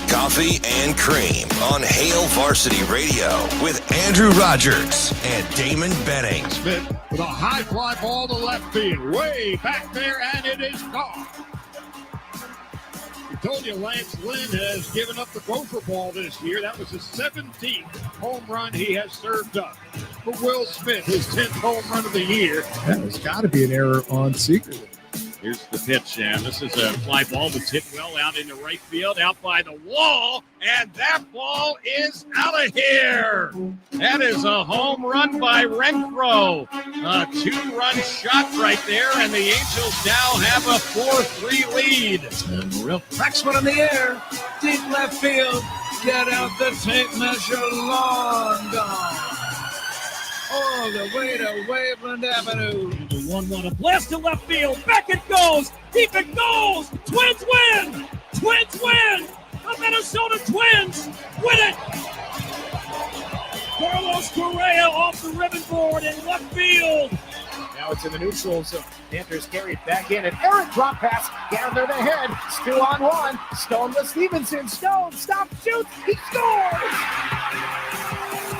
Coffee and Cream on Hail Varsity Radio with Andrew Rogers and Damon Benning. Smith with a high fly ball to left field, way back there, and it is gone. We told you Lance Lynn has given up the gopher ball this year. That was his 17th home run he has served up. For Will Smith, his 10th home run of the year. That has got to be an error on Seeger. Here's the pitch, and this is a fly ball that's hit well out into right field, out by the wall, and that ball is out of here. That is a home run by Renfroe. A 2-run shot right there, and the Angels now have a 4-3 lead. And real cracks one in the air. Deep left field. Get out the tape measure, long gone. All the way to Waveland Avenue. The 1-1, a blast to left field. Back it goes. Deep it goes. Twins win. Twins win. The Minnesota Twins win it. Carlos Correa off the ribbon board in left field. Now it's in the neutral zone. Panthers carry it back in. An errant drop pass down there the head. 2-on-1. Stone with Stevenson. Stone stops, shoots. He scores.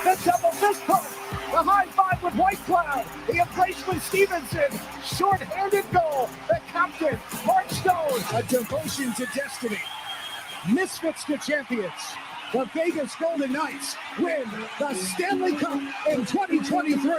The double fist pump. The high five with White Cloud. The embrace with Stevenson. Short-handed goal. The captain, Mark Stone. A devotion to destiny. Misfits to champions. The Vegas Golden Knights win the Stanley Cup in 2023.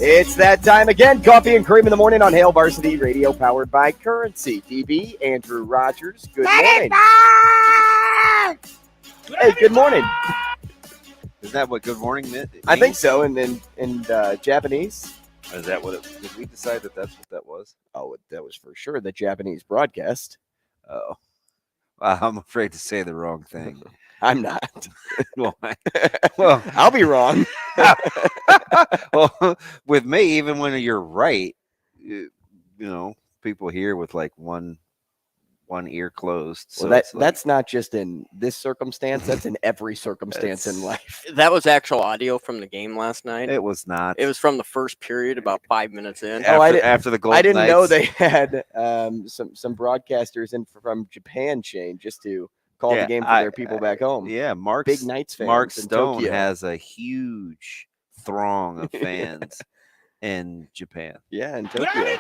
It's that time again. Coffee and Cream in the morning on Hail Varsity Radio, powered by Currency. DB, Andrew Rogers, good morning. Hey, good morning. Is that what good morning meant? I think so, and then in Japanese. Is that what it, did we decide that that's what that was? Oh, that was for sure the Japanese broadcast. Oh, I'm afraid to say the wrong thing. I'm not. Well, I'll be wrong. Well, with me, even when you're right, you know, people hear with like one ear closed. So Well, that's not just in this circumstance. That's in every circumstance in life. That was actual audio from the game last night. It was not. It was from the first period, about 5 minutes in. After the Golden I didn't know Knights. they had some broadcasters in from Japan, Shane, just to call the game for their people back home. Yeah, Big Knights fans. Mark in Stone Tokyo. has a huge throng of fans in Japan. Yeah, in Tokyo.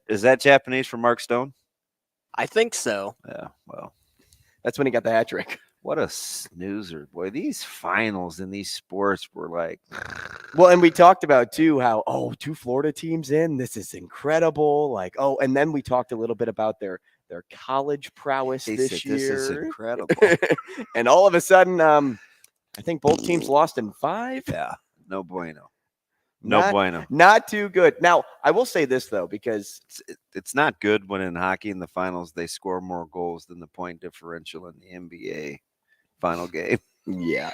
Is that Japanese for Mark Stone? I think so. Yeah, well, that's when he got the hat trick. What a snoozer, boy. These finals in these sports were like... Well, and we talked about, too, how, 2 Florida teams in. This is incredible. Like, and then we talked a little bit about their college prowess this year. This is incredible. And all of a sudden, I think both teams lost in 5. Yeah, no bueno. No bueno. Not too good. Now, I will say this, though, because it's not good when in hockey in the finals they score more goals than the point differential in the NBA final game. Yeah.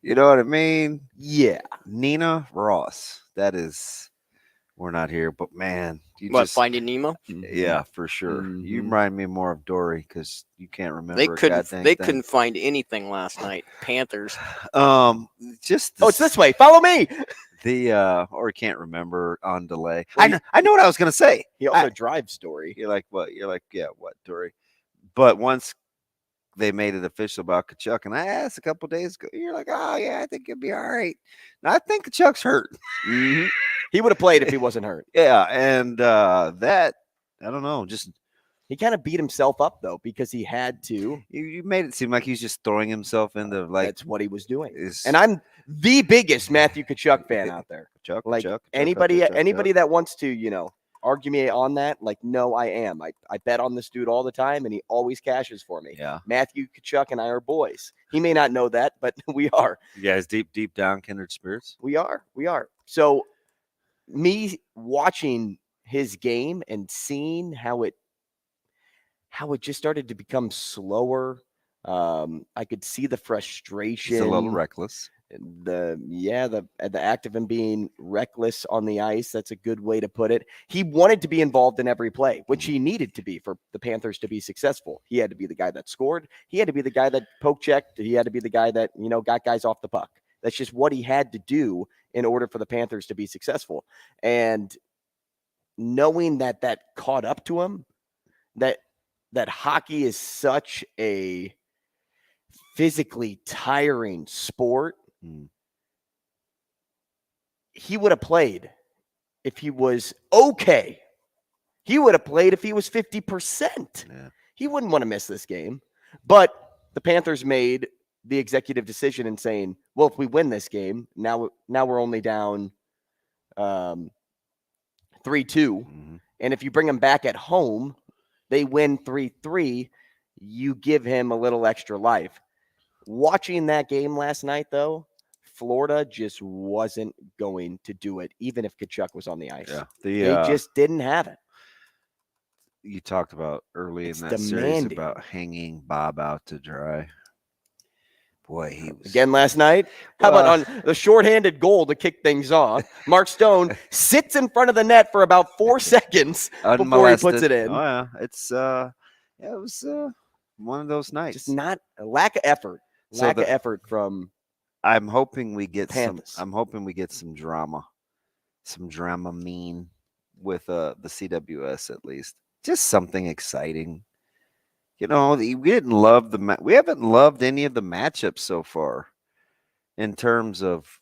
You know what I mean? Yeah. Nina Ross. That is, we're not here, but man. Finding Nemo? Yeah, for sure. Mm-hmm. You remind me more of Dory because you can't remember. They couldn't find anything last night. Panthers. It's this way. Follow me. Or can't remember on delay. I know what I was gonna say. He also drives Dory. You're like, what? You're like, yeah, what, Dory? But once they made it official about Kachuk, and I asked a couple days ago, you're like, oh yeah, I think he'll be all right. Now I think Kachuk's hurt. Mm-hmm. He would have played if he wasn't hurt. Yeah, and that I don't know, just he kind of beat himself up though because he had to. You made it seem like he's just throwing himself into like that's what he was doing. And I'm the biggest Matthew Kachuk fan out there. Anybody that wants to, argue me on that, like, no, I am. I bet on this dude all the time, and he always cashes for me. Yeah. Matthew Kachuk and I are boys. He may not know that, but we are. You guys deep down kindred spirits? We are. So me watching his game and seeing how it just started to become slower. I could see the frustration. He's a little reckless. the act of him being reckless on the ice. That's a good way to put it. He wanted to be involved in every play, which he needed to be for the Panthers to be successful. He had to be the guy that scored. He had to be the guy that poke checked. He had to be the guy that, got guys off the puck. That's just what he had to do in order for the Panthers to be successful. And knowing that caught up to him, that hockey is such a physically tiring sport. He would have played if he was okay. He would have played if he was 50%. Yeah. He wouldn't want to miss this game. But the Panthers made the executive decision in saying, well, if we win this game, now we're only down 3-2. And if you bring him back at home, they win 3-3, you give him a little extra life. Watching that game last night, though, Florida just wasn't going to do it, even if Tkachuk was on the ice. Yeah. They just didn't have it. You talked about early It's in that series demanding. about hanging Bob out to dry. Boy, he was Again last night. How about on the shorthanded goal to kick things off? Mark Stone sits in front of the net for about 4 seconds before he puts it in. Oh yeah, it was one of those nights. Just not a lack of effort. Lack of effort from. I'm hoping we get Panthers. some drama, mean with the CWS at least. Just something exciting. We didn't love we haven't loved any of the matchups so far in terms of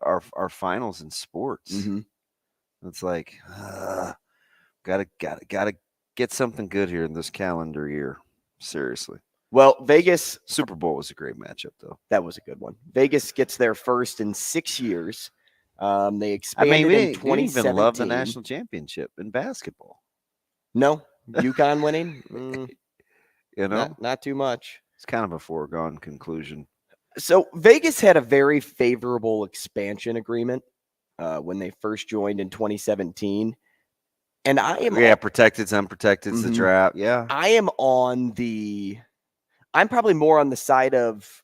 our finals in sports. Mm-hmm. It's like gotta get something good here in this calendar year. Seriously. Well, Vegas Super Bowl was a great matchup, though. That was a good one. Vegas gets their first in 6 years. They expanded in 2017. We even love the national championship in basketball. No, UConn winning. Not too much. It's kind of a foregone conclusion. So Vegas had a very favorable expansion agreement when they first joined in 2017. And I am protected, unprotected, the draft. Yeah. I'm probably more on the side of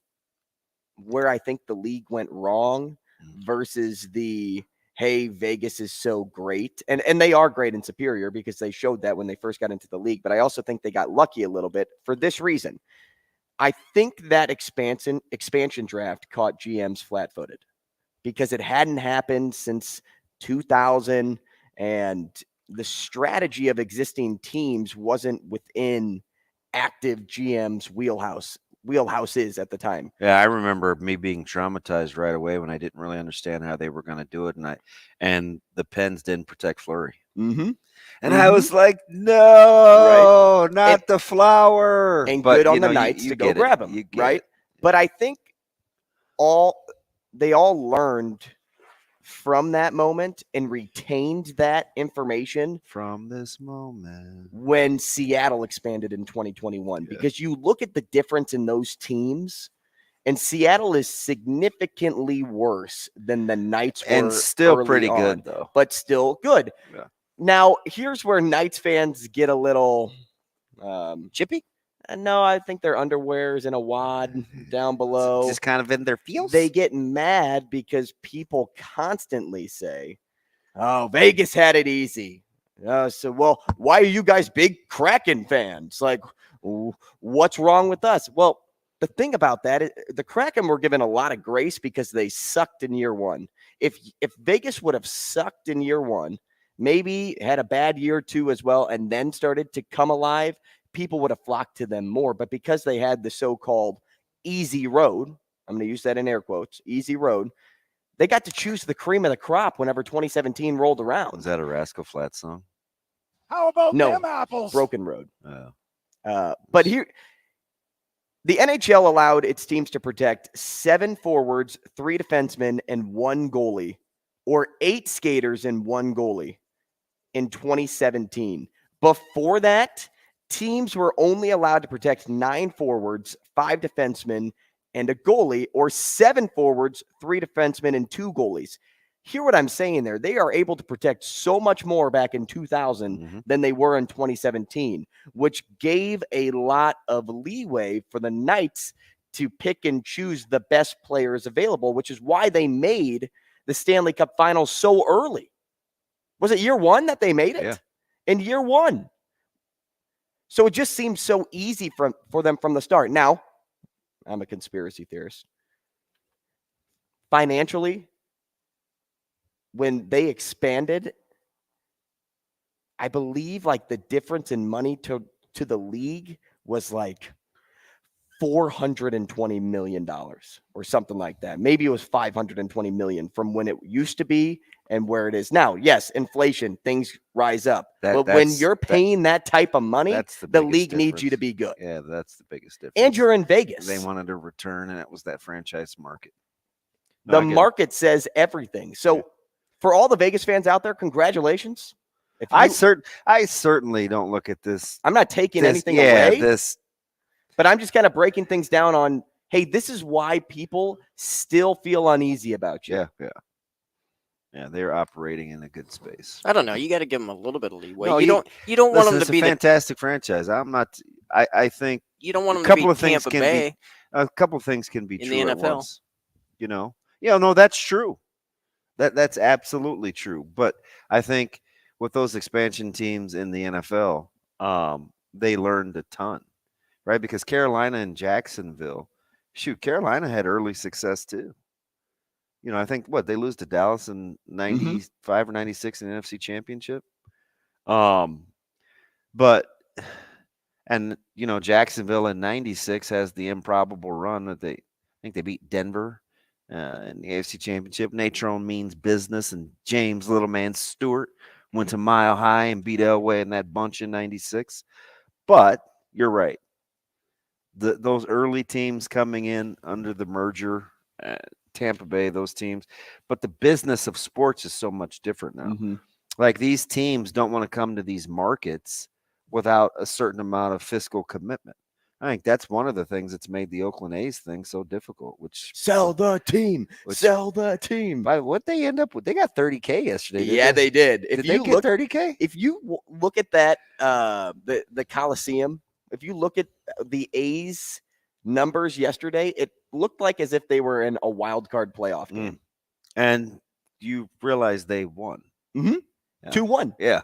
where I think the league went wrong versus hey, Vegas is so great. And they are great and superior because they showed that when they first got into the league. But I also think they got lucky a little bit for this reason. I think that expansion draft caught GMs flat-footed because it hadn't happened since 2000, and the strategy of existing teams wasn't within active GM's wheelhouses at the time. Yeah, I remember me being traumatized right away when I didn't really understand how they were going to do it, and the Pens didn't protect Fleury. Mm-hmm. And I was like, no, not the flower. And good on the Knights to go grab him, right? But I think they all learned from that moment and retained that information from this moment when Seattle expanded in 2021. Because you look at the difference in those teams, and Seattle is significantly worse than the Knights were. And still pretty good, though. But still good. Yeah. Now, here's where Knights fans get a little chippy. No, I think their underwear is in a wad down below. Just kind of in their feels. They get mad because people constantly say, oh, Vegas had it easy. Well, why are you guys big Kraken fans? Like, what's wrong with us? Well, the thing about that is the Kraken were given a lot of grace because they sucked in year one. If Vegas would have sucked in year one, maybe had a bad year two as well, and then started to come alive, people would have flocked to them more. But because they had the so-called easy road, I'm going to use that in air quotes, easy road, they got to choose the cream of the crop whenever 2017 rolled around. Was that a Rascal Flatts song? How about them apples? Broken Road. But here, the NHL allowed its teams to protect 7 forwards, 3 defensemen, and 1 goalie, or 8 skaters and 1 goalie in 2017. Before that, teams were only allowed to protect 9 forwards, 5 defensemen, and a goalie, or 7 forwards, 3 defensemen, and 2 goalies. Hear what I'm saying there. They are able to protect so much more back in 2000 than they were in 2017, which gave a lot of leeway for the Knights to pick and choose the best players available, which is why they made the Stanley Cup Finals so early. Was it year one that they made it? Yeah. In year one. So it just seems so easy for them from the start. Now, I'm a conspiracy theorist. Financially, when they expanded, I believe like the difference in money to the league was like $420 million or something like that. Maybe it was $520 million from when it used to be and where it is now. Yes, inflation, things rise up. But when you're paying that type of money, the league needs you to be good. Yeah, that's the biggest difference. And you're in Vegas. They wanted a return, and it was that franchise market. The market says everything. So for all the Vegas fans out there, congratulations. I certainly don't look at this. I'm not taking anything away. But I'm just kind of breaking things down on, hey, this is why people still feel uneasy about you. Yeah, they're operating in a good space. I don't know. You got to give them a little bit of leeway. No, you don't want them to be a fantastic franchise. I'm not. I think you don't want them to be Tampa Bay. A couple of things can be in true the at NFL. once. No, that's true. That's absolutely true. But I think with those expansion teams in the NFL, they learned a ton, right? Because Carolina and Jacksonville, Carolina had early success too. I think they lose to Dallas in 95 or 96 in the NFC Championship. Jacksonville in 96 has the improbable run that I think they beat Denver in the AFC Championship. Natrone Means Business and James Little Man Stewart went to Mile High and beat Elway and that bunch in 96. But you're right. Those early teams coming in under the merger, Tampa Bay, those teams. But the business of sports is so much different now. Like these teams don't want to come to these markets without a certain amount of fiscal commitment. I think that's one of the things that's made the Oakland A's thing so difficult, which sell the team. By what they end up with, they got $30K yesterday. Yeah, they did. Did they get $30K? If you look at that, the Coliseum, if you look at the A's numbers yesterday, it looked like as if they were in a wild card playoff game. And you realize they won. 2-1. Yeah.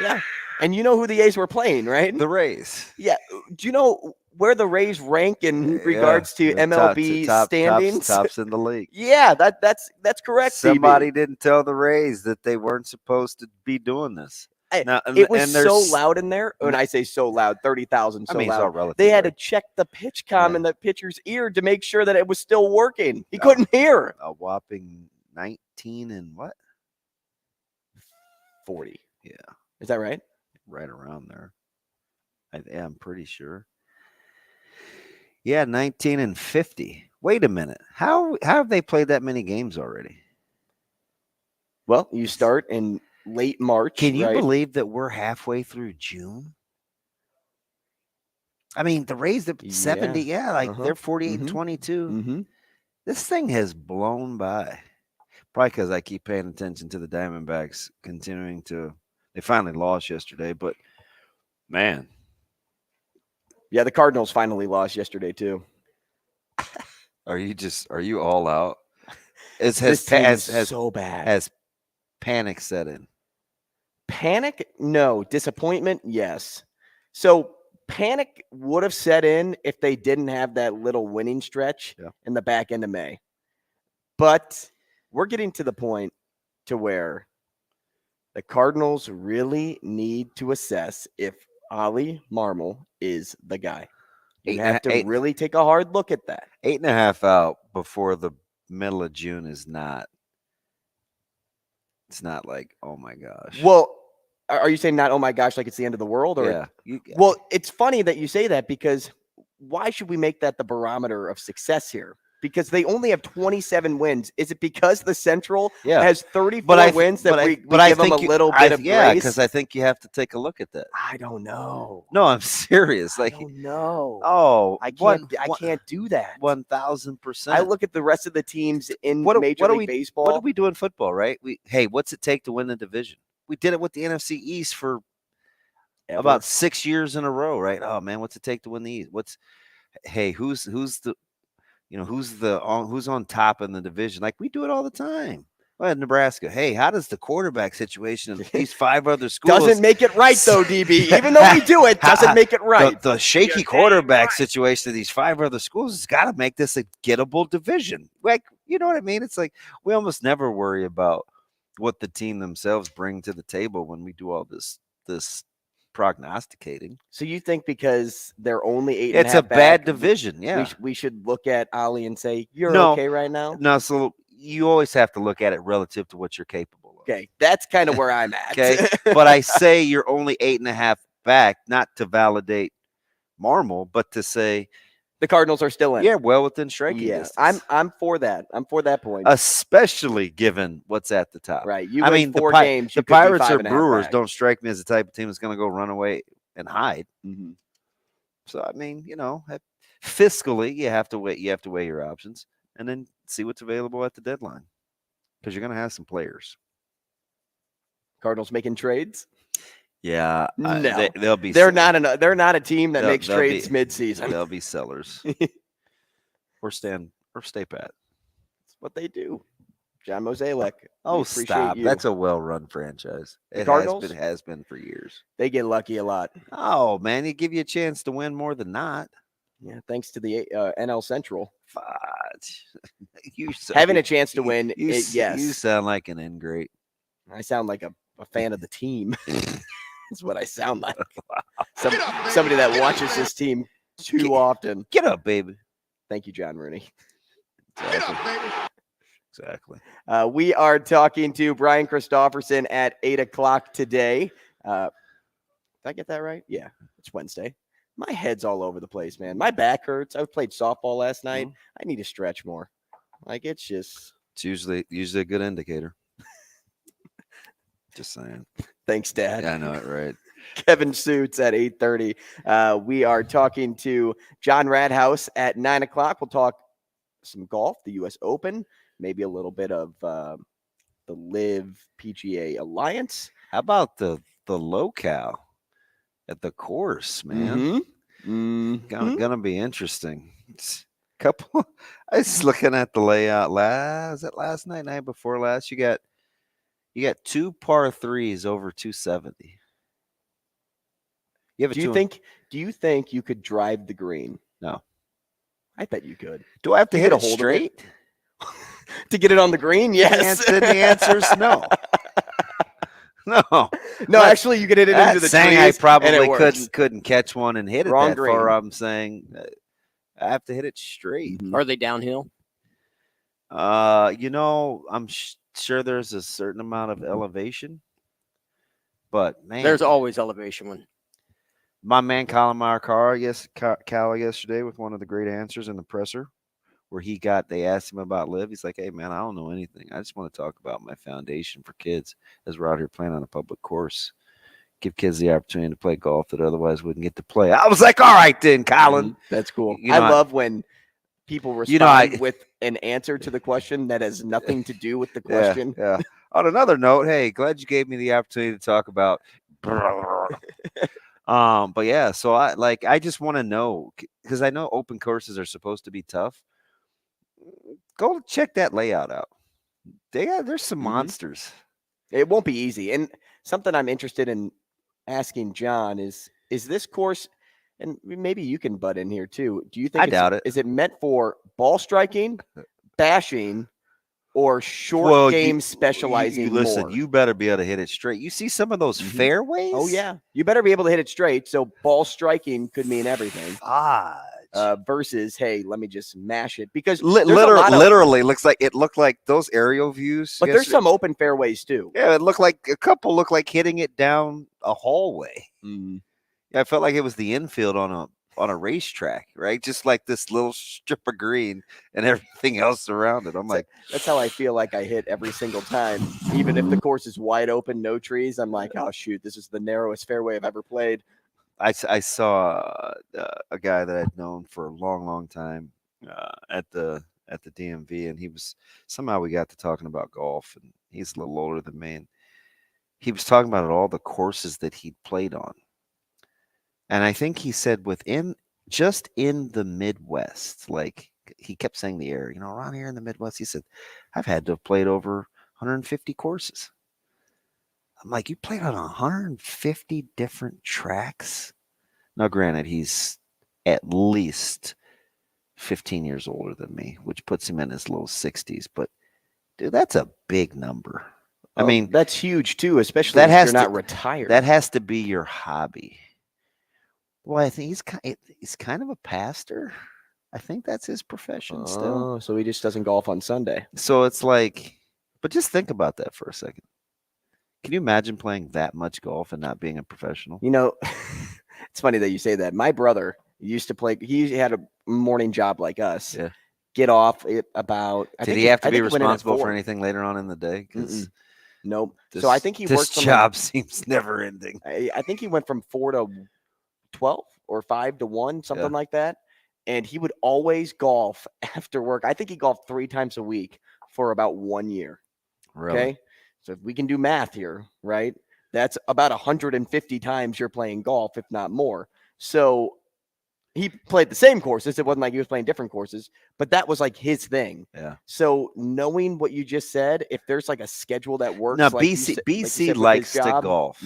Yeah. And you know who the A's were playing, right? The Rays. Yeah. Do you know where the Rays rank in regards to MLB standings? Tops in the league. Yeah, that's correct. Somebody didn't tell the Rays that they weren't supposed to be doing this. It was so loud in there. When I say so loud, 30,000 so loud. It's all they had to check the pitch comm in the pitcher's ear to make sure that it was still working. He couldn't hear. A whopping 19 and what? 40. Yeah. Is that right? Right around there. I'm pretty sure. Yeah, 19 and 50. Wait a minute. How have they played that many games already? Well, you start in late March. Can you believe that we're halfway through June? I mean, the Rays at 70, they're 48 and 22. This thing has blown by. Probably because I keep paying attention to the Diamondbacks continuing to. They finally lost yesterday, but man. Yeah, the Cardinals finally lost yesterday too. Are you all out? So bad. Has panic set in? Panic? No. Disappointment? Yes. So panic would have set in if they didn't have that little winning stretch in the back end of May. But we're getting to the point to where the Cardinals really need to assess if Ollie Marmol is the guy. You have to really take a hard look at that. 8.5 out before the middle of June is not. It's not like, oh my gosh. Well, are you saying not, oh my gosh, like it's the end of the world? Or well, it's funny that you say that because why should we make that the barometer of success here? Because they only have 27 wins. Is it because the Central has 34 wins that we give them a little bit of grace? Yeah, because I think you have to take a look at that. I don't know. No, I'm serious. I don't know. Oh, I can't do that. 1,000%. I look at the rest of the teams in Major League Baseball. What do we do in football, right? What's it take to win the division? We did it with the NFC East for about 6 years in a row, right? Oh man, what's it take to win the East? Who's the who's on top in the division. Like we do it all the time. Well, at Nebraska, hey, how does the quarterback situation of these 5 other schools Doesn't make it right though, DB. Even though we do it, doesn't make it right. The shaky quarterback situation of these 5 other schools has got to make this a gettable division. Like, you know what I mean? It's like we almost never worry about what the team themselves bring to the table when we do all this prognosticating. So you think because they're only 8 it's a bad division, yeah. We should look at Ollie and say, you're No. okay right now? No, so you always have to look at it relative to what you're capable of. Okay, that's kind of where I'm at. Okay, but I say you're only 8.5 back, not to validate Marmol, but to say the Cardinals are still in. Yeah, well within striking distance. I'm for that. I'm for that point. Especially given what's at the top. Right. You win 4 games. The Pirates or Brewers don't strike me as the type of team that's going to go run away and hide. Mm-hmm. So I mean, fiscally, you have to weigh your options and then see what's available at the deadline because you're going to have some players. Cardinals making trades? Yeah, no, they'll be. They're not a team that makes trades mid-season. They'll be sellers, or stay pat. That's what they do. John Mozeliak. Oh, stop! That's a well-run franchise. It has been for years. They get lucky a lot. Oh man, they give you a chance to win more than not. Yeah, thanks to the NL Central. Fudge. Having a chance to win. Yes, you sound like an ingrate. I sound like a fan of the team. That's what I sound like. Somebody that watches this team too often. Get up, baby. Thank you, John Rooney. Exactly. Get up, baby. Exactly. We are talking to Brian Christopherson at 8:00 today. Did I get that right? Yeah, it's Wednesday. My head's all over the place, man. My back hurts. I played softball last night. I need to stretch more. It's usually a good indicator. Just saying. Thanks, Dad. Yeah, I know it, right? Kevin Sjuts at 8:30. We are talking to John Rathous at 9:00. We'll talk some golf, the U.S. Open, maybe a little bit of the Live PGA Alliance. How about the locale at the course, man? Mm-hmm. Gonna be interesting. I was looking at the layout. Was it last night before last? You got 2 par 3s over 270. Do you think you could drive the green? No. I bet you could. Do I have to hit it straight? To get it on the green? Yes. The answer is no. No, actually, you could hit it into the trees. I probably couldn't catch one and hit it Wrong that green. far. I'm saying I have to hit it straight. Are they downhill? I'm sure there's a certain amount of elevation, but man, there's always elevation when. My man Colin Meyer yesterday with one of the great answers in the presser, where they asked him about Live. He's like, "Hey man, I don't know anything. I just want to talk about my foundation for kids as we're out here playing on a public course, give kids the opportunity to play golf that otherwise wouldn't get to play." I was like, "All right then, Colin." That's cool. I love when people respond with an answer to the question that has nothing to do with the question. Yeah. On another note, hey, glad you gave me the opportunity to talk about. But yeah, so I just want to know because I know open courses are supposed to be tough. Go check that layout out. There's some monsters. It won't be easy. And something I'm interested in asking John is this course, and maybe you can butt in here too. Do you think I doubt it. Is it meant for ball striking, bashing, or short game specializing listen, more? You better be able to hit it straight. You see some of those fairways? Oh, yeah. You better be able to hit it straight. So ball striking could mean everything. Versus, hey, let me just mash it. Because literally looked like those aerial views. But there's some open fairways too. Yeah, it looked like a couple looked like hitting it down a hallway. Mm-hmm. Yeah, I felt like it was the infield on a racetrack, right? Just like this little strip of green and everything else around it. I'm like, that's how I feel like I hit every single time. Even if the course is wide open, no trees, I'm like, oh shoot, this is the narrowest fairway I've ever played. I saw a guy that I'd known for a long, long time at the DMV, and somehow we got to talking about golf, and he's a little older than me, and he was talking about all the courses that he'd played on. And I think he said just in the Midwest, like he kept saying the area, around here in the Midwest. He said, I've had to have played over 150 courses. I'm like, you played on 150 different tracks? Now, granted, he's at least 15 years older than me, which puts him in his low 60s. But, dude, that's a big number. I mean, that's huge too, especially if you're not retired. That has to be your hobby. Well, I think he's kind of a pastor. I think that's his profession still. So he just doesn't golf on Sunday. So it's like, but just think about that for a second. Can you imagine playing that much golf and not being a professional? It's funny that you say that. My brother used to play. He had a morning job like us. Yeah. Get off at about. Did he have to be responsible for anything later on in the day? Nope. So I think he worked. This job seems never ending. I think he went from 4 to 12 or 5 to 1, something like that. And he would always golf after work. I think he golfed 3 times a week for about 1 year. Really? Okay. So if we can do math here, right? That's about 150 times you're playing golf, if not more. So he played the same courses. It wasn't like he was playing different courses, but that was like his thing. Yeah. So knowing what you just said, if there's like a schedule that works. Now, like BC likes to golf.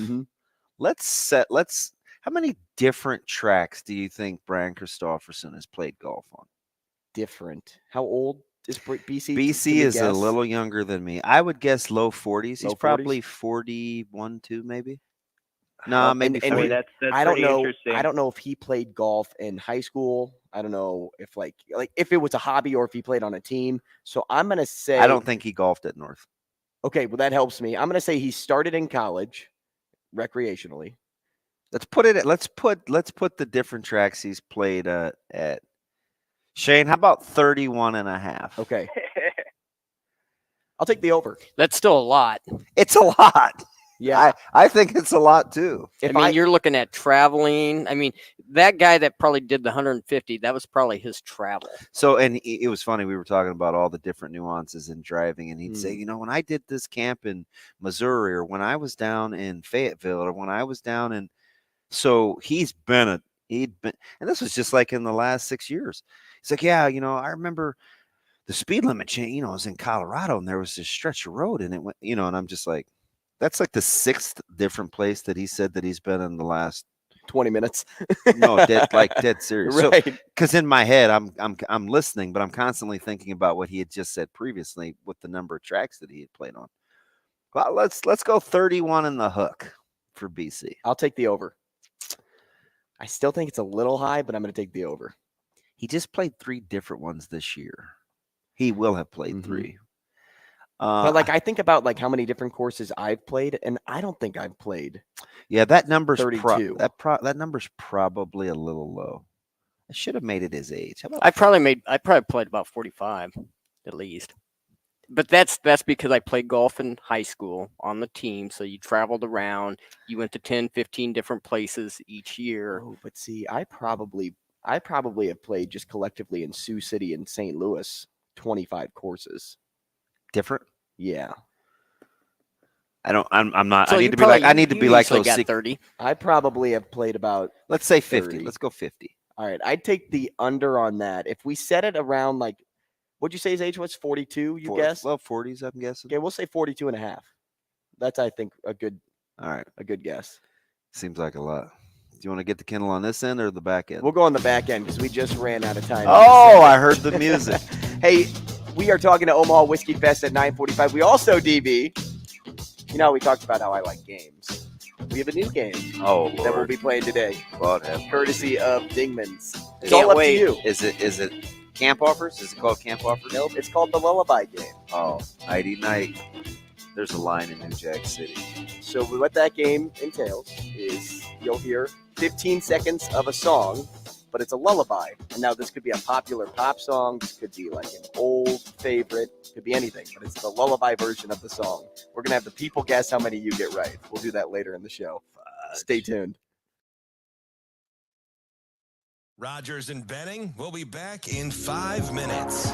How many different tracks do you think Brian Christopherson has played golf on? Different. How old is BC? BC is a little younger than me. I would guess low 40s. He's probably 41, 2, maybe. No, maybe 40. That's I don't know. interesting. I don't know if he played golf in high school. I don't know if like if it was a hobby or if he played on a team. So I'm gonna say I don't think he golfed at North. Okay, well that helps me. I'm gonna say he started in college, recreationally. Let's put the different tracks he's played at. Shane, how about 31 and a half? Okay. I'll take the over. That's still a lot. It's a lot. Yeah. I think it's a lot too. You're looking at traveling. I mean, that guy that probably did the 150, that was probably his travel. So, and it was funny. We were talking about all the different nuances in driving, and he'd say, when I did this camp in Missouri, or when I was down in Fayetteville, or when I was down in, so he'd been, and this was just like in the last 6 years. He's like, yeah, I remember the speed limit change, I was in Colorado and there was this stretch of road and it went, and I'm just like, that's like the 6th different place that he said that he's been in the last 20 minutes. No, dead serious. Right. So, because in my head, I'm listening, but I'm constantly thinking about what he had just said previously with the number of tracks that he had played on. Well, let's go 31 in the hook for BC. I'll take the over. I still think it's a little high, but I'm going to take the over. He just played 3 different ones this year. He will have played 3. But I think about how many different courses I've played, and I don't think I've played. Yeah, that number's 32. That number's probably a little low. I should have made it his age. I probably played about 45 at least. But that's because I played golf in high school on the team. So you traveled around. You went to 10, 15 different places each year. Oh, but see, I probably have played just collectively in Sioux City and St. Louis 25 courses. Different? Yeah. I'm not. So I need to be like those 30. I probably have played about. Let's say 50. 30. Let's go 50. All right, I'd take the under on that. If we set it around what'd you say his age was? 42, you guess? Well, 40s, I'm guessing. Okay, we'll say 42 and a half. That's, I think, a good guess. Seems like a lot. Do you want to get the Kindle on this end or the back end? We'll go on the back end because we just ran out of time. Oh, I heard the music. Hey, we are talking to Omaha Whiskey Fest at 9:45. We also, DB, we talked about how I like games. We have a new game that we'll be playing today, courtesy of Dingman's. It's all up to you. Is it Camp Offers? Is it called Camp Offers? Nope, it's called the Lullaby Game. Oh, Nighty Night. There's a line in New Jack City. So what that game entails is you'll hear 15 seconds of a song, but it's a lullaby. And now this could be a popular pop song. This could be an old favorite. It could be anything, but it's the lullaby version of the song. We're going to have the people guess how many you get right. We'll do that later in the show. Stay tuned. Rogers and Benning will be back in 5 minutes.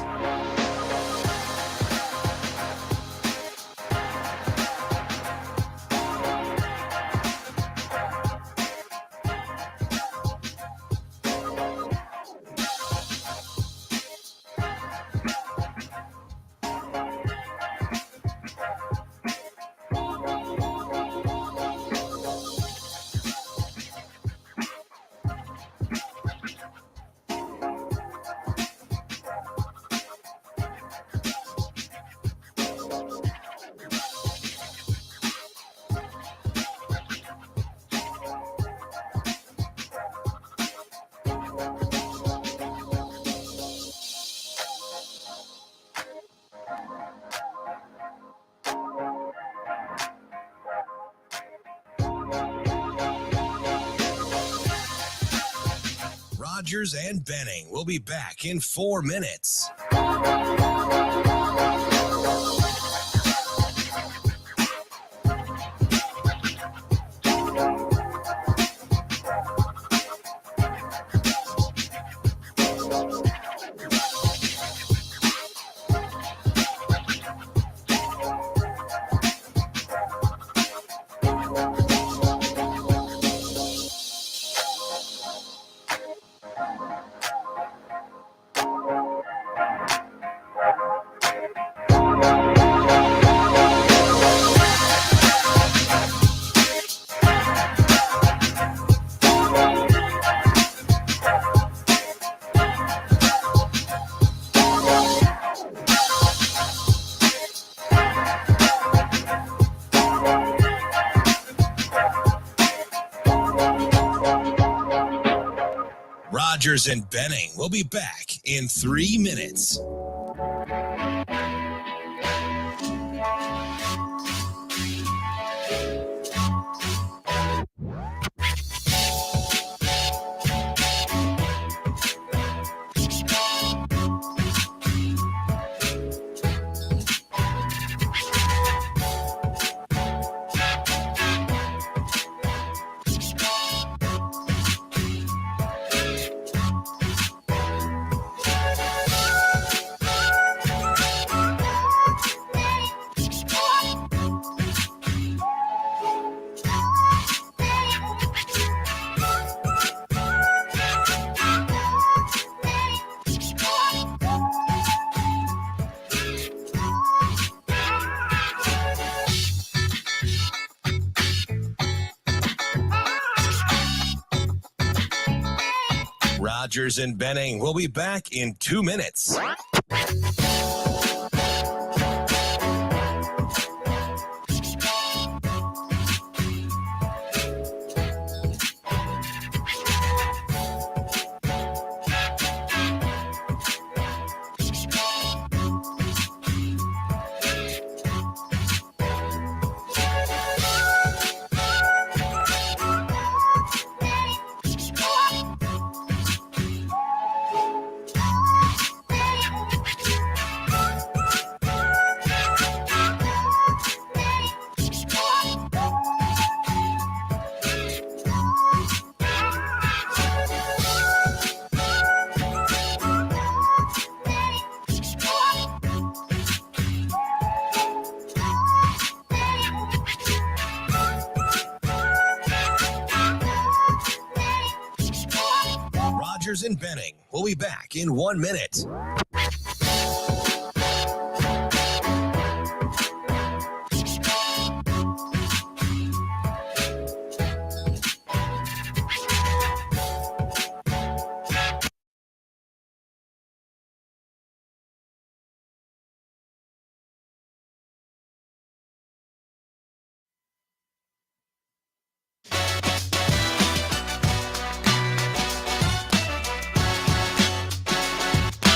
Rogers and Benning will be back in 4 minutes. Rogers and Benning will be back in 3 minutes. Rogers and Benning will be back in 2 minutes. Rogers and Benning will be back in 1 minute.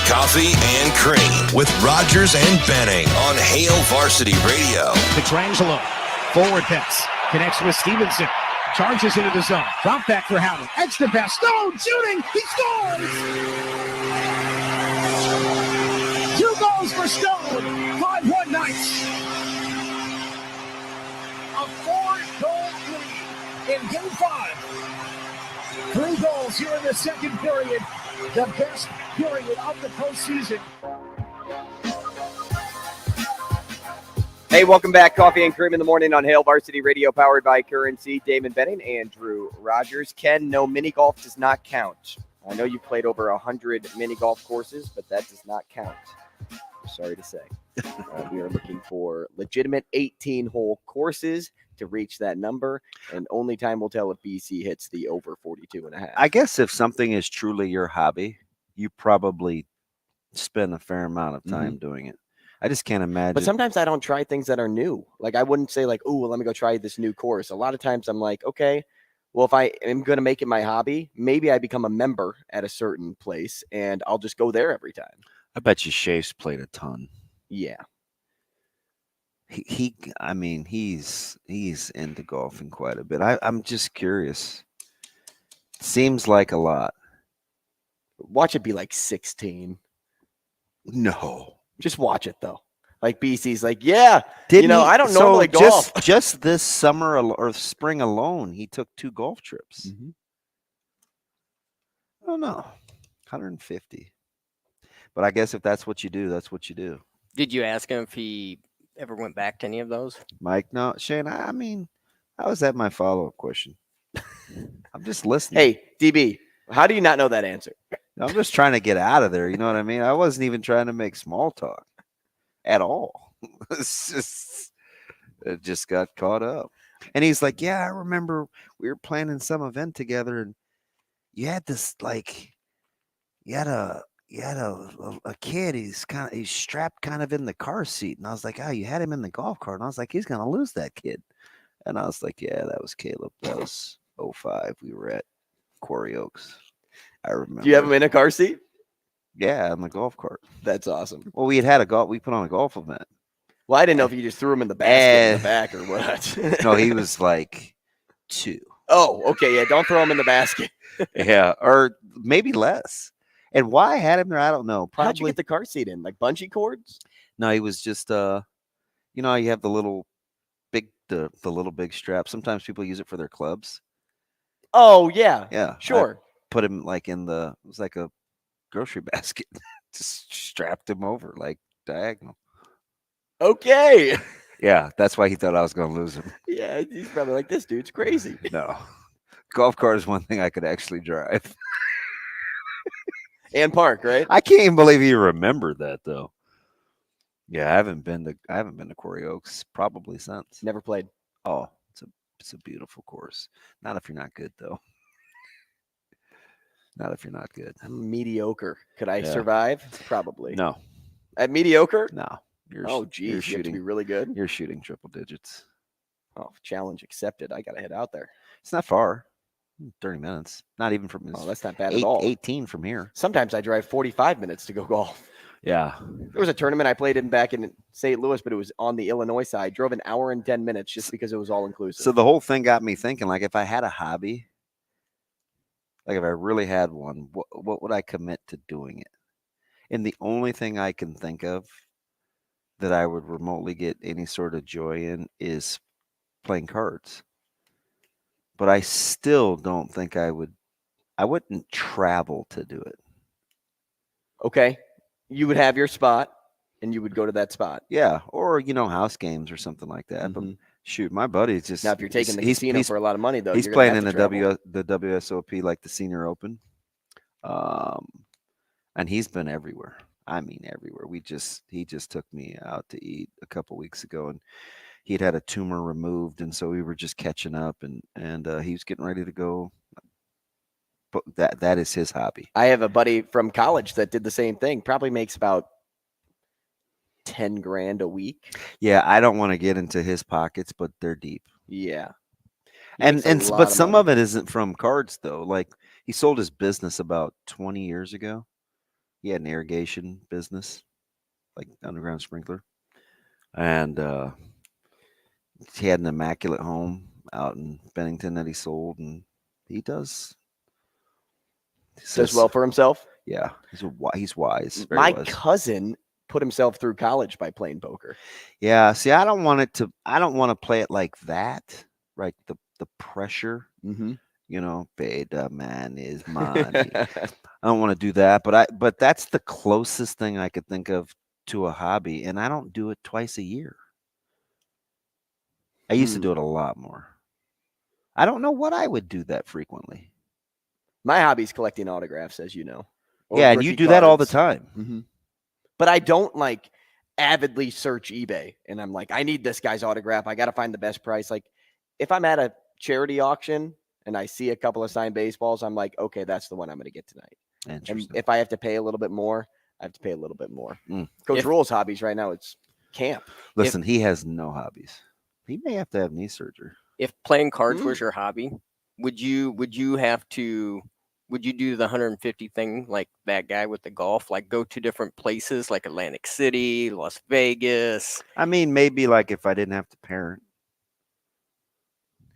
Coffee and Cream with Rogers and Benning on Hail Varsity Radio. Petrangelo, forward pass, connects with Stevenson, charges into the zone, drop back for Howden, extra pass, Stone shooting, he scores! 2 goals for Stone, 5-1 Knights. A 4-goal lead in Game 5. 3 goals here in the second period, the best period of the postseason. Hey, welcome back. Coffee and Cream in the morning on Hail Varsity Radio, powered by Currency. Damon Benning, Andrew Rogers. Ken, no, mini golf does not count. I know you played over 100 mini golf courses, but that does not count. I'm sorry to say. We are looking for legitimate 18-hole courses to reach that number, and only time will tell if BC hits the over 42.5. I guess if something is truly your hobby, you probably spend a fair amount of time doing it. I just can't imagine. But sometimes I don't try things that are new. Like, I wouldn't say like, oh, well, let me go try this new course. A lot of times I'm like, okay, well, if I am going to make it my hobby, maybe I become a member at a certain place and I'll just go there every time. I bet you Chase played a ton. Yeah. I mean, he's into golfing quite a bit. I'm just curious. Seems like a lot. Watch it be like 16. No. Just watch it though. Like BC's like, yeah, Didn't I don't normally golf. Just this summer or spring alone, he took 2 golf trips. Mm-hmm. I don't know. 150. But I guess if that's what you do, that's what you do. Did you ask him if he ever went back to any of those? Mike, no. Shane, I mean, how is that my follow-up question? I'm just listening. Hey, DB, how do you not know that answer? I'm just trying to get out of there. You know what I mean? I wasn't even trying to make small talk at all. It just got caught up. And he's like, yeah, I remember we were planning some event together and you had this, like, you had a kid. He's strapped kind of in the car seat. And I was like, oh, you had him in the golf cart. And I was like, he's going to lose that kid. And I was like, yeah, that was Caleb. That was 05. We were at Quarry Oaks. I remember. Do you have him in a car seat? Yeah, on the golf cart. That's awesome. Well, we put on a golf event. Well, I didn't know if you just threw him in the basket in the back or what. No, he was like 2. Oh, okay. Yeah, don't throw him in the basket. Yeah, or maybe less. And why I had him there, I don't know. Probably. How'd you get the car seat in? Like bungee cords? No, he was just you know, you have the little big the little big strap. Sometimes people use it for their clubs. Oh yeah. Yeah. Sure. I put him like it was like a grocery basket. Just strapped him over like diagonal. Okay. Yeah, that's why he thought I was gonna lose him. Yeah, he's probably like, this dude's crazy. No. Golf cart is one thing I could actually drive. And park, right? I can't even believe he remembered that though. Yeah, I haven't been to Quarry Oaks probably since. Never played. Oh, it's a beautiful course. Not if you're not good though. Not if you're not good. I'm mediocre. Could I survive? Probably. No. At mediocre? No. Geez, you have to be really good. You're shooting triple digits. Oh, challenge accepted. I gotta head out there. It's not far. 30 minutes. Not even from Oh, that's not bad at all. 18 from here. Sometimes I drive 45 minutes to go golf. Yeah. There was a tournament I played in back in St. Louis, but it was on the Illinois side. Drove an hour and 10 minutes just because it was all inclusive. So the whole thing got me thinking, like, if I had a hobby, like if I really had one, what would I commit to doing it? And the only thing I can think of that I would remotely get any sort of joy in is playing cards. But I still don't think I wouldn't travel to do it. Okay. You would have your spot and you would go to that spot. Yeah. Or, house games or something like that. Mm-hmm. But shoot, my buddy's just. Now, if you're taking the casino for a lot of money, though, he's playing in the WSOP, like the Senior Open. And he's been everywhere. I mean, everywhere. He just took me out to eat a couple weeks ago, and he'd had a tumor removed, and so we were just catching up, and he was getting ready to go. But that is his hobby. I have a buddy from college that did the same thing. Probably makes about $10,000 a week. Yeah, I don't want to get into his pockets, but they're deep. Yeah, but some of it isn't from cards though. Like he sold his business about 20 years ago. He had an irrigation business, like underground sprinkler, and he had an immaculate home out in Bennington that he sold, and he does well for himself. Yeah, he's wise. My wise. cousin put himself through college by playing poker. Yeah, see, I don't want to play it like that, right? The pressure, Mm-hmm. Pay the man is money. I don't want to do that, but that's the closest thing I could think of to a hobby, and I don't do it twice a year. I used to do it a lot more. I don't know what I would do that frequently. My hobby's collecting autographs, as you know. Yeah, and you do that all the time. Mm-hmm. But I don't avidly search eBay, and I'm like, I need this guy's autograph. I got to find the best price. Like, if I'm at a charity auction and I see a couple of signed baseballs, I'm like, okay, that's the one I'm going to get tonight. And if I have to pay a little bit more, I have to pay a little bit more. Coach Rule's hobbies right now, it's camp. Listen, he has no hobbies. He may have to have knee surgery. If playing cards was your hobby, would you have to Would you do the 150 thing like that guy with the golf? Like go to different places like Atlantic City, Las Vegas? I mean, maybe like if I didn't have to parent.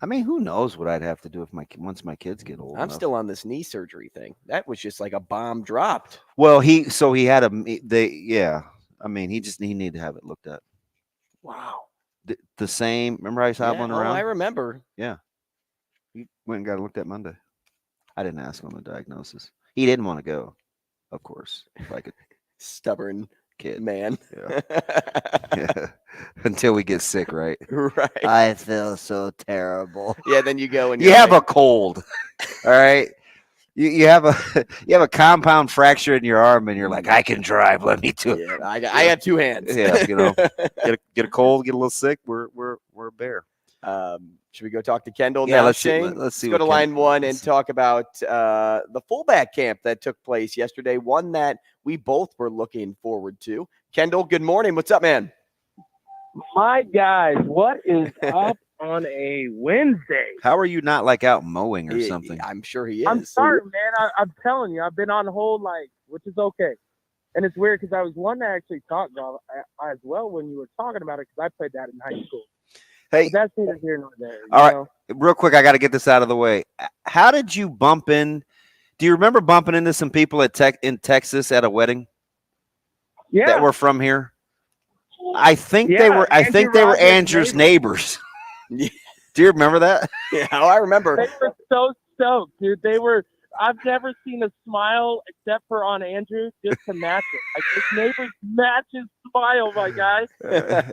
I mean, who knows what I'd have to do if once my kids get old. I'm still on this knee surgery thing. That was just like a bomb dropped. Well, he had I mean, he needed to have it looked at. Wow. The same. Remember I was hobbling around? I remember. Yeah. He went and got it looked at Monday. I didn't ask him the diagnosis. He didn't want to go, of course. If I could. Stubborn kid. Man. Yeah. Yeah. Until we get sick, right? Right. I feel so terrible. Yeah, then you go and you have a cold. All right. You have a compound fracture in your arm, and you're like, I can drive. Let me do it. Yeah, I have two hands. Yeah, get a cold, get a little sick. We're a bear. Should we go talk to Kendall? Yeah, now, let's Shane? see. Let's go to line one and talk about the fullback camp that took place yesterday. One that we both were looking forward to. Kendall, good morning. What's up, man? My guys, what is up on a Wednesday? How are you not like out mowing or something? I'm sure he is. I'm sorry, man. I'm telling you, I've been on hold, which is okay. And it's weird because I was one that actually talked as well when you were talking about it because I played that in high school. Hey, but that's neither here nor there. All right, real quick, I got to get this out of the way. How did you bump in? Do you remember bumping into some people in Texas at a wedding? Yeah, that were from here. I think they were. I think they were Andrew's neighbors. Do you remember that? Yeah, I remember. They were so stoked, dude. They were. I've never seen a smile except for on Andrew just to match it. Like his neighbors match his smile, my guy.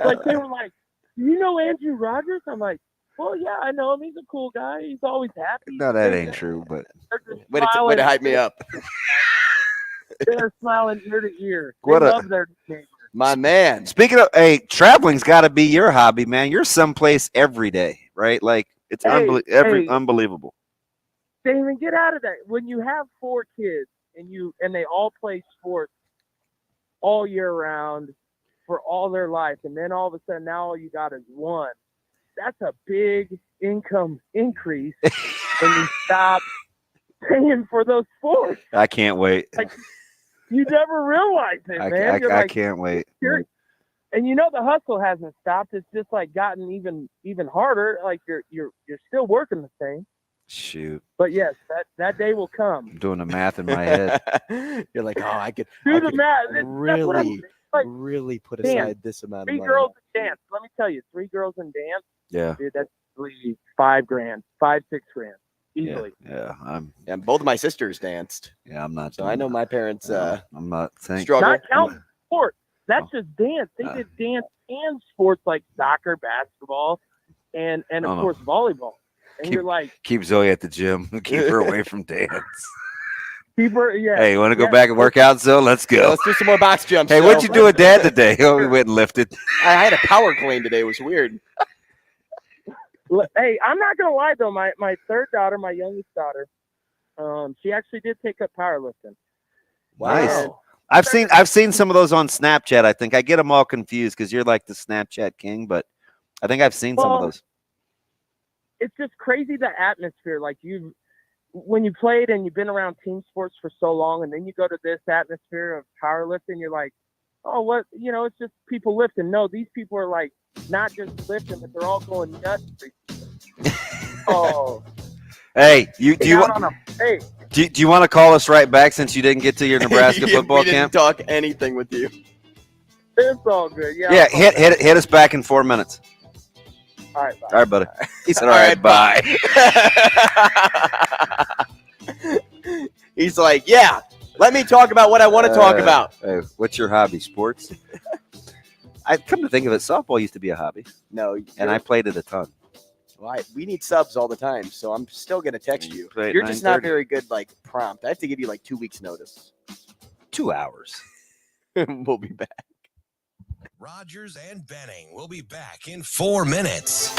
Like they were like, "Do you know Andrew Rogers?" I'm like, "Well, yeah, I know him. He's a cool guy. He's always happy." No, that ain't true. But way to hype me up. They're smiling ear to ear. They What love their neighbors. My man. Speaking of, hey, traveling's got to be your hobby, man. You're someplace every day, right? Like it's unbelievable. Damon, get out of that. When you have 4 kids and they all play sports all year round for all their life, and then all of a sudden now all you got is one, that's a big income increase when you stop paying for those sports. I can't wait. Like, you never realize it, man. I can't wait. And the hustle hasn't stopped. It's just like gotten even harder. Like you're still working the same. Shoot. But yes, that day will come. I'm doing the math in my head. You're like, I could do the math. Really put aside this amount of money. 3 girls in dance. Let me tell you, 3 girls in dance. Yeah. Dude, that's $5,000, $5,000-6,000 easily. Yeah, and both of my sisters danced. Yeah, I'm not. So I know my parents. I'm not saying struggle. Not counting sports. That's just dance. They did dance and sports like soccer, basketball, and of course volleyball. And you're like, keep Zoe at the gym. Keep her away from dance. Keep her. Yeah. Hey, you want to go back and work out, Zoe? Let's go. Let's do some more box jumps. Hey, what'd you do with Dad today? Oh, we went and lifted. I had a power clean today. It was weird. Hey, I'm not gonna lie though. My third daughter, my youngest daughter, she actually did take up powerlifting. Nice. I've seen some of those on Snapchat. I think I get them all confused because you're like the Snapchat king, but I think I've seen some of those. It's just crazy the atmosphere. Like when you played and you've been around team sports for so long, and then you go to this atmosphere of powerlifting, you're like, oh, what? It's just people lifting. No, these people are like not just lifting, but they're all going nuts. Oh. Hey, do you want to call us right back since you didn't get to your Nebraska football camp? We didn't talk anything with you. It's all good. Yeah. Yeah, hit us back in 4 minutes. All right, bye. All right, buddy. He said, all right, bye. He's like, yeah, let me talk about what I want to talk about. Hey, what's your hobby? Sports? I come to think of it, softball used to be a hobby. No. And I played it a ton. Well, we need subs all the time, so I'm still going to text you. You're just not very good, prompt. I have to give you 2 weeks notice. 2 hours. We'll be back. Rogers and Benning will be back in 4 minutes.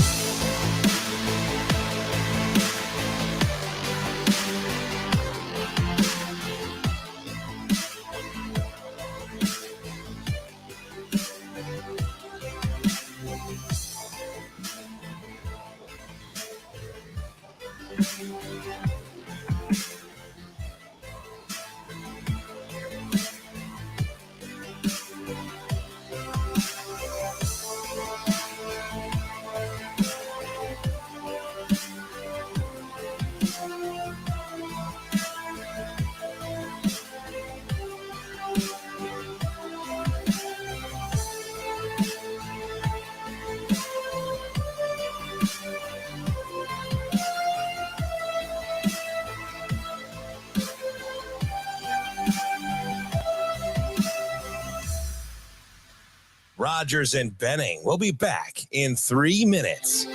Rogers and Benning will be back in 3 minutes.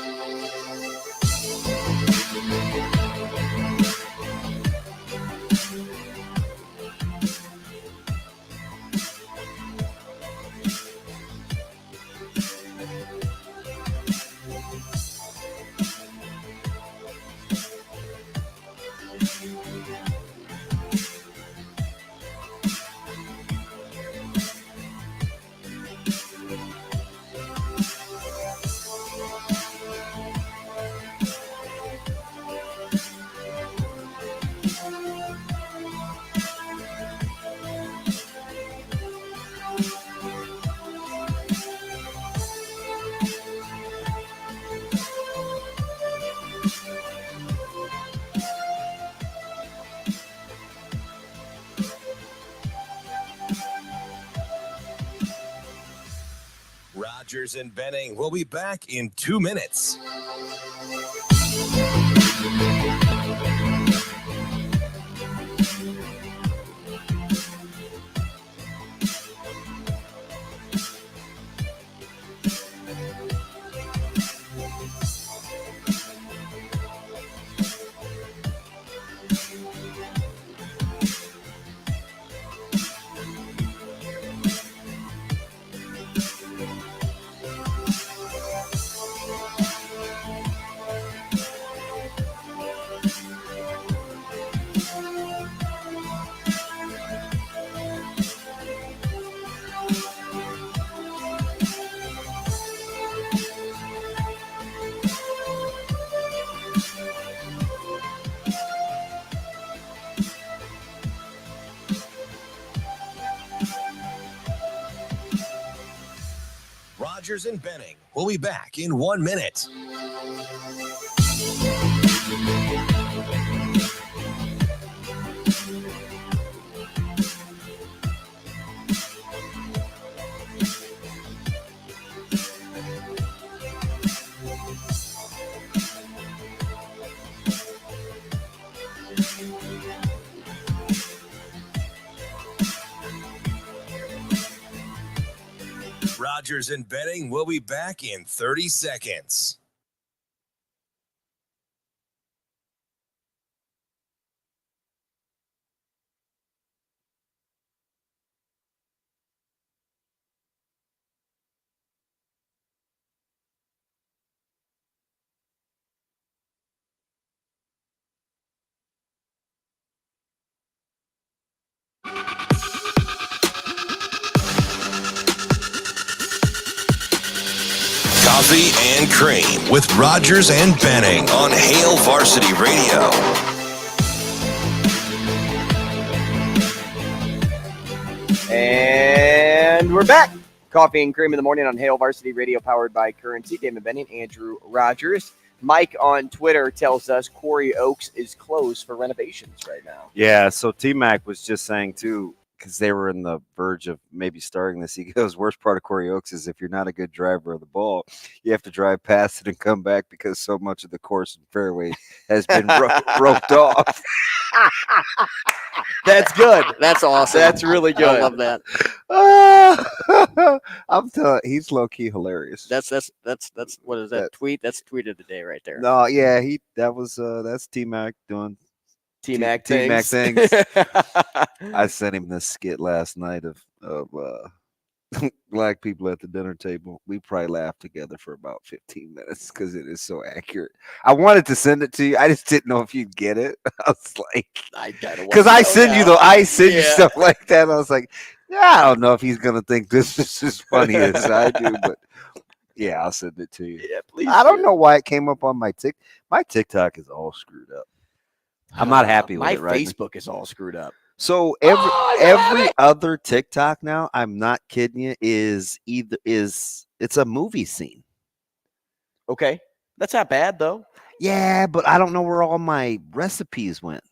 Rogers and Benning will be back in 2 minutes. Rogers and Benning will be back in 1 minute. Rogers and Benning will be back in 30 seconds. Coffee and Cream with Rogers and Benning on Hail Varsity Radio. And we're back. Coffee and Cream in the morning on Hail Varsity Radio, powered by Currency. Damon Benning, Andrew Rogers. Mike on Twitter tells us Quarry Oaks is closed for renovations right now. Yeah, so T-Mac was just saying, too, because they were in the verge of maybe starting this. He goes, worst part of Quarry Oaks is if you're not a good driver of the ball, you have to drive past it and come back because so much of the course and fairway has been roped off. That's good. That's awesome. That's really good. I love that. I'm telling you, he's low-key hilarious. That's what is that tweet? That's tweet of the day right there. No, yeah, that's T-Mac doing T-Mac things. things. I sent him this skit last night of black people at the dinner table. We probably laughed together for about 15 minutes because it is so accurate. I wanted to send it to you. I just didn't know if you'd get it. I was like, because I send you stuff like that. I was like, yeah, I don't know if he's gonna think this is as funny as I do, but yeah, I'll send it to you. Yeah, please. I don't know why it came up on my TikTok is all screwed up. I'm not happy with it right now. My Facebook is all screwed up. So every other TikTok now, I'm not kidding you, it's a movie scene. Okay. That's not bad though. Yeah, but I don't know where all my recipes went.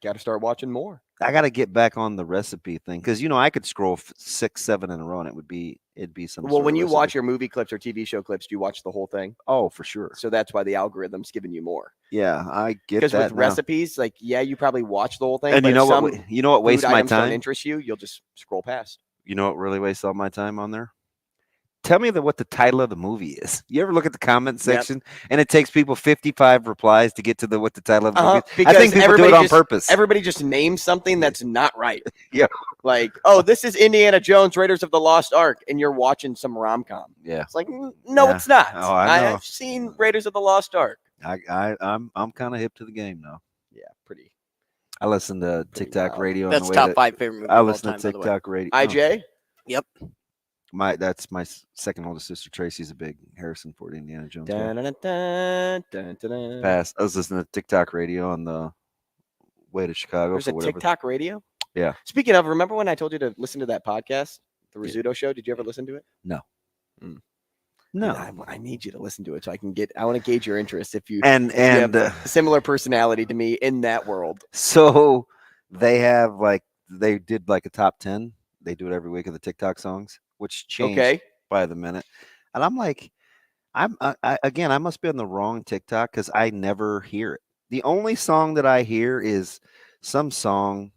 Got to start watching more. I got to get back on the recipe thing because I could scroll 6, 7 in a row and it'd be some. Well, when you watch your movie clips or TV show clips, do you watch the whole thing? Oh, for sure. So that's why the algorithm's giving you more. Yeah, I get that. Because with recipes, like, yeah, you probably watch the whole thing. And but you know what wastes my time? Don't interest you, you'll just scroll past. You know what really wastes all my time on there? tell me what the title of the movie is. You ever look at the comment section and it takes people 55 replies to get to what the title of the movie is? Because I think people do it on purpose. Everybody just names something that's not right. Yeah. Like, oh, this is Indiana Jones, Raiders of the Lost Ark, and you're watching some rom-com. Yeah. It's like, no, it's not. Oh, I know. I've seen Raiders of the Lost Ark. I'm kind of hip to the game now. Yeah, pretty. I listen to TikTok radio. That's top 5 favorite movie. I of all listen time, to by the way. TikTok radio. IJ? Yep. That's my second oldest sister. Tracy's a big Harrison Ford Indiana Jones fan. Pass. I was listening to TikTok radio on the way to Chicago. There's a TikTok radio? Yeah. Speaking of, remember when I told you to listen to that podcast, the Rizzuto Show? Did you ever listen to it? No. No. I need you to listen to it so I want to gauge your interest if you and have a similar personality to me in that world. So they did like a top 10. They do it every week of the TikTok songs, which change by the minute. And I'm like, I must be on the wrong TikTok because I never hear it. The only song that I hear is some song.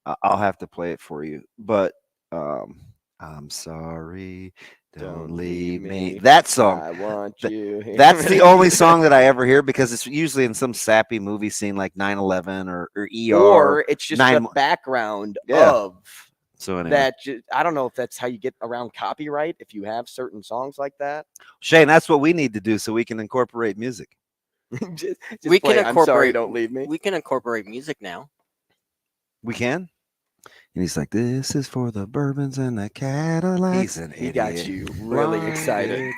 I'll have to play it for you, but I'm sorry. Don't leave me. That song. I want you. That's the only song that I ever hear because it's usually in some sappy movie scene like 9/11 or ER. Or it's just the background of. So anyway. I don't know if that's how you get around copyright if you have certain songs like that. Shane, that's what we need to do so we can incorporate music. just we play, can incorporate. I'm sorry, don't leave me. We can incorporate music now. We can. And he's like, "This is for the bourbons and the Cadillacs." He got you really excited.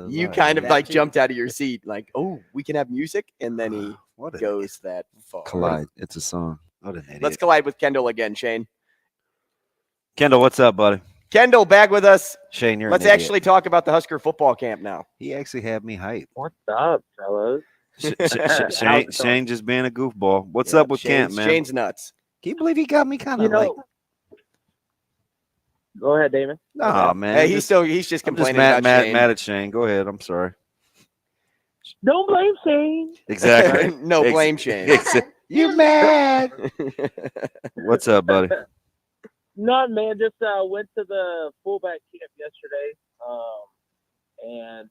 You kind of like jumped out of your seat, like, "Oh, we can have music," and then he goes that far. Collide. It's a song. What an idiot. Let's collide with Kendall again, Shane. Kendall, what's up, buddy? Kendall, back with us. Shane, you're Let's actually talk about the Husker football camp now. He actually had me hyped. What's up, fellas? Shane just being a goofball. What's up with camp, man? Shane's nuts. Can you believe he got me kind of like? Go ahead, Damon. No, man. Hey, he's just complaining mad about at Shane. Go ahead. I'm sorry. Don't blame Shane. Exactly. No blame Shane. You mad? What's up, buddy? None, man. Just went to the fullback camp yesterday, and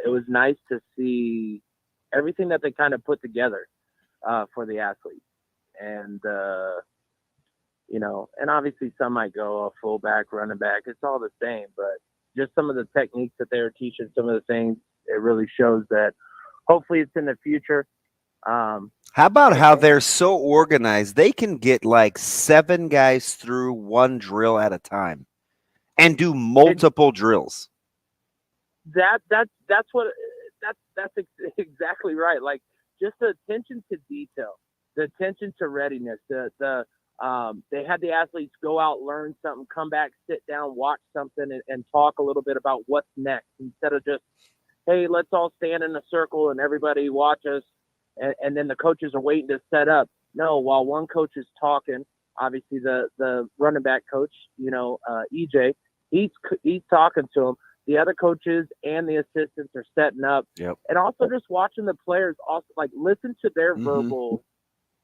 it was nice to see everything that they kind of put together for the athletes. And and obviously some might go a fullback, running back. It's all the same, but just some of the techniques that they were teaching, some of the things, it really shows that hopefully it's in the future. How about how they're so organized? They can get like 7 guys through one drill at a time and do multiple drills. That's exactly right. Like just the attention to detail, the attention to readiness, they had the athletes go out, learn something, come back, sit down, watch something, and talk a little bit about what's next instead of just, hey, let's all stand in a circle and everybody watch us, and then the coaches are waiting to set up. No, while one coach is talking, obviously the running back coach, EJ, he's talking to them. The other coaches and the assistants are setting up. Yep. And also just watching the players also like listen to their verbal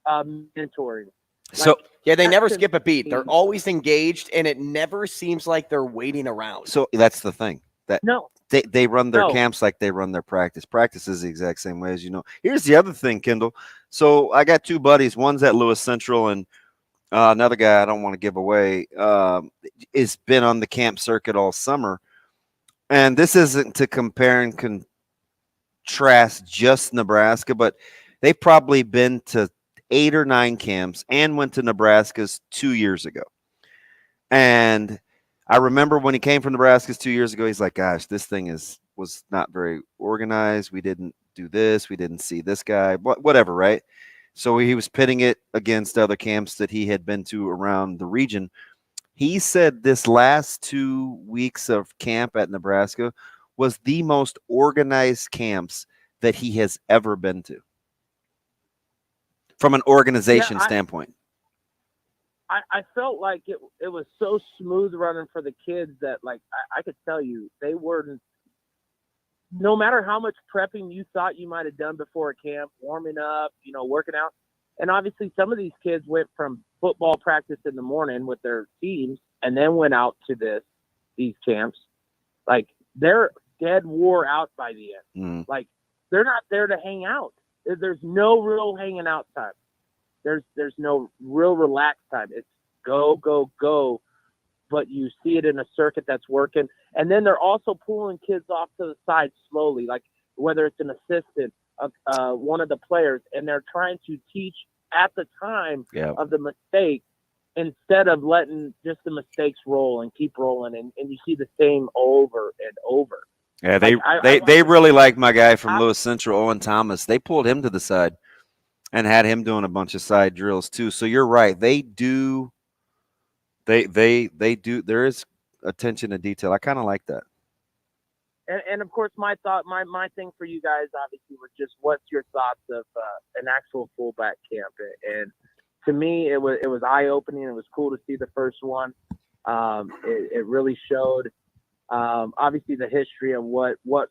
mentoring. So they never skip a beat. They're always engaged, and it never seems like they're waiting around. So that's the thing. That no, they run their camps like they run their practice. Practice is the exact same way as Here's the other thing, Kendall. So I got 2 buddies. One's at Lewis Central, and another guy I don't want to give away has been on the camp circuit all summer. And this isn't to compare and contrast just Nebraska, but they've probably been to 8 or 9 camps and went to Nebraska's 2 years ago. And I remember when he came from Nebraska's 2 years ago, he's like, gosh, this thing was not very organized. We didn't do this. We didn't see this guy, whatever, right? So he was pitting it against other camps that he had been to around the region. He said this last 2 weeks of camp at Nebraska was the most organized camps that he has ever been to. From an organization standpoint. I felt like it was so smooth running for the kids that like I could tell you they weren't, no matter how much prepping you thought you might have done before a camp, warming up, working out. And obviously some of these kids went from football practice in the morning with their teams and then went out to these camps. Like, they're dead wore out by the end. Mm. Like, they're not there to hang out. There's no real hanging out time. There's no real relaxed time. It's go, go, go. But you see it in a circuit that's working. And then they're also pulling kids off to the side slowly, like whether it's an assistant, one of the players, and they're trying to teach at the time of the mistake instead of letting just the mistakes roll and keep rolling. And you see the same over and over. Yeah, they really like my guy from Lewis Central, Owen Thomas. They pulled him to the side and had him doing a bunch of side drills too. So you're right. They do. They do. There is attention to detail. I kind of like that. And of course, my thing for you guys obviously was just what's your thoughts of an actual fullback camp? And to me, it was eye opening. It was cool to see the first one. It really showed. Obviously the history of what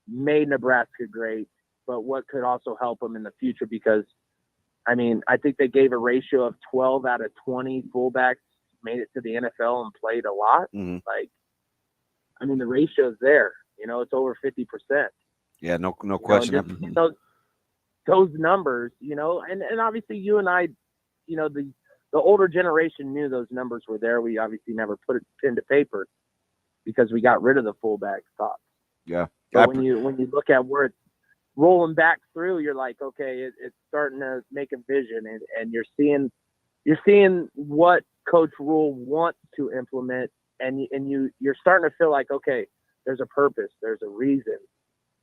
made Nebraska great, but what could also help them in the future, because I mean, I think they gave a ratio of 12 out of 20 fullbacks made it to the NFL and played a lot. Mm-hmm. Like, I mean, the ratio's there, it's over 50%. Yeah, no question. Those numbers, and obviously you and I, the older generation knew those numbers were there. We obviously never put it pen to paper, because we got rid of the fullback thoughts. Yeah. But when you look at where it's rolling back through, you're like, okay, it's starting to make a vision, and you're seeing what Coach Rule wants to implement, and you're starting to feel like, okay, there's a purpose, there's a reason,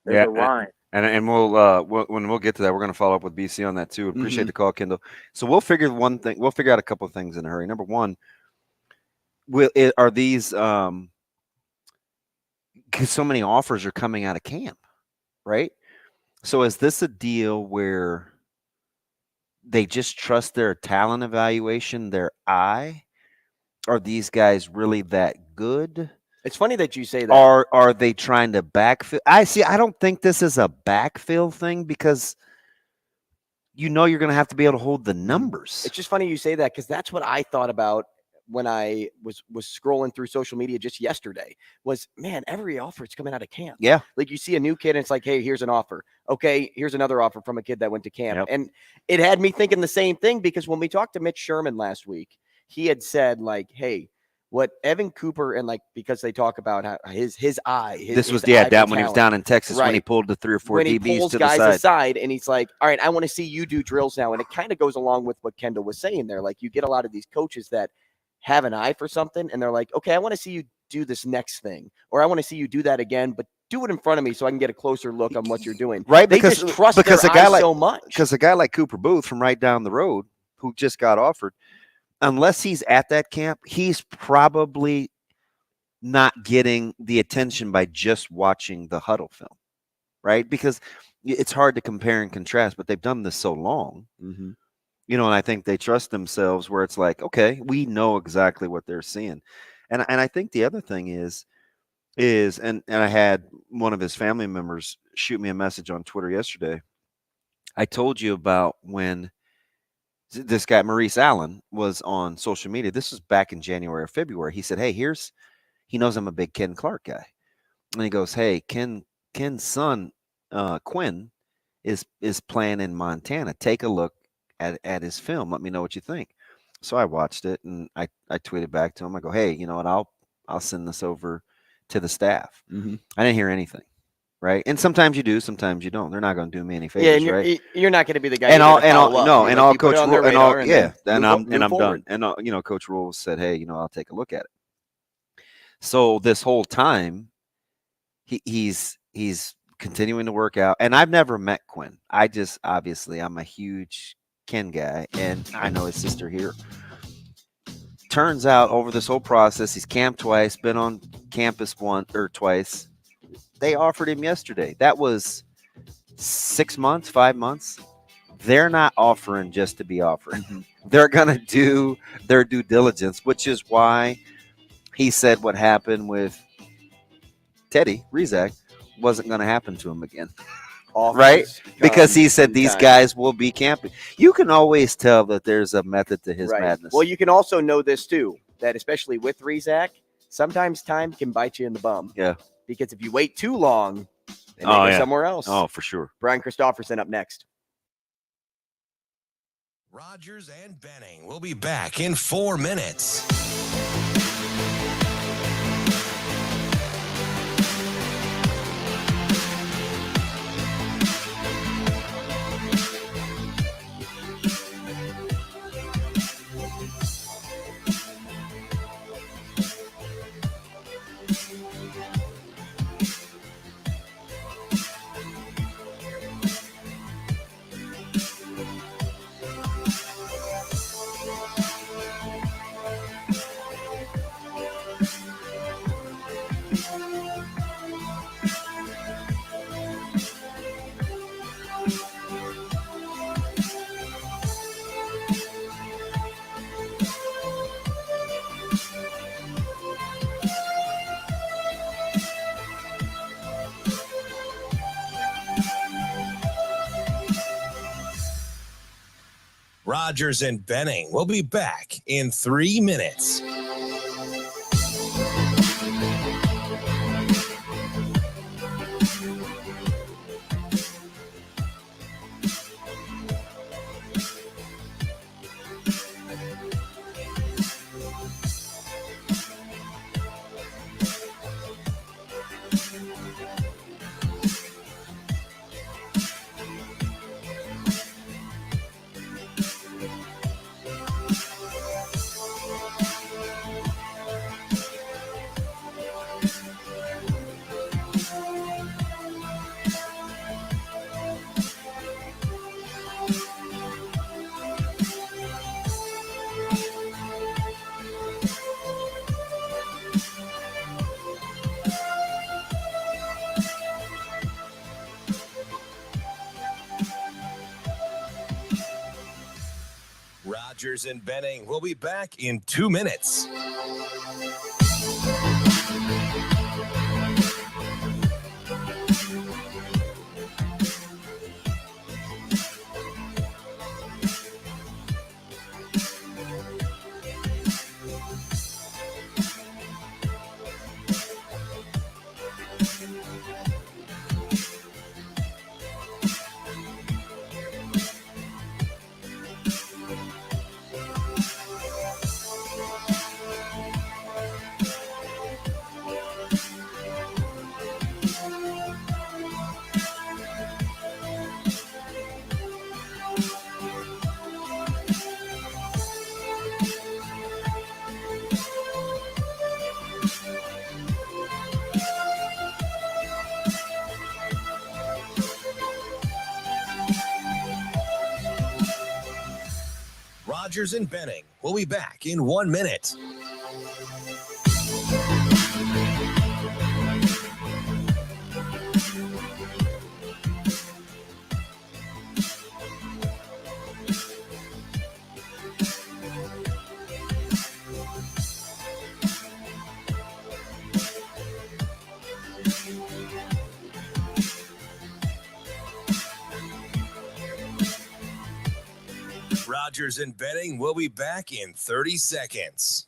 there's a rhyme. And we'll get to that, we're going to follow up with BC on that too. Appreciate the call, Kendall. So we'll figure out a couple of things in a hurry. Number one, are these because so many offers are coming out of camp, right? So is this a deal where they just trust their talent evaluation, their eye? Are these guys really that good? It's funny that you say that. Are they trying to backfill? I don't think this is a backfill thing, because you're going to have to be able to hold the numbers. It's just funny you say that, because that's what I thought about when I was scrolling through social media just yesterday. Was, man, every offer is coming out of camp. Yeah. Like, you see a new kid and it's like, hey, here's an offer. Okay, here's another offer from a kid that went to camp. Yep. And it had me thinking the same thing, because when we talked to Mitch Sherman last week, he had said, like, hey, what Evan Cooper, and like, because they talk about how his eye. This was down when he was down in Texas, right, when he pulled the 3 or 4 when DBs he pulls to guys the side. Aside, and he's like, all right, I want to see you do drills now. And it kind of goes along with what Kendall was saying there. Like, you get a lot of these coaches that have an eye for something, and they're like, okay, I want to see you do this next thing, or I want to see you do that again, but do it in front of me so I can get a closer look on what you're doing. Right, they because just trust because their a guy eye like so much. Because a guy like Cooper Booth from right down the road, who just got offered, unless he's at that camp, he's probably not getting the attention by just watching the huddle film, right? Because it's hard to compare and contrast, but they've done this so long. Mm-hmm. And I think they trust themselves, where it's like, okay, we know exactly what they're seeing. And I think the other thing is and I had one of his family members shoot me a message on Twitter yesterday. I told you about when this guy, Maurice Allen, was on social media. This was back in January or February. He said, hey, he knows I'm a big Ken Clark guy. And he goes, hey, Ken's son, Quinn, is playing in Montana. Take a look at his film. Let me know what you think. So I watched it, and I tweeted back to him. I go, hey, you know what? I'll send this over to the staff. Mm-hmm. I didn't hear anything, right? And sometimes you do, sommes you don't. They're not going to do me any favors, and right? You're not going to be the guy. And Coach Rule, I'm done. And Coach Rule said, hey, I'll take a look at it. So this whole time, he's continuing to work out, and I've never met Quinn. I'm a huge Ken guy, and I know his sister here. Turns out over this whole process, he's camped twice, been on campus once or twice. They offered him yesterday. That was 6 months, 5 months. They're not offering just to be offering. Mm-hmm. They're going to do their due diligence, which is why he said what happened with Teddy Rizak wasn't going to happen to him again. Right? Because he said these guys will be camping. You can always tell that there's a method to his madness. Well, you can also know this too, that especially with Rizak, sometimes time can bite you in the bum. Yeah. Because if you wait too long, they may go somewhere else. Oh, for sure. Brian Christopherson up next. Rogers and Benning will be back in 4 minutes. Rogers and Benning will be back in 3 minutes. Rogers and Benning will be back in 2 minutes. Rogers and Benning will be back in 1 minute. Rogers and Benning will be back in 30 seconds.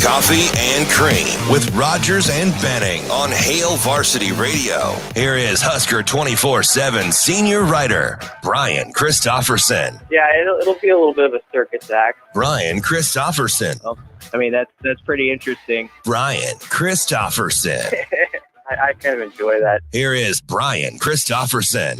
Coffee and Cream with Rogers and Benning on Hail Varsity Radio. Here is Husker 24/7 senior writer Brian Christopherson. Yeah, it'll be a little bit of a circus act. Brian Christopherson. Well, I mean, that's pretty interesting. Brian Christopherson. I kind of enjoy that. Here is Brian Christopherson.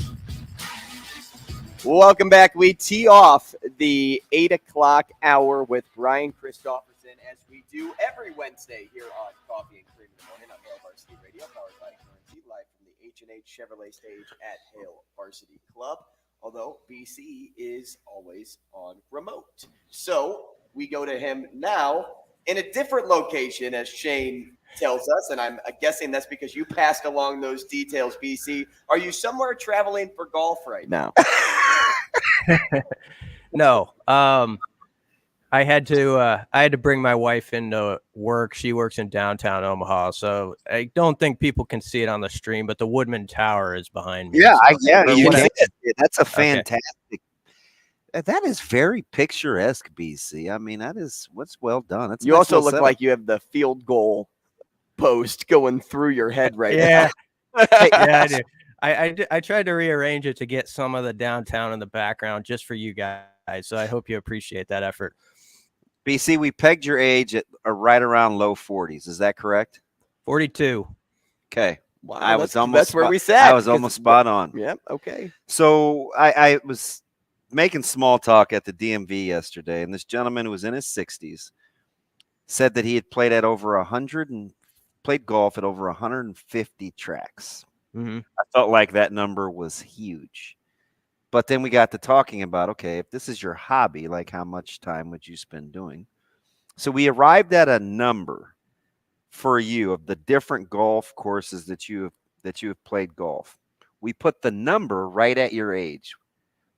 Welcome back. We tee off the 8 o'clock hour with Brian Christopherson, as we do every Wednesday here on Coffee and Cream in the Morning on Hail Varsity Radio, powered by Currency, live from the H&H Chevrolet stage at Hail Varsity Club, although BC is always on remote. So we go to him now. in a different location, as Shane tells us, and I'm guessing that's because you passed along those details, BC. Are you somewhere traveling for golf right now? No. I had to bring my wife into work. She works in downtown Omaha, so I don't think people can see it on the stream, but the Woodman Tower is behind me. Yeah, so, you can see it. That's a fantastic. That is very picturesque, BC. I mean, what's well done. It's you also look like you have the field goal post going through your head right now. Yeah, I do. I tried to rearrange it to get some of the downtown in the background just for you guys. So I hope you appreciate that effort. BC, we pegged your age at right around low 40s. Is that correct? 42. Okay. Wow, that's where we sat. I was almost spot on. Yep. Okay. So I was making small talk at the DMV yesterday, and this gentleman who was in his 60s said that he had played golf at over 150 tracks. Mm-hmm. I felt like that number was huge. But then we got to talking about, okay, if this is your hobby, like how much time would you spend doing? So we arrived at a number for you of the different golf courses that you have played golf. We put the number right at your age,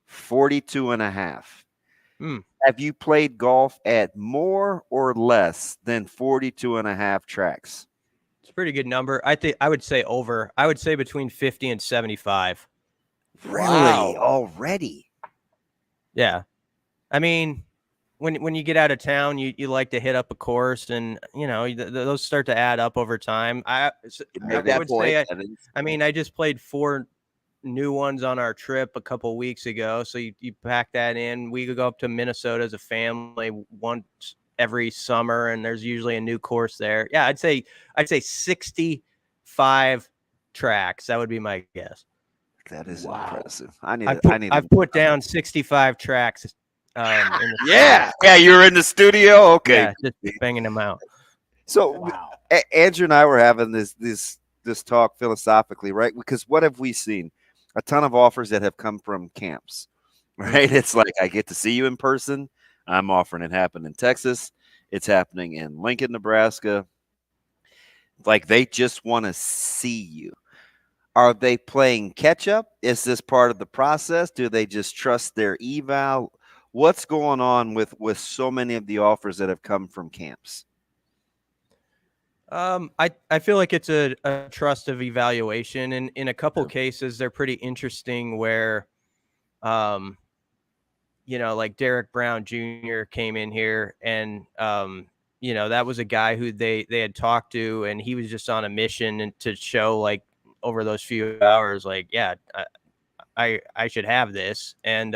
42 and a half. Have you played golf at more or less than 42 and a half tracks? It's a pretty good number. I would say over. I would say between 50 and 75. Really? Wow. Already? Yeah. I mean, when you get out of town, you like to hit up a course, and those start to add up over time. I just played 4 new ones on our trip a couple weeks ago. So you pack that in. We go up to Minnesota as a family once every summer, and there's usually a new course there. Yeah, I'd say 65 tracks. That would be my guess. That is impressive. I've put down 65 tracks. Yeah, you're in the studio. Okay, yeah, just banging them out. So Andrew and I were having this talk philosophically, right? Because what have we seen? A ton of offers that have come from camps, right? It's like, I get to see you in person. I'm offering it happen in Texas. It's happening in Lincoln, Nebraska. Like, they just want to see you. Are they playing catch up? Is this part of the process? Do they just trust their eval? What's going on with so many of the offers that have come from camps? I feel like it's a trust of evaluation, and in a couple cases they're pretty interesting where, like Derek Brown Jr. came in here, and that was a guy who they had talked to, and he was just on a mission and to show, like, over those few hours, like, yeah, I should have this. And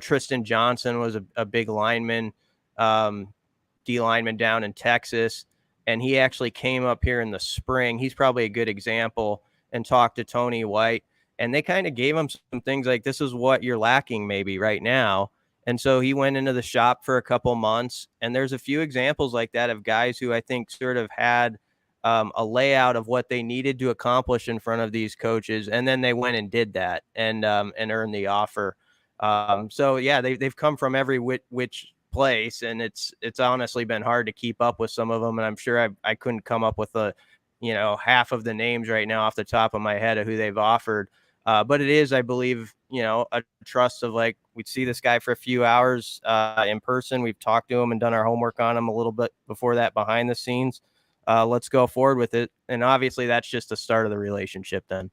Tristan Johnson was a big lineman, D lineman down in Texas. And he actually came up here in the spring. He's probably a good example, and talked to Tony White. And they kind of gave him some things like, this is what you're lacking maybe right now. And so he went into the shop for a couple months. And there's a few examples like that of guys who I think sort of had a layout of what they needed to accomplish in front of these coaches. And then they went and did that and earned the offer. So, yeah, they've come from every which place, and it's honestly been hard to keep up with some of them, and I'm sure I couldn't come up with half of the names right now off the top of my head of who they've offered, but it is, I believe, a trust of, like, we'd see this guy for a few hours in person, we've talked to him and done our homework on him a little bit before that behind the scenes, let's go forward with it. And obviously that's just the start of the relationship. Then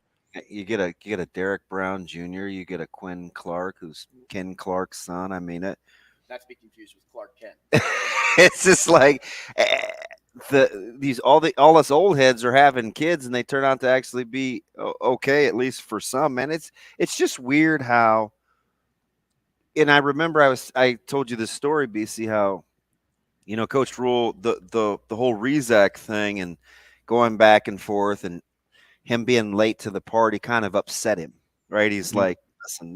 you get a Derek Brown Jr., you get a Quinn Clark, who's Ken Clark's son. I mean, not to be confused with Clark Kent. It's just like all us old heads are having kids, and they turn out to actually be okay, at least for some. Man, it's just weird how. And I remember I told you this story, BC, how Coach Rule, the whole Rezak thing and going back and forth, and him being late to the party kind of upset him, right? He's like, listen,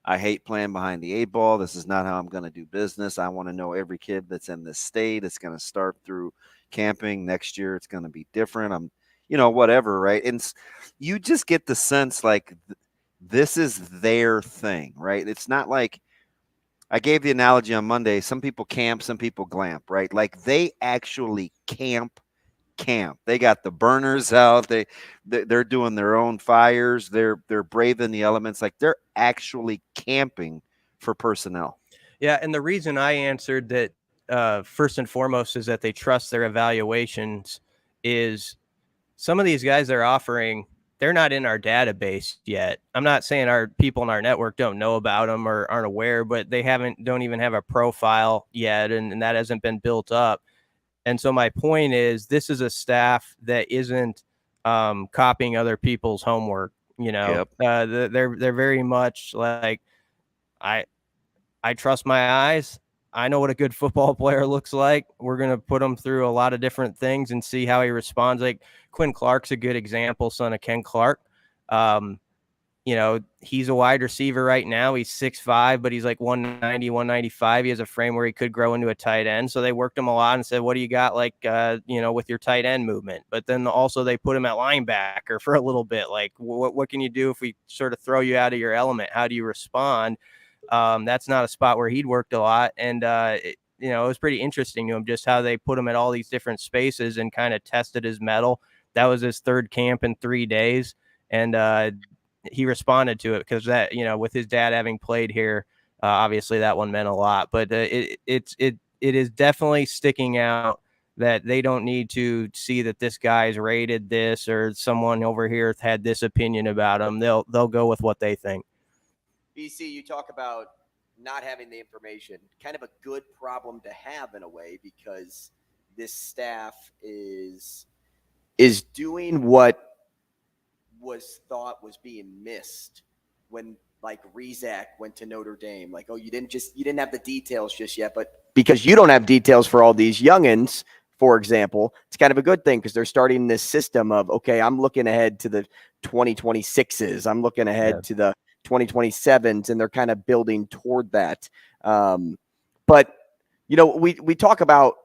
I hate playing behind the 8 ball. This is not how I'm going to do business. I want to know every kid that's in this state. It's going to start through camping next year. It's going to be different. Whatever, right? And you just get the sense like this is their thing, right? It's not like I gave the analogy on Monday. Some people camp, some people glamp, right? Like they actually camp. They got the burners out. They're doing their own fires. They're braving the elements. Like they're actually camping for personnel. Yeah, and the reason I answered that first and foremost is that they trust their evaluations. Is some of these guys they're offering, they're not in our database yet. I'm not saying our people in our network don't know about them or aren't aware, but they don't even have a profile yet, and that hasn't been built up. And so my point is, this is a staff that isn't copying other people's homework. They're very much like, I trust my eyes. I know what a good football player looks like. We're going to put him through a lot of different things and see how he responds. Like Quinn Clark's a good example, son of Ken Clark. He's a wide receiver right now. He's 6'5", but he's like 190, 195. He has a frame where he could grow into a tight end. So they worked him a lot and said, what do you got with your tight end movement? But then also they put him at linebacker for a little bit. Like, what can you do if we sort of throw you out of your element? How do you respond? That's not a spot where he'd worked a lot. And, it was pretty interesting to him just how they put him at all these different spaces and kind of tested his mettle. That was his third camp in 3 days. And he responded to it because that, with his dad having played here, obviously that one meant a lot. But it is definitely sticking out that they don't need to see that this guy's rated this or someone over here had this opinion about him. They'll go with what they think. BC, you talk about not having the information, kind of a good problem to have in a way, because this staff is doing what was thought was being missed when like Rizak went to Notre Dame. Like, oh, you didn't have the details just yet, but because you don't have details for all these youngins, for example, it's kind of a good thing because they're starting this system of, okay, I'm looking ahead to the 2026s. I'm looking ahead to the 2027s, and they're kind of building toward that. But we talk about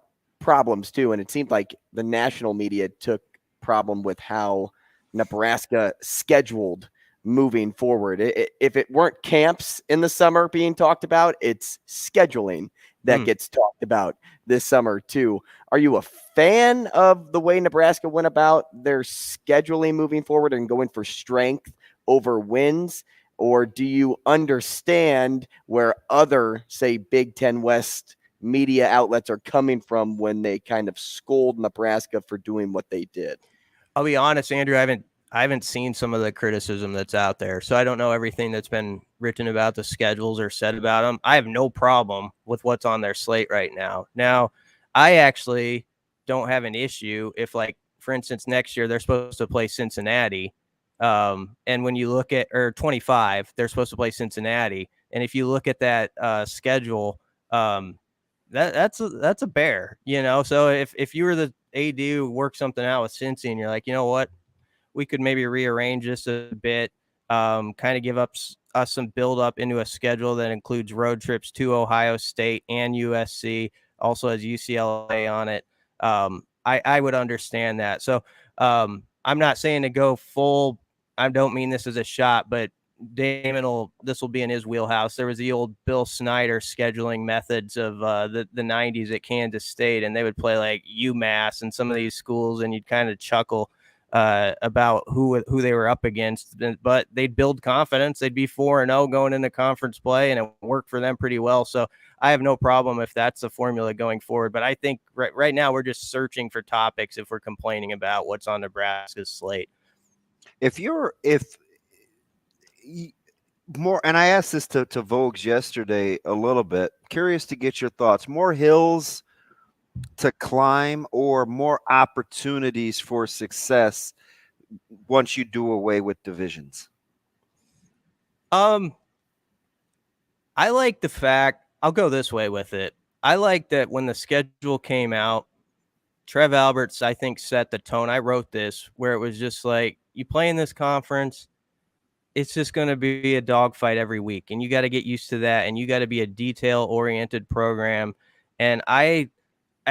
problems too, and it seemed like the national media took problem with how Nebraska scheduled moving forward. If it weren't camps in the summer being talked about, it's scheduling that gets talked about this summer too. Are you a fan of the way Nebraska went about their scheduling moving forward and going for strength over wins? Or do you understand where other, say, Big Ten West media outlets are coming from when they kind of scold Nebraska for doing what they did? I'll be honest, Andrew, I haven't seen some of the criticism that's out there, so I don't know everything that's been written about the schedules or said about them. I have no problem with what's on their slate right now. Now, I actually don't have an issue if, like, for instance, next year they're supposed to play Cincinnati. And when you look at, or 25, they're supposed to play Cincinnati. And if you look at that schedule, that's a bear, So if you were the AD who worked something out with Cincy and you're like, you know what, we could maybe rearrange this a bit, kind of give us some build up into a schedule that includes road trips to Ohio State and USC, also has UCLA on it. I would understand that. So I'm not saying to go full. I don't mean this as a shot, but Damon this will be in his wheelhouse. There was the old Bill Snyder scheduling methods of the 90s at Kansas State, and they would play like UMass and some of these schools, and you'd kind of chuckle about who they were up against. But they'd build confidence. They'd be 4-0 going into conference play, and it worked for them pretty well. So I have no problem if that's the formula going forward. But I think right now we're just searching for topics if we're complaining about what's on Nebraska's slate. If more, and I asked this to Vogues yesterday a little bit, curious to get your thoughts, more hills to climb or more opportunities for success once you do away with divisions? I like the fact, I'll go this way with it. I like that when the schedule came out, Trev Alberts, I think, set the tone. I wrote this where it was just like, you play in this conference, it's just going to be a dogfight every week, and you got to get used to that, and you got to be a detail-oriented program. And I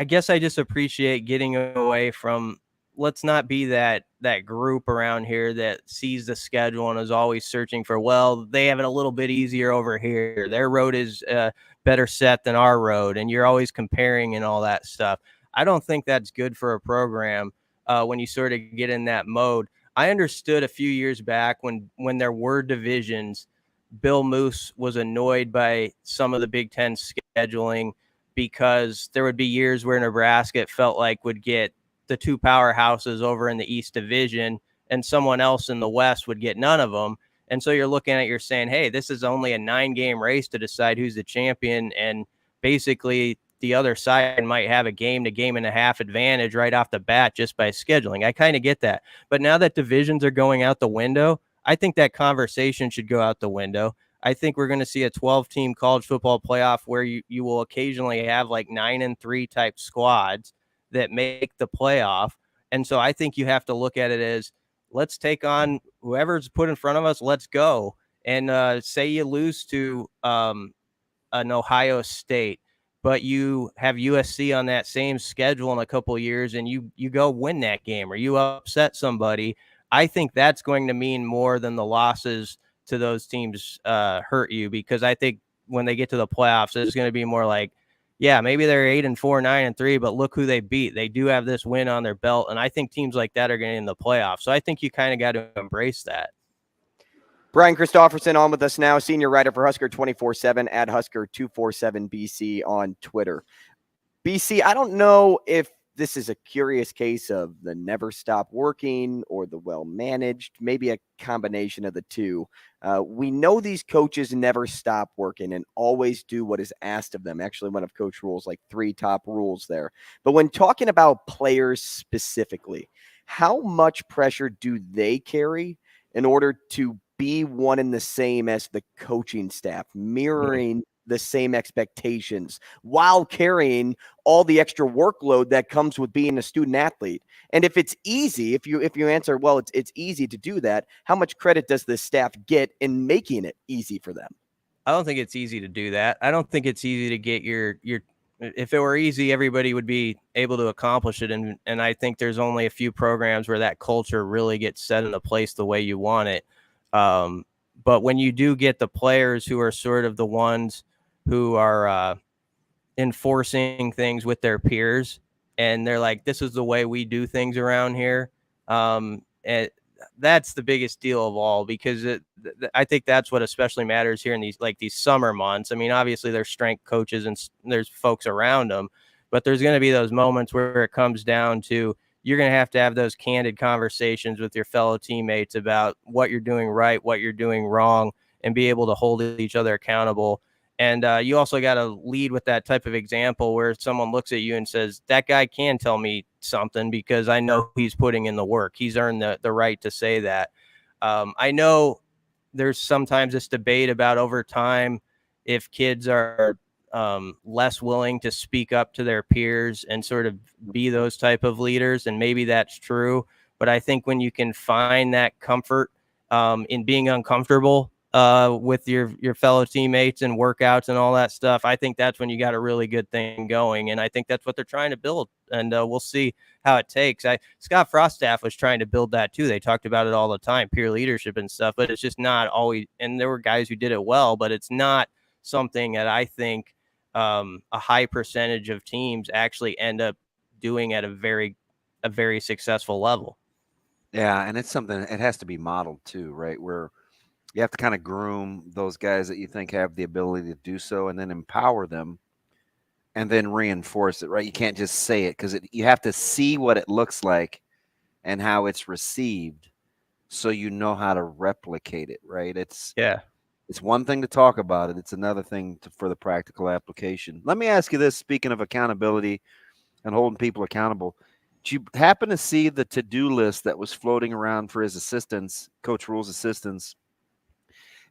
guess I just appreciate getting away from, let's not be that group around here that sees the schedule and is always searching for, well, they have it a little bit easier over here. Their road is better set than our road, and you're always comparing and all that stuff. I don't think that's good for a program when you sort of get in that mode. I understood a few years back when there were divisions, Bill Moose was annoyed by some of the Big Ten scheduling because there would be years where Nebraska, it felt like, would get the two powerhouses over in the East Division and someone else in the West would get none of them. And so you're looking at, you're saying, hey, this is only a 9-game race to decide who's the champion. And basically the other side might have a game to game and a half advantage right off the bat just by scheduling. I kind of get that. But now that divisions are going out the window, I think that conversation should go out the window. I think we're going to see a 12-team college football playoff where you will occasionally have like 9-3 type squads that make the playoff. And so I think you have to look at it as, let's take on whoever's put in front of us. Let's go. And say you lose to an Ohio State, but you have USC on that same schedule in a couple of years and you go win that game or you upset somebody. I think that's going to mean more than the losses to those teams hurt you, because I think when they get to the playoffs, it's going to be more like, yeah, maybe they're 8-4, 9-3, but look who they beat. They do have this win on their belt. And I think teams like that are getting in the playoffs. So I think you kind of got to embrace that. Brian Christopherson on with us now, senior writer for Husker 24/7 at Husker247BC on Twitter. BC, I don't know if this is a curious case of the never stop working or the well-managed, maybe a combination of the two. We know these coaches never stop working and always do what is asked of them. Actually, one of Coach Rule's like 3 top rules there. But when talking about players specifically, how much pressure do they carry in order to be one and the same as the coaching staff, mirroring the same expectations while carrying all the extra workload that comes with being a student athlete? And if it's easy, if you answer, well, it's easy to do that, how much credit does the staff get in making it easy for them? I don't think it's easy to do that. I don't think it's easy to get your if it were easy, everybody would be able to accomplish it. And I think there's only a few programs where that culture really gets set into place the way you want it. But when you do get the players who are sort of the ones who are enforcing things with their peers, and they're like, this is the way we do things around here, and that's the biggest deal of all, because I think that's what especially matters here in these summer months. I mean, obviously there's strength coaches and there's folks around them, but there's going to be those moments where it comes down to, you're going to have those candid conversations with your fellow teammates about what you're doing right, what you're doing wrong, and be able to hold each other accountable. And you also got to lead with that type of example where someone looks at you and says, that guy can tell me something because I know he's putting in the work. He's earned the right to say that. I know there's sometimes this debate about over time, if kids are less willing to speak up to their peers and sort of be those type of leaders. And maybe that's true. But I think when you can find that comfort in being uncomfortable with your fellow teammates and workouts and all that stuff, I think that's when you got a really good thing going. And I think that's what they're trying to build. And we'll see how it takes. Scott Frost's staff was trying to build that too. They talked about it all the time, peer leadership and stuff, but it's just not always. And there were guys who did it well, but it's not something that I think a high percentage of teams actually end up doing at a very successful level. Yeah, and it's something, it has to be modeled too, right? Where you have to kind of groom those guys that you think have the ability to do so, and then empower them and then reinforce it, right? You can't just say it, because you have to see what it looks like and how it's received so you know how to replicate it, right? It's one thing to talk about it. It's another thing for the practical application. Let me ask you this, speaking of accountability and holding people accountable, did you happen to see the to-do list that was floating around for his assistants, Coach Rule's assistants,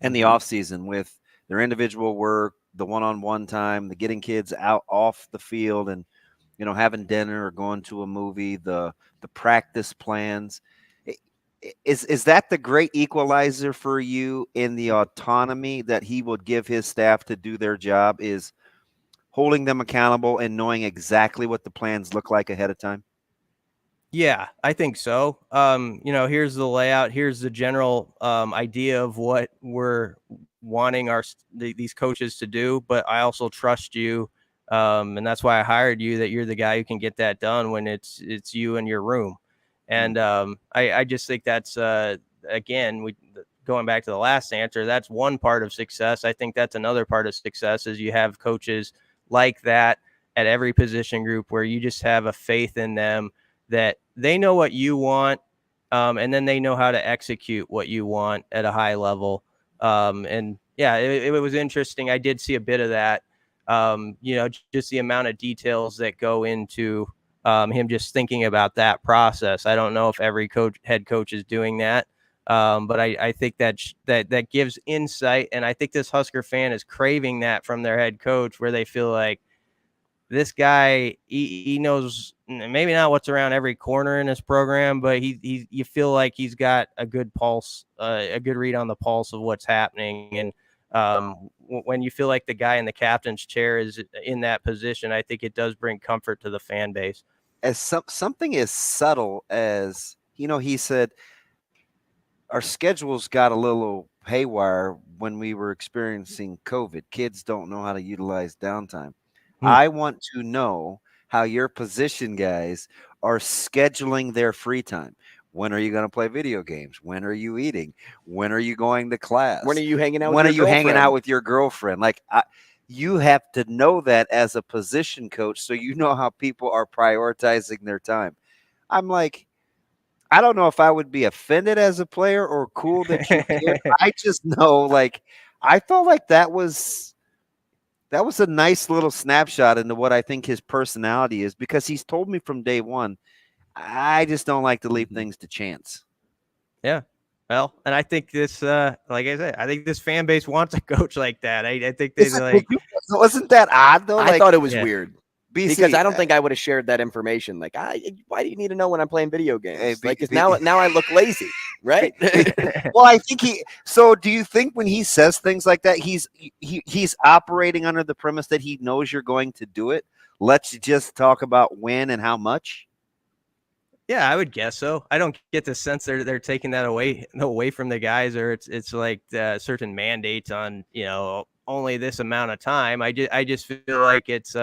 in the offseason, with their individual work, the one-on-one time, the getting kids out off the field and, having dinner or going to a movie, the practice plans? Is that the great equalizer for you in the autonomy that he would give his staff to do their job, is holding them accountable and knowing exactly what the plans look like ahead of time? Yeah, I think so. Here's the layout. Here's the general idea of what we're wanting these coaches to do, but I also trust you. And that's why I hired you, that you're the guy who can get that done when it's you in your room. And I just think that's, again, going back to the last answer, that's one part of success. I think that's another part of success is you have coaches like that at every position group where you just have a faith in them that they know what you want, and then they know how to execute what you want at a high level. And yeah, it was interesting. I did see a bit of that, just the amount of details that go into him just thinking about that process. I don't know if every head coach is doing that. But I think that gives insight. And I think this Husker fan is craving that from their head coach, where they feel like this guy, he knows maybe not what's around every corner in this program, but you feel like he's got a good pulse, a good read on the pulse of what's happening. And when you feel like the guy in the captain's chair is in that position, I think it does bring comfort to the fan base. As something as subtle as, he said, our schedules got a little haywire when we were experiencing COVID. Kids don't know how to utilize downtime. I want to know how your position guys are scheduling their free time. When are you going to play video games? When are you eating? When are you going to class? When are you hanging out? When are you hanging out with your girlfriend? Like, you have to know that as a position coach, so you know how people are prioritizing their time. I'm like, I don't know if I would be offended as a player or cool that you did. I just know, like, I felt like that was a nice little snapshot into what I think his personality is, because he's told me from day one, I just don't like to leave things to chance. Yeah. Well, and I think this, like I said, I think this fan base wants a coach like that. I think they like. Wasn't that odd though? I thought it was weird. BC, because I don't think I would have shared that information. Like, why do you need to know when I'm playing video games? Because now I look lazy, right? Well, I think so do you think when he says things like that, he's operating under the premise that he knows you're going to do it? Let's just talk about when and how much. Yeah, I would guess so. I don't get the sense they're taking that away from the guys, or it's like certain mandates on, only this amount of time. I just feel like it's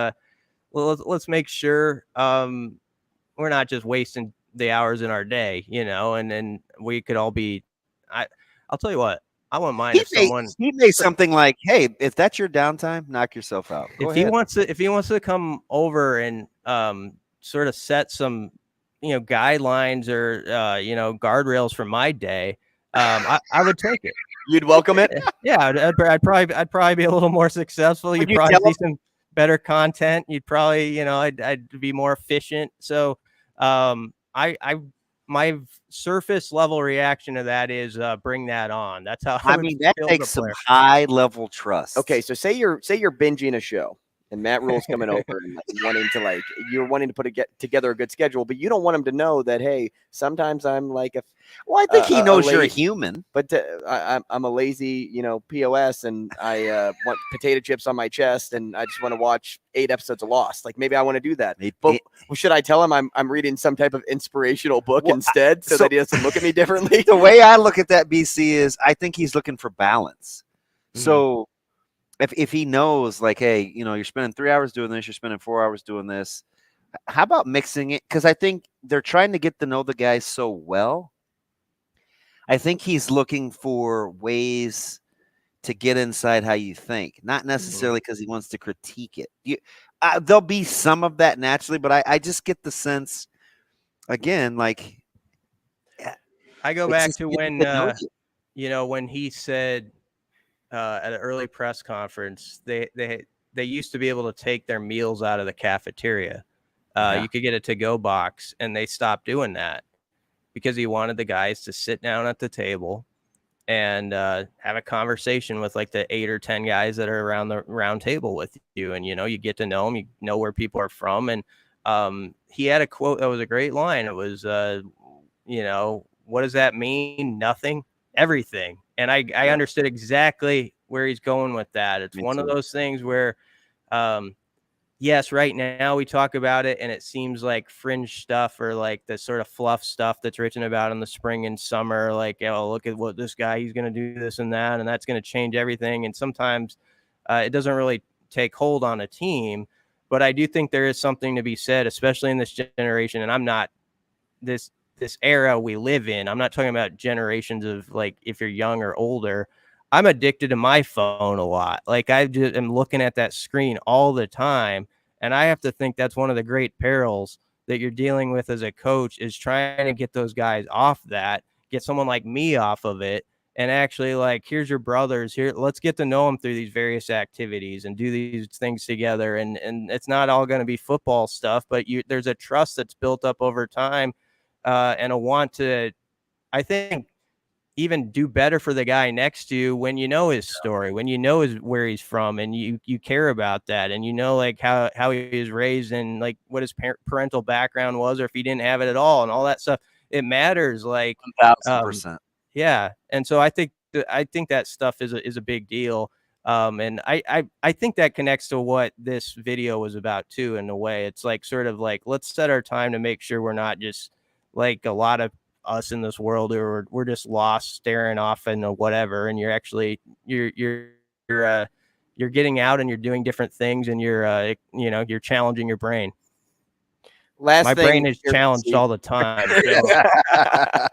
well, let's make sure we're not just wasting the hours in our day, and then we could all be. I'll tell you what, I wouldn't mind if someone he made something like, "Hey, if that's your downtime, knock yourself out." If he wants to come over and sort of set some guidelines or guardrails for my day, I would take it. You'd welcome it. Yeah, I'd probably be a little more successful. You'd probably see some better content. You'd probably, I'd be more efficient. So my surface level reaction to that is bring that on. That's how I mean that takes some high level trust. Okay, so say you're binging a show and Matt Rule's coming over and you're wanting to put together a good schedule, but you don't want him to know that, hey, sometimes I'm like I think he knows you're a human, but I'm a lazy, POS, and I want potato chips on my chest, and I just want to watch 8 episodes of Lost. Like, maybe I want to do that. But should I tell him I'm reading some type of inspirational book instead, so that he doesn't look at me differently? The way I look at that, BC, is I think he's looking for balance. Mm-hmm. So if he knows, like, hey, you're spending 3 hours doing this, you're spending 4 hours doing this, how about mixing it? Because I think they're trying to get to know the guys so well. I think he's looking for ways to get inside how you think, not necessarily because he wants to critique it. There'll be some of that naturally, but I just get the sense, again, like, I go back to when, when he said at an early press conference, they used to be able to take their meals out of the cafeteria. You could get a to-go box, and they stopped doing that because he wanted the guys to sit down at the table and have a conversation with like the 8 or 10 guys that are around the round table with you. And, you get to know them, you know where people are from. And he had a quote that was a great line. It was, what does that mean? Nothing, everything. And I understood exactly where he's going with that. It's one of those things where yes, right now we talk about it and it seems like fringe stuff or like the sort of fluff stuff that's written about in the spring and summer. Like, oh, look at what this guy, he's going to do this and that, and that's going to change everything. And sometimes it doesn't really take hold on a team. But I do think there is something to be said, especially in this generation. And I'm not this era we live in. I'm not talking about generations of like if you're young or older. I'm addicted to my phone a lot. Like I just am looking at that screen all the time. And I have to think that's one of the great perils that you're dealing with as a coach is trying to get those guys off that, get someone like me off of it. And actually like, here's your brothers here. Let's get to know them through these various activities and do these things together. And it's not all going to be football stuff, but there's a trust that's built up over time and a want to, I think, even do better for the guy next to you when you know his story, when you know where he's from, and you care about that, and you know like how he was raised and like what his parental background was, or if he didn't have it at all, and all that stuff. It matters, like 1,000%. Yeah, and so I think that stuff is a big deal, and I think that connects to what this video was about too. In a way, it's like sort of like let's set our time to make sure we're not just like a lot of us in this world, or we're just lost staring off into whatever, and you're actually you're getting out and you're doing different things, and you're you're challenging your brain. My brain is challenged all the time. So.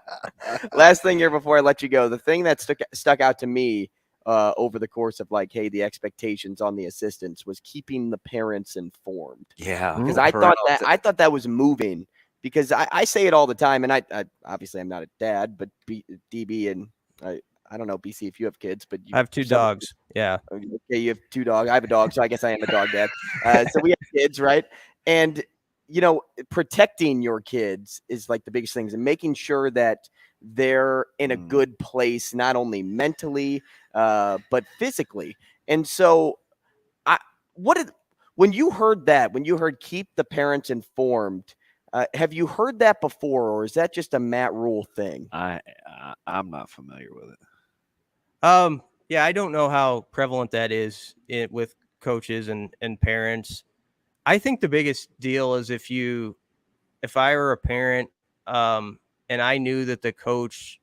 Last thing here before I let you go, the thing that stuck out to me over the course of like, hey, the expectations on the assistants was keeping the parents informed. Yeah, because I thought that was moving. Because I say it all the time, and I obviously I'm not a dad, but DB and I don't know, BC, if you have kids, but I have 2 dogs. Yeah. Okay, you have 2 dogs. I have a dog, so I guess I am a dog dad. So we have kids, right? And protecting your kids is like the biggest things, and making sure that they're in a good place, not only mentally, but physically. And so, when you heard keep the parents informed. Have you heard that before, or is that just a Matt Rule thing? I'm not familiar with it. Yeah, I don't know how prevalent that is with coaches and parents. I think the biggest deal is if I were a parent, and I knew that the coach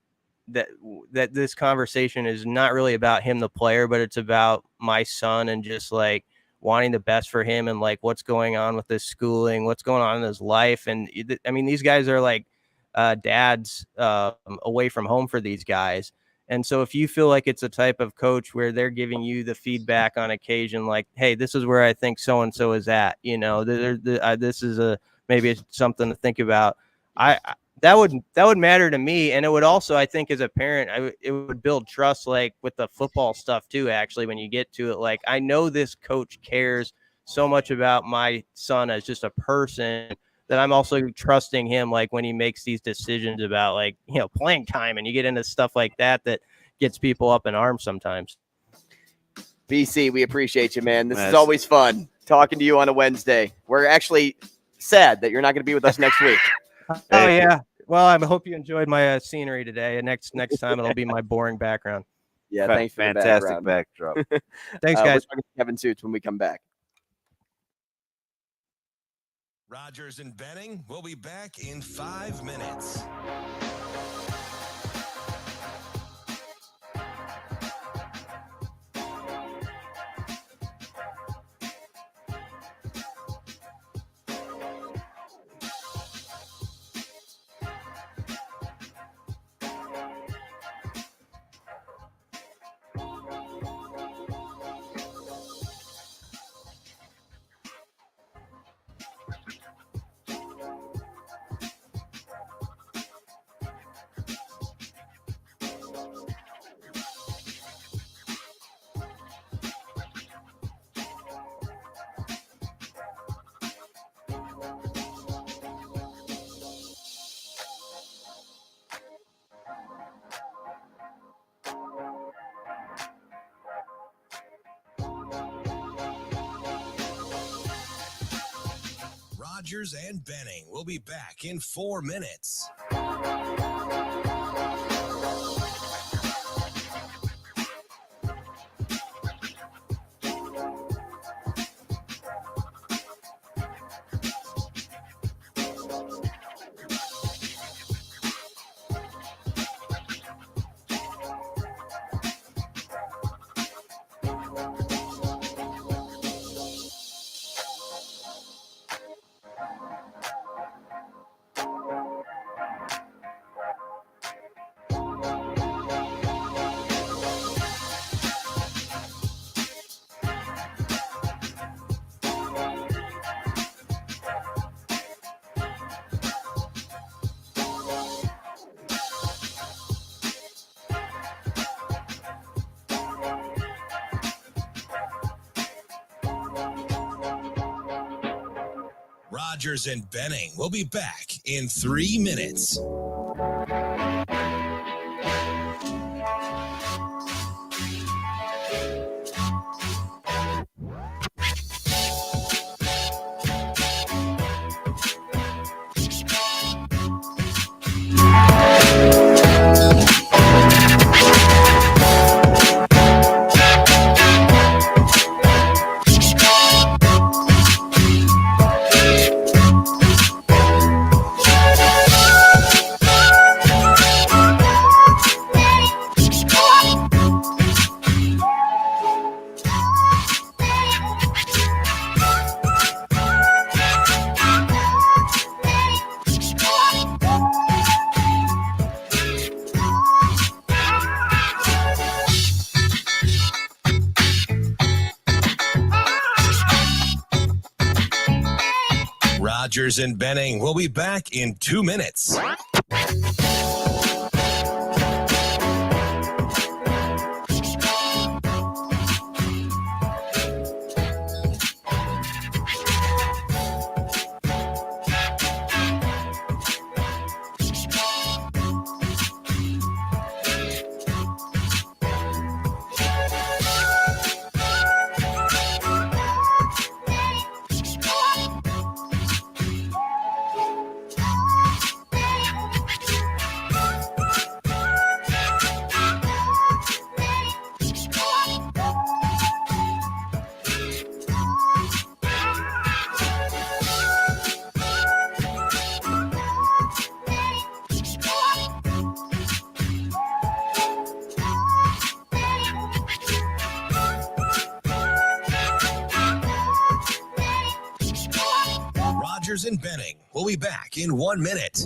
that this conversation is not really about him, the player, but it's about my son and just like wanting the best for him and like what's going on with his schooling, what's going on in his life. And I mean, these guys are like dads away from home for these guys. And so if you feel like it's a type of coach where they're giving you the feedback on occasion, like, hey, this is where I think so-and-so is at, this is maybe it's something to think about. That would matter to me. And it would also, I think as a parent, it would build trust, like with the football stuff too, actually, when you get to it. Like, I know this coach cares so much about my son as just a person that I'm also trusting him, like when he makes these decisions about like, playing time, and you get into stuff like that gets people up in arms sometimes. BC, we appreciate you, man. This is always fun talking to you on a Wednesday. We're actually sad that you're not going to be with us next week. Oh yeah. Well, I hope you enjoyed my scenery today. And next time it'll be my boring background. Yeah, thanks for fantastic backdrop. Thanks, guys. We're talking to Kevin Sjuts when we come back. Rogers and Benning will be back in 5 minutes. Rogers and Benning will be back in 4 minutes. Rogers and Benning will be back in 3 minutes. Rogers and Benning will be back in 2 minutes. Rogers and Benning will be back in 1 minute.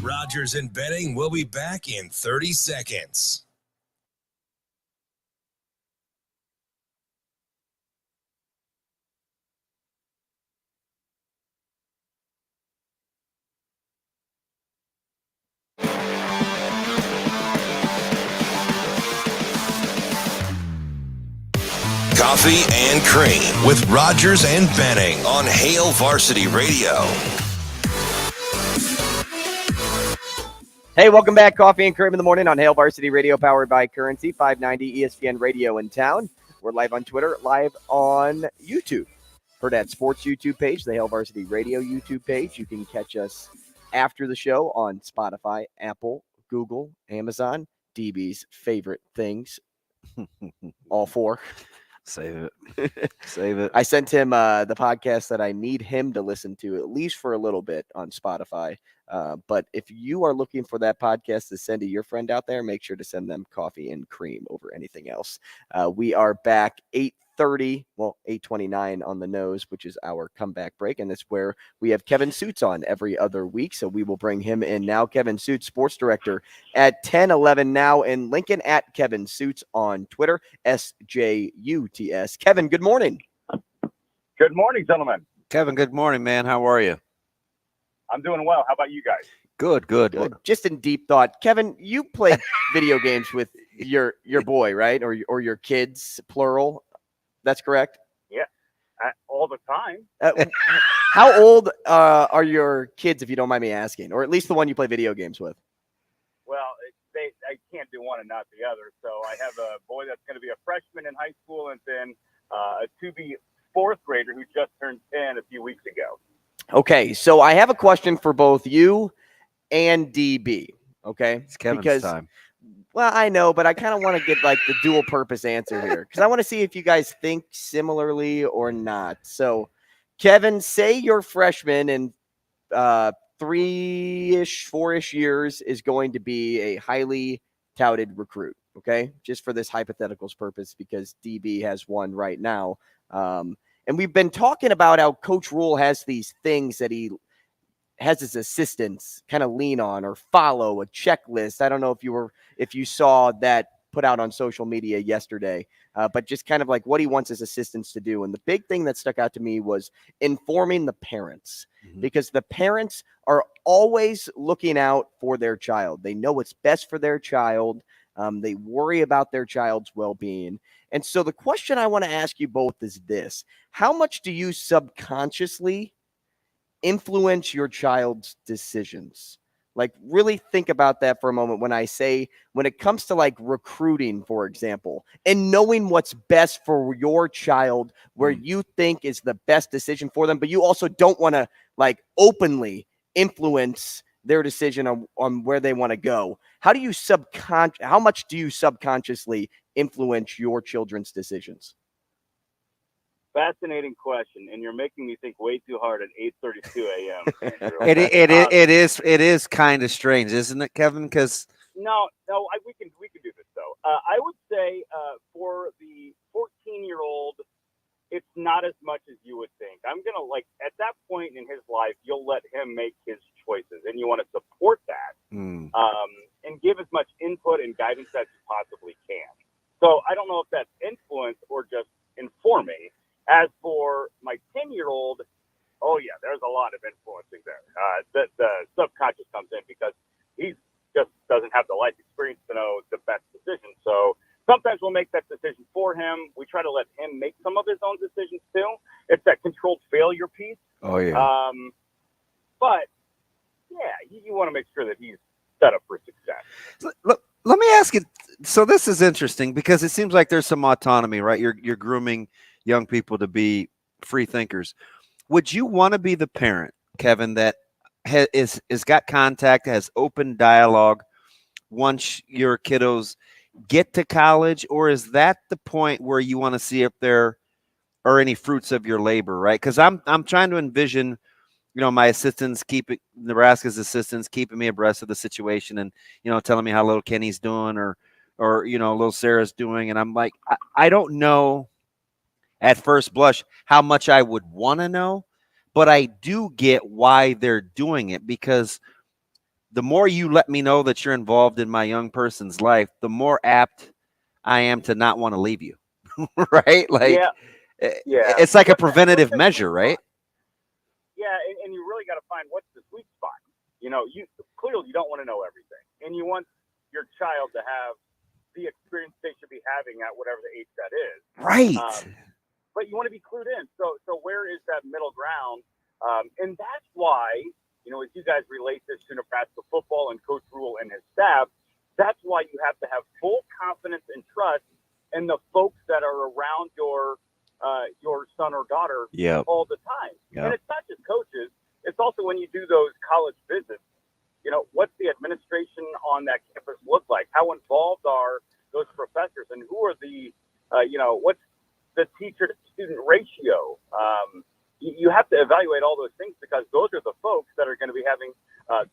Rogers and Benning will be back in 30 seconds. Coffee and Cream with Rogers and Benning on Hail Varsity Radio. Hey, welcome back. Coffee and Cream in the morning on Hail Varsity Radio, powered by Currency, 590 ESPN Radio in town. We're live on Twitter, live on YouTube. Hurrdat Sports YouTube page, the Hail Varsity Radio YouTube page. You can catch us after the show on Spotify, Apple, Google, Amazon, DB's favorite things. All four. Save it. Save it. I sent him the podcast that I need him to listen to, at least for a little bit, on Spotify. But if you are looking for that podcast to send to your friend out there, make sure to send them Coffee and Cream over anything else. We are back 8:30, 8:29 on the nose, which is our comeback break. And that's where we have Kevin Sjuts on every other week. So we will bring him in now. Kevin Sjuts, sports director at 1011 now in Lincoln, at Kevin Sjuts on Twitter, SJUTS. Kevin, good morning. Good morning, gentlemen. Kevin, good morning, man. How are you? I'm doing well. How about you guys? Good. Just in deep thought, Kevin, you play video games with your boy, right? Or your kids, plural. That's correct? Yeah, all the time. How old are your kids, if you don't mind me asking? Or at least the one you play video games with? Well, I can't do one and not the other. So I have a boy that's going to be a freshman in high school, and then a to-be fourth grader who just turned 10 a few weeks ago. Okay, so I have a question for both you and DB, okay? It's Kevin's time. Well, I know, but I kind of want to get like the dual purpose answer here because I want to see if you guys think similarly or not. So, Kevin, say your freshman in 3-ish, 4-ish years is going to be a highly touted recruit, okay? Just for this hypothetical's purpose because DB has one right now. And we've been talking about how Coach Rule has these things that he has his assistants kind of lean on or follow a checklist. I don't know if you saw that put out on social media yesterday, but just kind of like what he wants his assistants to do. And the big thing that stuck out to me was informing the parents, because the parents are always looking out for their child. They know what's best for their child. They worry about their child's well-being. And so the question I want to ask you both is this: how much do you subconsciously influence your child's decisions? Like, really think about that for a moment when it comes to like recruiting, for example, and knowing what's best for your child, where you think is the best decision for them, but you also don't want to like openly influence their decision on where they want to go. How much do you subconsciously influence your children's decisions? Fascinating question, and you're making me think way too hard at 8:32 a.m. It is kind of strange, isn't it, Kevin? Because we can do this though. I would say for the 14-year-old, it's not as much as you would think. I'm gonna at that point in his life, you'll let him make his choices, and you want to support that, and give as much input and guidance as you possibly can. So I don't know if that's influence or just informing. As for my 10-year-old, oh yeah, there's a lot of influencing there. The subconscious comes in because he just doesn't have the life experience to know the best decision. So sometimes we'll make that decision for him. We try to let him make some of his own decisions too. It's that controlled failure piece. Oh yeah. But yeah, you want to make sure that he's set up for success. Look, let me ask you. So this is interesting because it seems like there's some autonomy, right? You're grooming young people to be free thinkers. Would you want to be the parent, Kevin, that is got contact, has open dialogue once your kiddos get to college, or is that the point where you want to see if there are any fruits of your labor, right? Because I'm trying to envision, my assistants Nebraska's assistants keeping me abreast of the situation and telling me how little Kenny's doing or little Sarah's doing, and I'm like, I don't know at first blush how much I would want to know, but I do get why they're doing it, because the more you let me know that you're involved in my young person's life, the more apt I am to not want to leave you. Right? It's like a preventative measure, right? Yeah, and you really got to find what's the sweet spot. You clearly you don't want to know everything, and you want your child to have the experience they should be having at whatever the age that is. Right. But you want to be clued in. So where is that middle ground? And that's why, as you guys relate this to Nebraska football and Coach Rule and his staff, that's why you have to have full confidence and trust in the folks that are around your son or daughter all the time. Yep. And it's not just coaches. It's also when you do those college visits, what's the administration on that campus look like? How involved are those professors, and who are the, what's the teacher to student ratio? You have to evaluate all those things, because those are the folks that are going to be having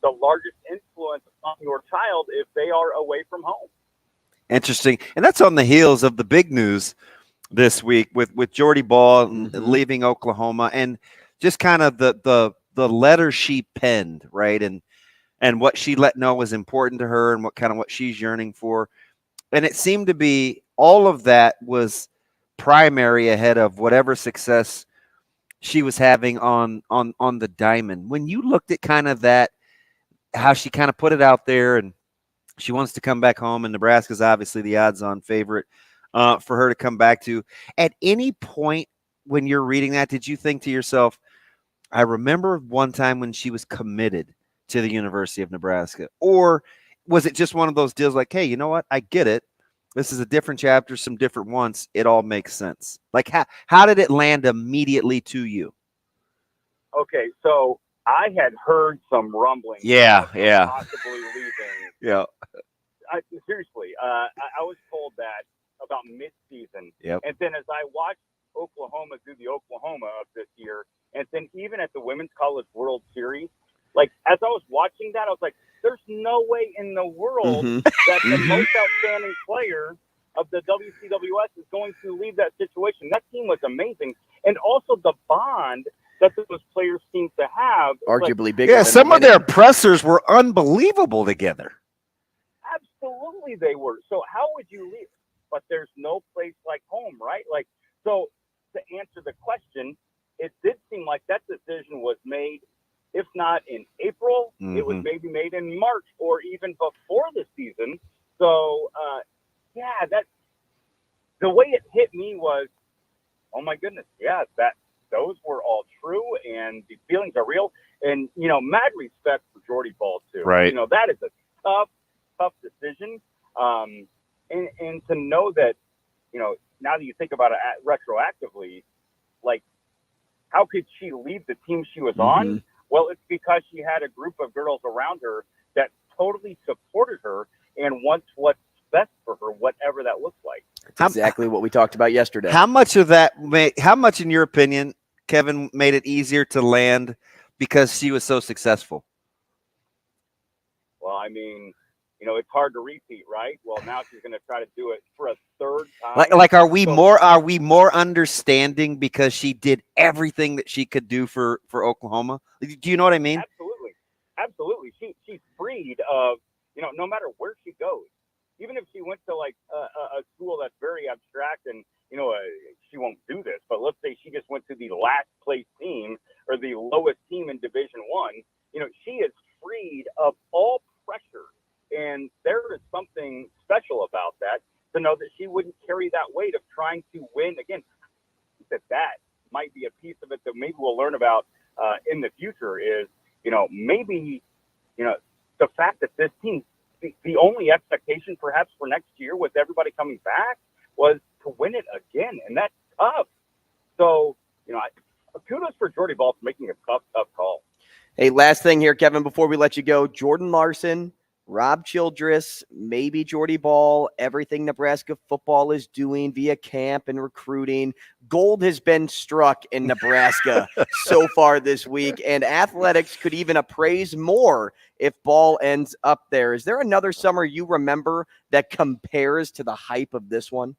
the largest influence on your child if they are away from home. Interesting. And that's on the heels of the big news this week with Jordy Ball leaving Oklahoma, and just kind of the letter she penned, right? And what she let know was important to her, and what she's yearning for. And it seemed to be all of that was primary ahead of whatever success she was having on the diamond. When you looked at kind of that, how she kind of put it out there, and she wants to come back home, and Nebraska's obviously the odds-on favorite for her to come back to. At any point when you're reading that, did you think to yourself, I remember one time when she was committed to the University of Nebraska? Or was it just one of those deals like, hey, you know what? I get it. This is a different chapter, some different wants. It all makes sense. Like, how did it land immediately to you? Okay, so I had heard some rumblings. Possibly leaving. Yeah. Seriously, I was told that about mid-season. Yep. And then as I watched Oklahoma do the Oklahoma of this year, and then even at the Women's College World Series, as I was watching that, I was like, there's no way in the world that the most outstanding player of the WCWS is going to leave that situation. That team was amazing. And also the bond that those players seem to have. Arguably bigger. Yeah, some of their pressers were unbelievable together. Absolutely they were. So how would you leave? But there's no place like home, right? Like, so to answer the question, it did seem like that decision was made, if not in April, it was maybe made in March or even before the season. So, that the way it hit me was, oh my goodness, those were all true, and the feelings are real. And, mad respect for Jordy Ball, too. Right. That is a tough decision. And to know that, now that you think about it retroactively, like, how could she leave the team she was on? Well, it's because she had a group of girls around her that totally supported her and wants what's best for her, whatever that looks like. That's exactly what we talked about yesterday. How much, in your opinion, Kevin, made it easier to land because she was so successful? Well, I mean, it's hard to repeat, right? Well, now she's going to try to do it for a third time. Like, are we more understanding because she did everything that she could do for Oklahoma? Do you know what I mean? Absolutely. She's freed of, no matter where she goes, even if she went to like a school that's very abstract and, she won't do this, but let's say she just went to the last place team or the lowest team in Division I, she is freed of all pressure. And there is something special about that, to know that she wouldn't carry that weight of trying to win. Again, that might be a piece of it that maybe we'll learn about in the future is, maybe, the fact that this team, the only expectation perhaps for next year with everybody coming back was to win it again. And that's tough. So, kudos for Jordy Ball for making a tough call. Hey, last thing here, Kevin, before we let you go, Jordan Larson, Rob Childress, maybe Jordy Ball, everything Nebraska football is doing via camp and recruiting. Gold has been struck in Nebraska so far this week, and athletics could even appraise more if Ball ends up there. Is there another summer you remember that compares to the hype of this one?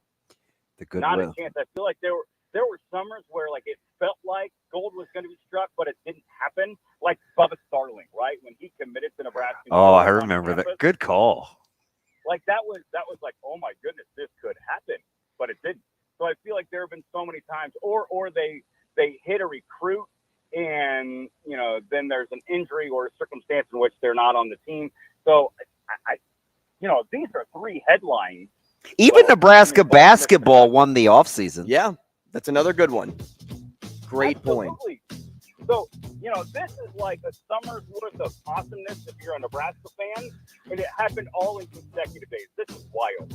Not a chance. I feel like there were summers where like it felt like gold was going to be struck, but it didn't happen. Like Bubba Starling, right? When he committed to Nebraska. Oh, I remember that. Good call. Like that was like, oh my goodness, this could happen, but it didn't. So I feel like there have been so many times, or they hit a recruit and then there's an injury or a circumstance in which they're not on the team. So I these are three headlines. Even Nebraska basketball won the offseason. Yeah, that's another good one. Great point. So, this is like a summer's worth of awesomeness if you're a Nebraska fan, and it happened all in consecutive days. This is wild.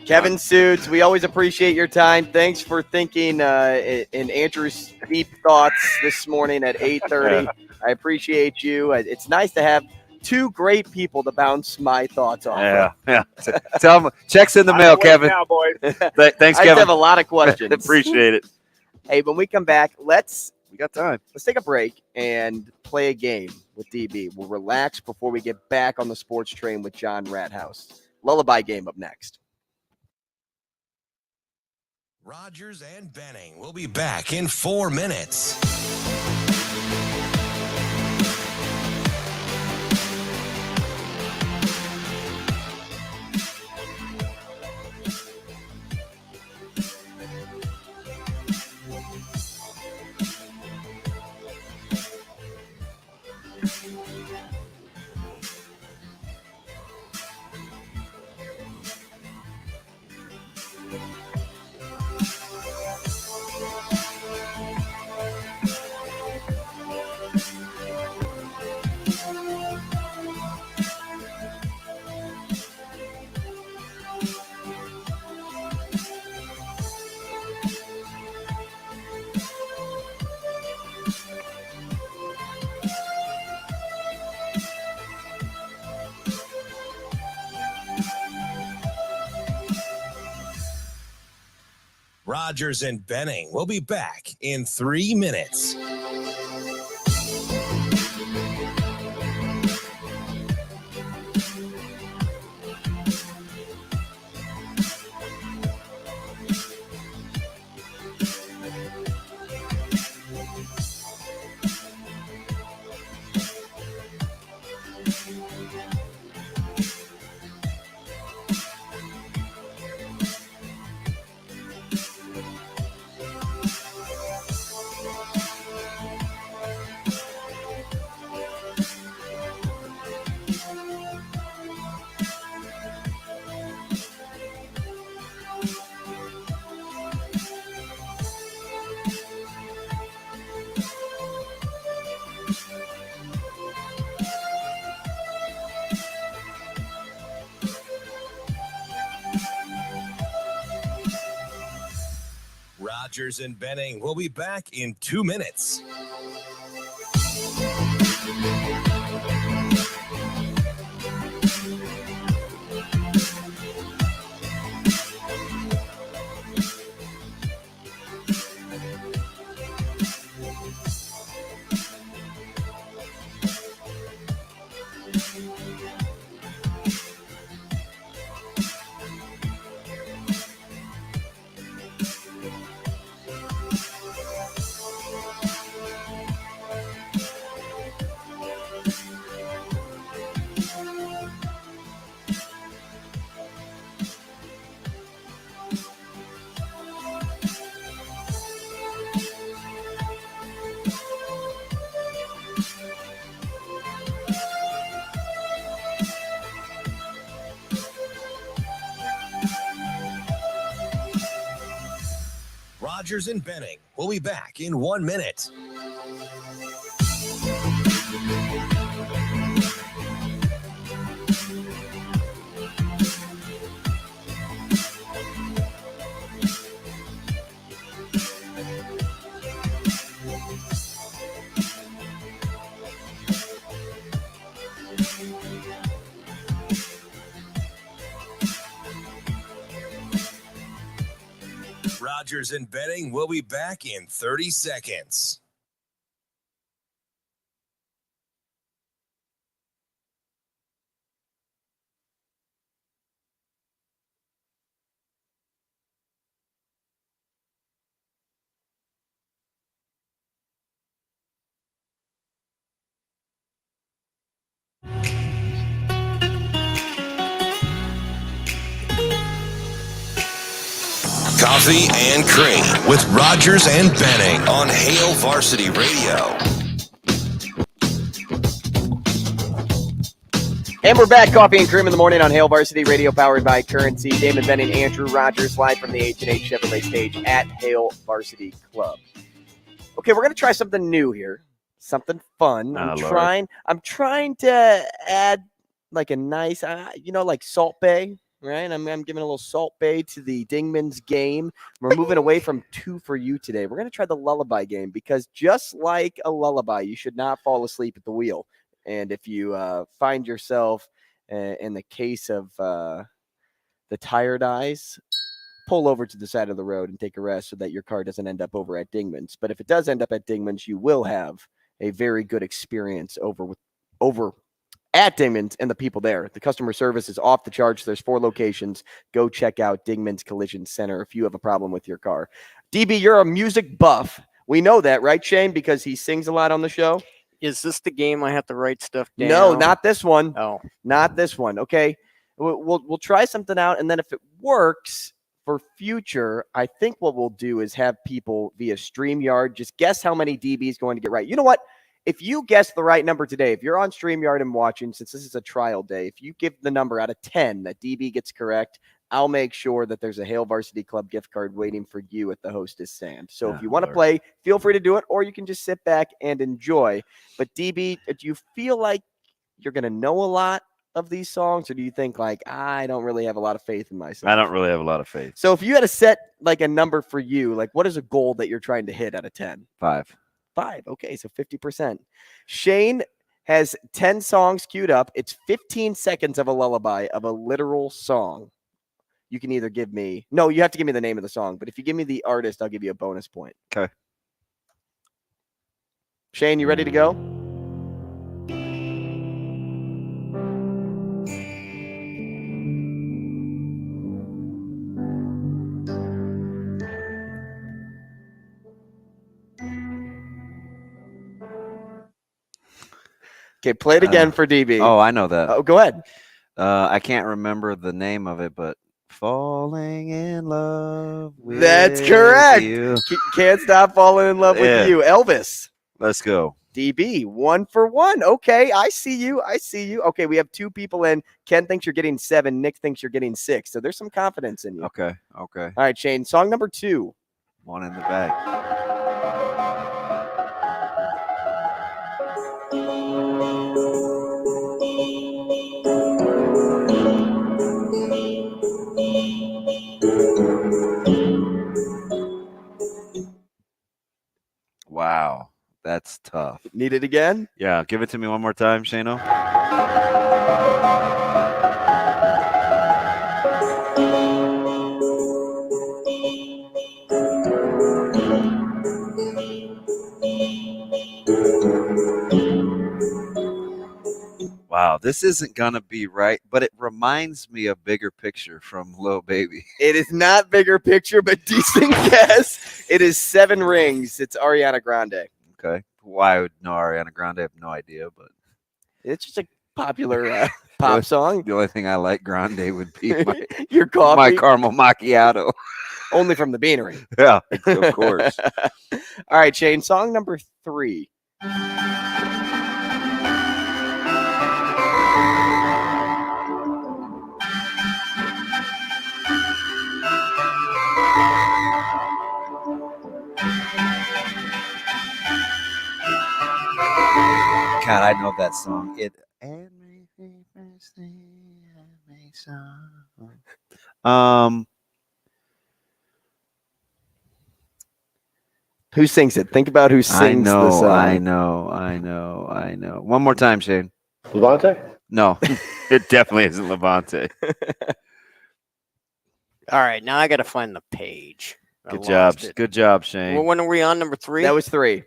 Kevin Sjuts, we always appreciate your time. Thanks for thinking in Andrew's deep thoughts this morning at 8:30. I appreciate you. It's nice to have two great people to bounce my thoughts off. Yeah. Tell them, checks in the mail, Kevin. Now, boys. Thanks, I Kevin. have a lot of questions. Appreciate it. Hey, when we come back, we got time. Let's take a break and play a game with DB. We'll relax before we get back on the sports train with John Rathous. Lullaby Game up next. Rogers and Benning will be back in 4 minutes. Rogers and Benning will be back in 3 minutes. Rogers and Benning will be back in 2 minutes. Rogers and Benning will be back in 1 minute. Rogers and Benning will be back in 30 seconds. Coffee and Cream with Rogers and Benning on Hail Varsity Radio. And we're back, Coffee and Cream in the morning on Hail Varsity Radio, powered by Currency. Damon Benning, Andrew Rogers, live from the H&H Chevrolet stage at Hail Varsity Club. Okay, we're going to try something new here, something fun. I'm trying to add like a nice, like Salt Bay. Right, I'm giving a little Salt Bay to the Dingman's game. We're moving away from 2 for you today. We're going to try the Lullaby Game because just like a lullaby, you should not fall asleep at the wheel. And if you find yourself in the case of the tired eyes, pull over to the side of the road and take a rest so that your car doesn't end up over at Dingman's. But if it does end up at Dingman's, you will have a very good experience over at Dingman's and the people there. The customer service is off the charts. There's 4 locations. Go check out Dingman's Collision Center if you have a problem with your car. DB, you're a music buff. We know that, right, Shane? Because he sings a lot on the show. Is this the game I have to write stuff down? No, not this one. Oh, not this one. Okay, we'll try something out, and then if it works for future, I think what we'll do is have people via StreamYard just guess how many DB is going to get right. You know what? If you guess the right number today, if you're on StreamYard and watching, since this is a trial day, if you give the number out of 10 that DB gets correct, I'll make sure that there's a Hail Varsity Club gift card waiting for you at the hostess stand. So if you want to play, feel free to do it, or you can just sit back and enjoy. But DB, do you feel like you're going to know a lot of these songs, or do you think like, I don't really have a lot of faith in myself? I don't really have a lot of faith. So if you had to set like a number for you, like what is a goal that you're trying to hit out of 10? 5. Okay, so 50%. Shane has 10 songs queued up. It's 15 seconds of a lullaby of a literal song. You can either give me... No, you have to give me the name of the song. But if you give me the artist, I'll give you a bonus point. Okay. Shane, you ready to go? Okay, play it again for DB. Oh, I know that. Oh, go ahead. I can't remember the name of it, but Falling in Love with That's correct. You. Can't Stop Falling in Love with You. Elvis. Let's go. DB, 1 for 1. Okay, I see you. Okay, we have 2 people in. Ken thinks you're getting 7. Nick thinks you're getting 6. So there's some confidence in you. Okay. All right, Shane, song number 2. One in the bag. that's tough. Need it again? Yeah, give it to me one more time, Shano. Wow, this isn't going to be right, but it reminds me of Bigger Picture from Lil Baby. It is not Bigger Picture, but decent guess. It is Seven Rings. It's Ariana Grande. Okay. Why I would know Ariana Grande? I have no idea, but it's just a popular pop song. The only thing I like Grande would be your coffee, my caramel macchiato. Only from the Beanery. Yeah, of course. All right, Shane, song number 3. God, I know that song. Who sings it? Think about who sings the song. I know. One more time, Shane. Levante? No, it definitely isn't Levante. All right, now I got to find the page. Good job. Good job, Shane. Well, when are we on number 3? That was 3.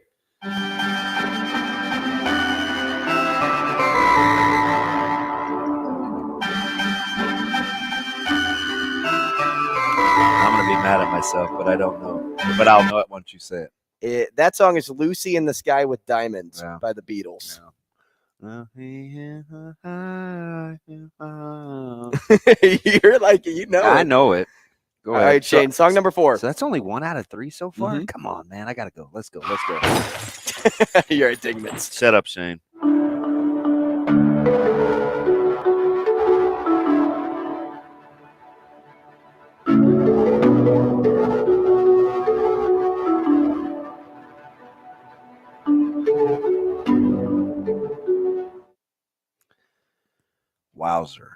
I'm going to be mad at myself, but I don't know. But I'll know it once you say it. That song is Lucy in the Sky with Diamonds by the Beatles. You're like, I know it. Go ahead. All right, Shane, song number 4. So that's only 1 out of 3 so far? Mm-hmm. Come on, man. I got to go. Let's go. You're indignant. Shut up, Shane. Wowzer.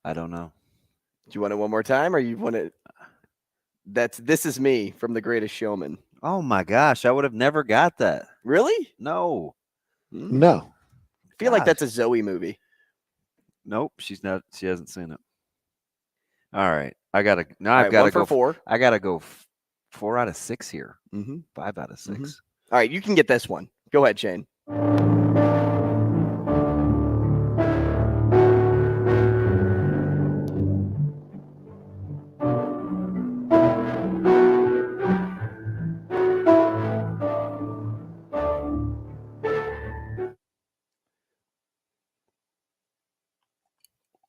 I don't know. Do you want it one more time, or you want it? This Is Me from The Greatest Showman. Oh my gosh, I would have never got that. Really? No. I feel like that's a Zoe movie. Nope, she's not. She hasn't seen it. All right, I've got to go 4. I got to go 4 out of 6 here. Mm-hmm. 5 out of 6. Mm-hmm. All right, you can get this one. Go ahead, Shane.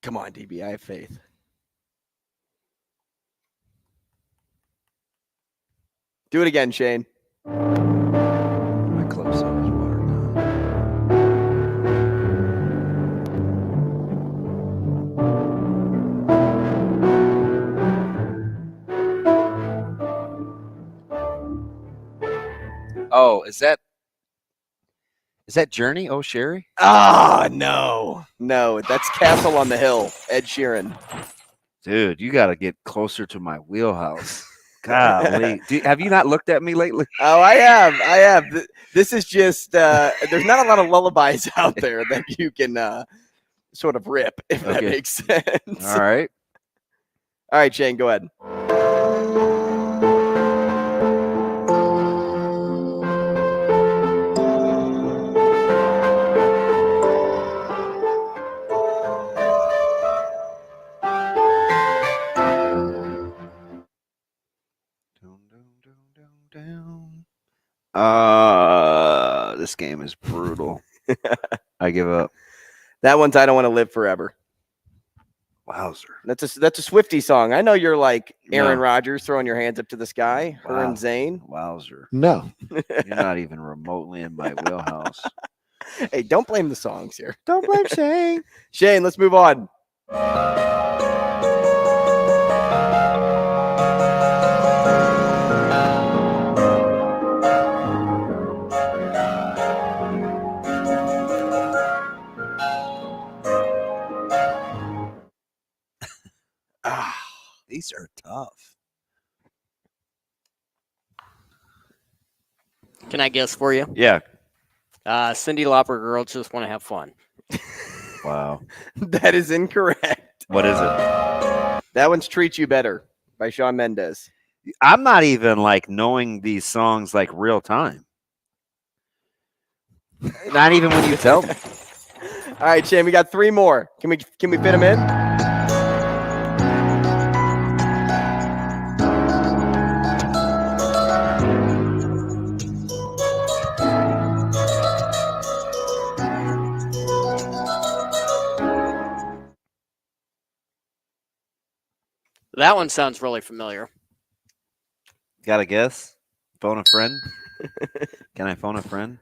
Come on, DB. I have faith. Do it again, Shane. My club soda is watered down. Oh, is that Journey? Oh, Sherry? Ah, no. That's Castle on the Hill. Ed Sheeran. Dude, you got to get closer to my wheelhouse. Golly. Have you not looked at me lately? Oh, I have. This is just, there's not a lot of lullabies out there that you can sort of rip, if that makes sense. All right. All right, Shane, go ahead. This game is brutal. I give up. That one's I Don't Want to Live Forever. Wowzer. That's a Swiftie song. I know you're like Aaron Rodgers throwing your hands up to the sky. Wow. Her and Zane. Wowzer. No. You're not even remotely in my wheelhouse. Hey, don't blame the songs here. Don't blame Shane. Shane, let's move on. These are tough. Can I guess for you? Yeah. Cyndi Lauper, Girls Just Want to Have Fun. Wow. That is incorrect. What is it? That one's Treat You Better by Shawn Mendes. I'm not even like knowing these songs like real time. Not even when you tell me. All right, Shane, we got 3 more. Can we fit them in? That one sounds really familiar. Got a guess? Phone a friend? Can I phone a friend?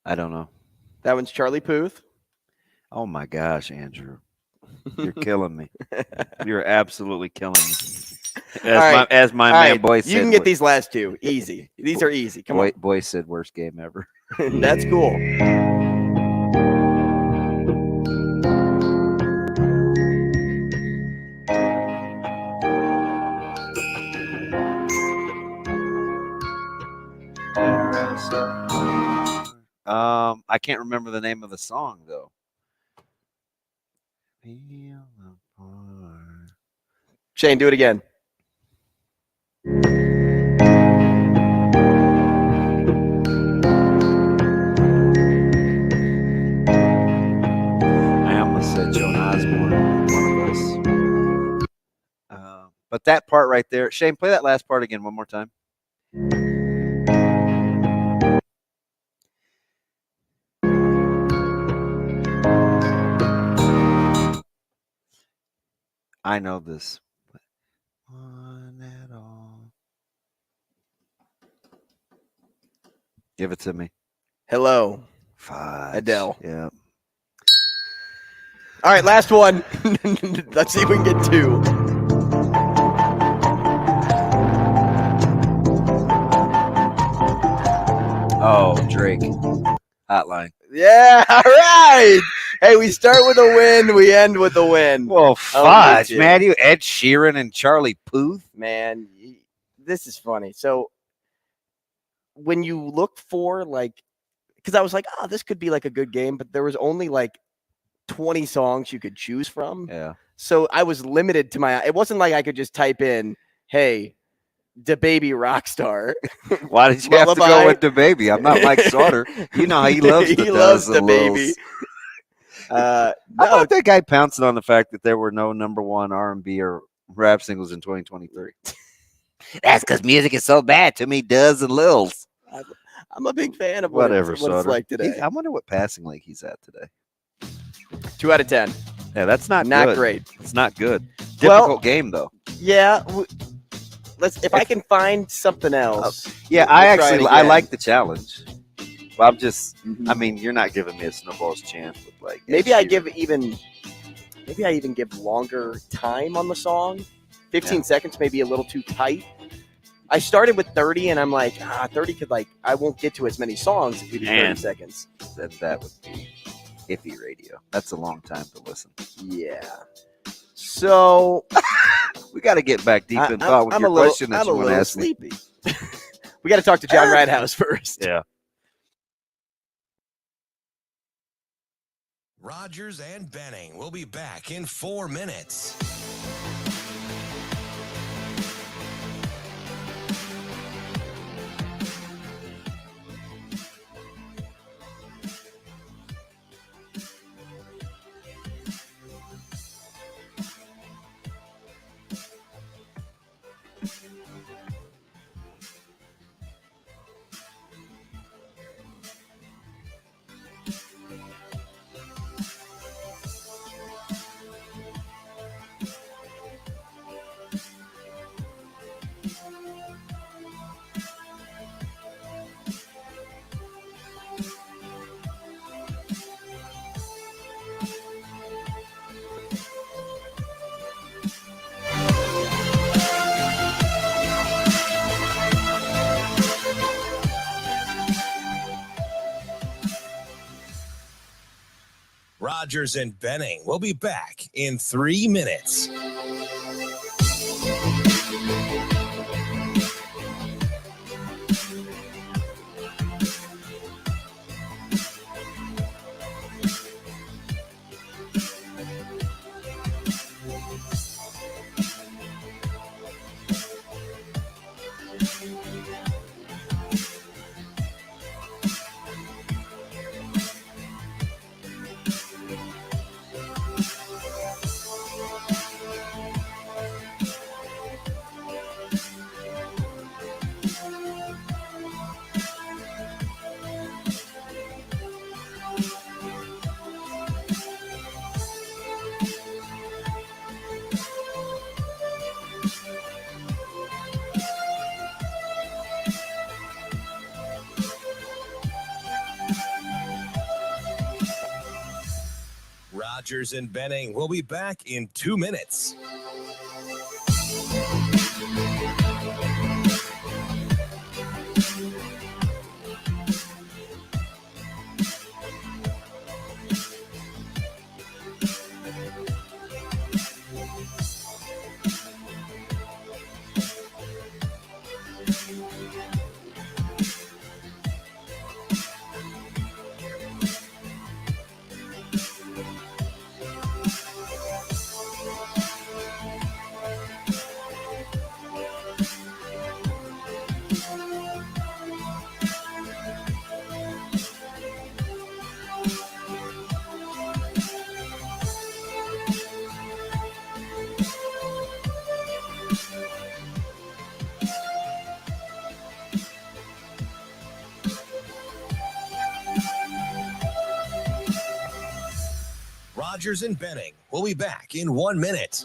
I don't know. That one's Charlie Puth. Oh my gosh, Andrew. You're killing me. You're absolutely killing me. As my man boy said. You can get these last 2. Easy. These are easy. Come on. Boy said worst game ever. That's cool. I can't remember the name of the song though. Shane, do it again. I almost said Joan Osborne, one of us. But that part right there, Shane, play that last part again one more time. I know this. One at all. Give it to me. Hello. Fudge. Adele. Yeah. All right, last one. Let's see if we can get 2. Oh, Drake. Hotline. Yeah, all right. Hey, we start with a win, we end with a win. Well, fudge, man. You Ed Sheeran and Charlie Puth. Man, this is funny. So when you look for because I was like, oh, this could be like a good game, but there was only like 20 songs you could choose from. Yeah. So I was limited to it wasn't like I could just type in, hey, DaBaby Rockstar. Why did you have to go with DaBaby? I'm not Mike Sauter. You know how he loves he loves DaBaby. How about that guy pouncing on the fact that there were no number 1 R&B or rap singles in 2023? That's because music is so bad. Too many does and lils. I'm a big fan of what it's like today. I wonder what passing league he's at today. 2 out of 10. Yeah, that's not good. Great. It's not good. Difficult game though. Yeah. If I can find something else. Yeah, I like the challenge. Well, I'm just. I mean, you're not giving me a snowball's chance with like. Maybe I even give longer time on the song. 15 seconds may be a little too tight. I started with 30, and I'm like, 30 could I won't get to as many songs if we do 30 seconds. That would be iffy radio. That's a long time to listen. Yeah. So we got to get back deep in thought with your question that you want to ask me. We got to talk to John Rathous first. Yeah. Rogers and Benning will be back in 4 minutes. Rogers and Benning will be back in 3 minutes. Rogers and Benning will be back in 2 minutes. Rogers and Benning will be back in 1 minute.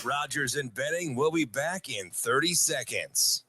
Rogers and Benning will be back in 30 seconds.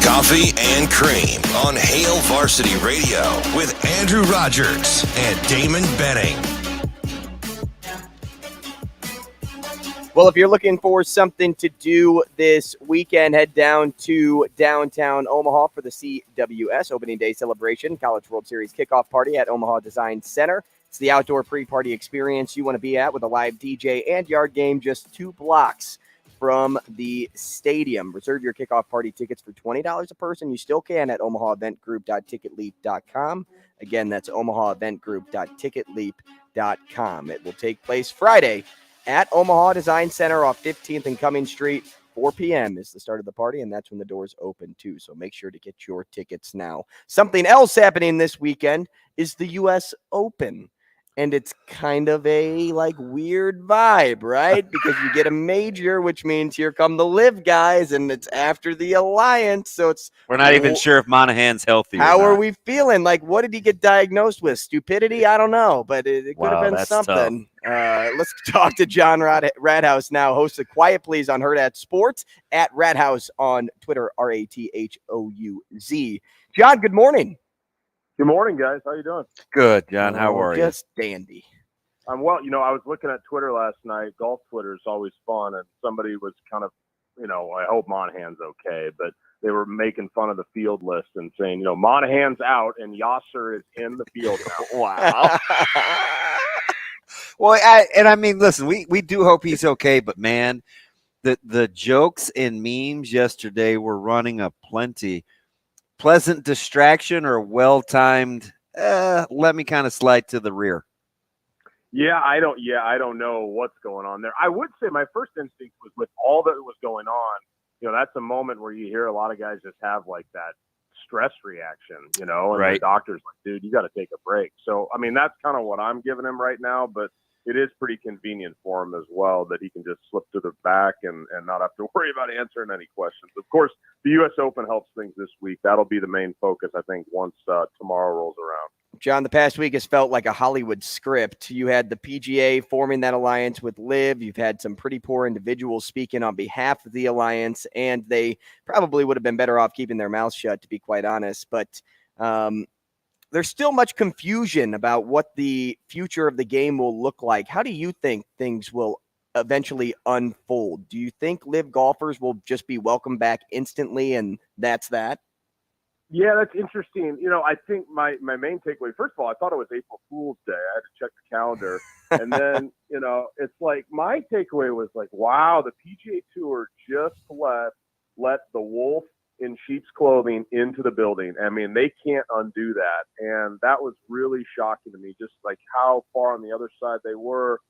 Coffee and Cream on Hail Varsity Radio with Andrew Rogers and Damon Benning. Well, if you're looking for something to do this weekend, head down to downtown Omaha for the CWS Opening Day celebration, College World Series kickoff party at Omaha Design Center. It's the outdoor pre-party experience you want to be at with a live DJ and yard game just 2 blocks from the stadium. Reserve your kickoff party tickets for $20 a person. You still can at omahaeventgroup.ticketleap.com. Again, that's omahaeventgroup.ticketleap.com. It will take place Friday at Omaha Design Center off 15th and Cummings Street. 4 p.m. is the start of the party, and that's when the doors open too. So make sure to get your tickets now. Something else happening this weekend is the U.S. Open. And it's kind of a weird vibe, right? Because you get a major, which means here come the live guys, and it's after the Alliance. So we're not even sure if Monahan's healthy. How are we feeling? What did he get diagnosed with? Stupidity? I don't know, but it could have been something. Let's talk to John Rathous now, host of Quiet Please on Hurrdat Sports, at Rathous on Twitter, Rathouz. John, good morning. Good morning, guys. How you doing? Good, John. How are you? Just dandy. I'm well. I was looking at Twitter last night. Golf Twitter is always fun, and somebody was kind of, I hope Monahan's okay, but they were making fun of the field list and saying, Monahan's out and Yasser is in the field now. Wow. Well, listen, we do hope he's okay, but man, the jokes and memes yesterday were running aplenty. Pleasant distraction or well-timed, let me kind of slide to the rear. Yeah, I don't know what's going on there. I would say my first instinct was with all that was going on, that's a moment where you hear a lot of guys just have that stress reaction, and right. The doctor's like, dude, you got to take a break. So, that's kind of what I'm giving him right now, but it is pretty convenient for him as well that he can just slip to the back and not have to worry about answering any questions. Of course, the U.S. Open helps things this week. That'll be the main focus, I think, once tomorrow rolls around. John, the past week has felt like a Hollywood script. You had the PGA forming that alliance with LIV. You've had some pretty poor individuals speaking on behalf of the alliance, and they probably would have been better off keeping their mouths shut, to be quite honest. But there's still much confusion about what the future of the game will look like. How do you think things will eventually unfold? Do you think LIV golfers will just be welcomed back instantly and that's that? Yeah, that's interesting. I think my main takeaway, first of all, I thought it was April Fool's Day. I had to check the calendar. And then, it's like my takeaway was like, wow, the PGA Tour just let the wolf in sheep's clothing into the building. I mean, they can't undo that. And that was really shocking to me, just like how far on the other side they were.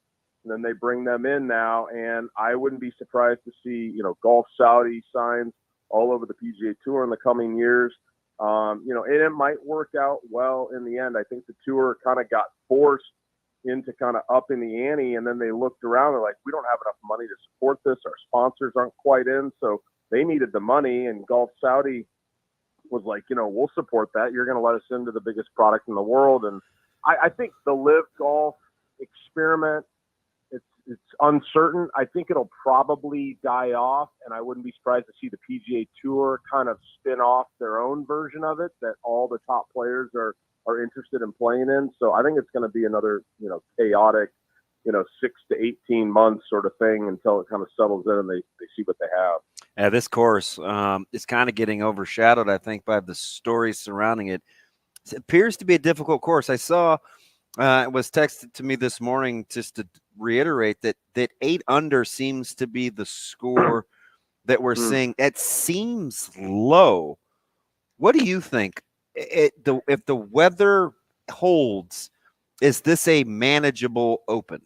And then they bring them in now. And I wouldn't be surprised to see, Golf Saudi signs all over the PGA Tour in the coming years. And it might work out well in the end. I think the tour kind of got forced into kind of upping the ante, and then they looked around. They're like, we don't have enough money to support this. Our sponsors aren't quite in, so they needed the money. And Golf Saudi was like, we'll support that. You're going to let us into the biggest product in the world. And I think the Live Golf experiment, it's uncertain. I think it'll probably die off, and I wouldn't be surprised to see the PGA Tour kind of spin off their own version of it that all the top players are interested in playing in. So I think it's going to be another, chaotic, 6 to 18 months sort of thing until it kind of settles in and they see what they have. Yeah, this course is kind of getting overshadowed, I think, by the stories surrounding it. It appears to be a difficult course. I saw it was texted to me this morning just to reiterate that 8 under seems to be the score that we're seeing. It seems low. What do you think? If the weather holds, is this a manageable Open?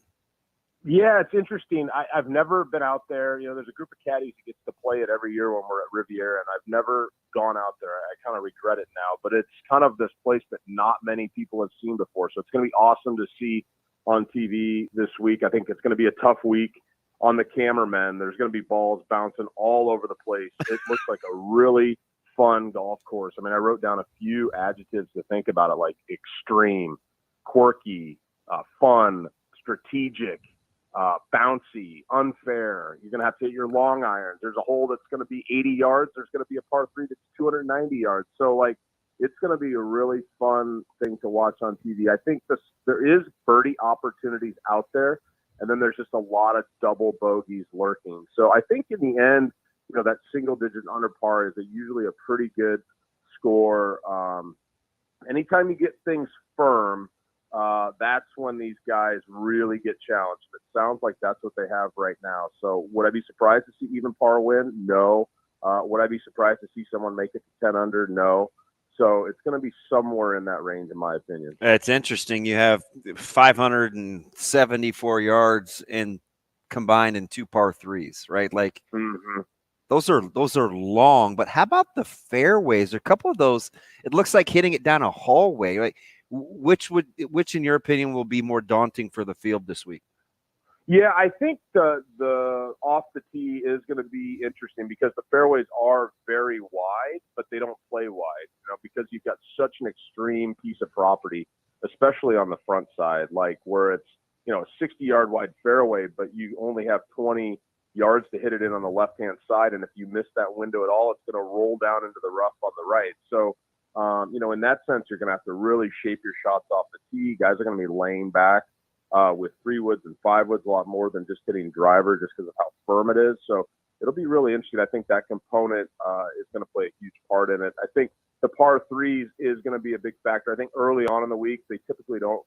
Yeah, it's interesting. I've never been out there. There's a group of caddies who gets to play it every year when we're at Riviera, and I've never gone out there. I kind of regret it now, but it's kind of this place that not many people have seen before. So it's going to be awesome to see on TV this week. I think it's going to be a tough week on the cameramen. There's going to be balls bouncing all over the place. It looks like a really fun golf course. I mean, I wrote down a few adjectives to think about it, like extreme, quirky, fun, strategic, bouncy, unfair. You're going to have to hit your long irons. There's a hole that's going to be 80 yards. There's going to be a par 3 that's 290 yards. So, it's going to be a really fun thing to watch on TV. I think there is birdie opportunities out there, and then there's just a lot of double bogeys lurking. So I think in the end, that single digit under par is usually a pretty good score. Anytime you get things firm, that's when these guys really get challenged. It sounds like that's what they have right now. So would I be surprised to see even par win? No. Would I be surprised to see someone make it to 10 under? No. So it's going to be somewhere in that range, in my opinion. It's interesting. You have 574 yards combined in 2 par 3s, right? Those are long. But how about the fairways? A couple of those, it looks like hitting it down a hallway. Which in your opinion will be more daunting for the field this week? Yeah, I think the off the tee is going to be interesting because the fairways are very wide, but they don't play wide, because you've got such an extreme piece of property, especially on the front side, where it's, a 60-yard wide fairway, but you only have 20 yards to hit it in on the left-hand side. And if you miss that window at all, it's going to roll down into the rough on the right. So, in that sense, you're going to have to really shape your shots off the tee. Guys are going to be laying back with 3 woods and 5 woods a lot more than just hitting driver just because of how firm it is. So it'll be really interesting. I think that component is going to play a huge part in it. I think the par 3s is going to be a big factor. I think early on in the week, they typically don't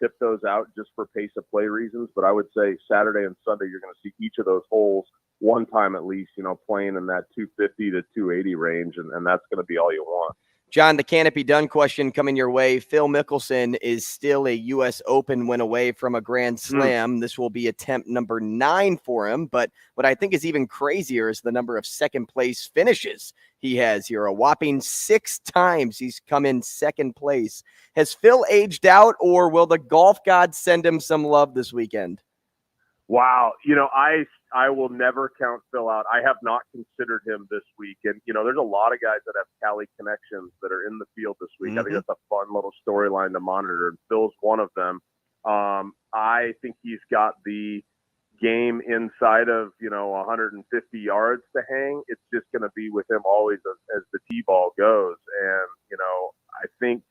tip those out just for pace of play reasons. But I would say Saturday and Sunday, you're going to see each of those holes one time at least, playing in that 250 to 280 range. And that's going to be all you want. John, the Can It Be Done question coming your way. Phil Mickelson is still a U.S. Open win away from a Grand Slam. This will be attempt number 9 for him. But what I think is even crazier is the number of second-place finishes he has here. A whopping 6 times he's come in second place. Has Phil aged out, or will the golf gods send him some love this weekend? Wow. I will never count Phil out. I have not considered him this week. And, there's a lot of guys that have Cali connections that are in the field this week. I think that's a fun little storyline to monitor. And Phil's one of them. I think he's got the game inside of, 150 yards to hang. It's just going to be with him always as the tee-ball goes. And, I think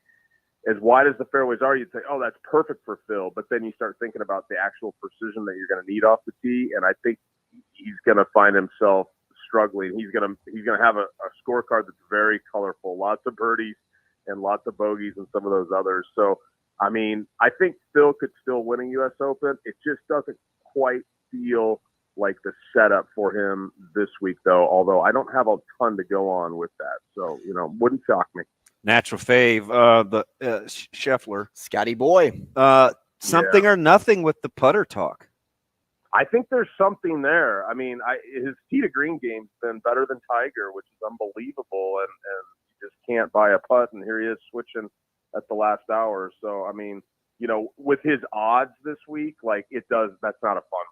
as wide as the fairways are, you'd say, oh, that's perfect for Phil. But then you start thinking about the actual precision that you're going to need off the tee. And I think he's going to find himself struggling. He's gonna have a scorecard that's very colorful, lots of birdies and lots of bogeys and some of those others. So, I mean, I think Phil could still win a U.S. Open. It just doesn't quite feel like the setup for him this week, though. Although I don't have a ton to go on with that, so wouldn't shock me. Natural fave, the Scheffler, Scotty boy, something or nothing with the putter talk. I think there's something there. I mean, his tee to green game's been better than Tiger, which is unbelievable, and you just can't buy a putt, and here he is switching at the last hour. So, I mean, with his odds this week, that's not a fun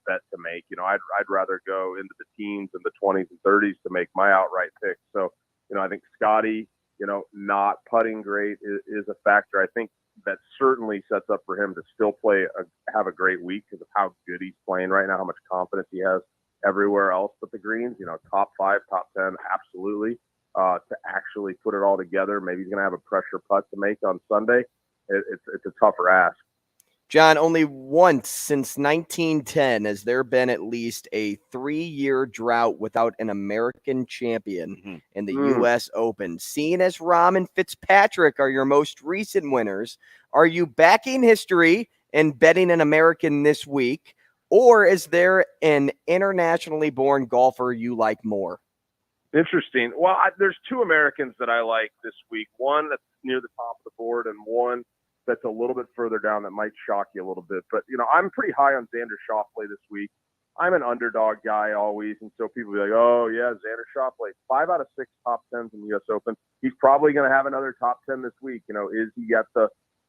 bet to make. I'd rather go into the teens and the 20s and 30s to make my outright pick. So, I think Scotty, not putting great is a factor. I think that certainly sets up for him to still have a great week because of how good he's playing right now, how much confidence he has everywhere else but the greens. Top 5, top 10, absolutely. To actually put it all together, maybe he's going to have a pressure putt to make on Sunday. It's a tougher ask. John, only once since 1910 has there been at least a 3-year drought without an American champion in the U.S. Open. Seeing as Rahm and Fitzpatrick are your most recent winners, are you backing history and betting an American this week, or is there an internationally born golfer you like more? Interesting. Well, there's 2 Americans that I like this week. One that's near the top of the board and one that's a little bit further down that might shock you a little bit. But, I'm pretty high on Xander Schauffele this week. I'm an underdog guy always, and so people be like, oh, yeah, Xander Schauffele, 5 out of 6 top 10s in the U.S. Open. He's probably going to have another top 10 this week. Is he got the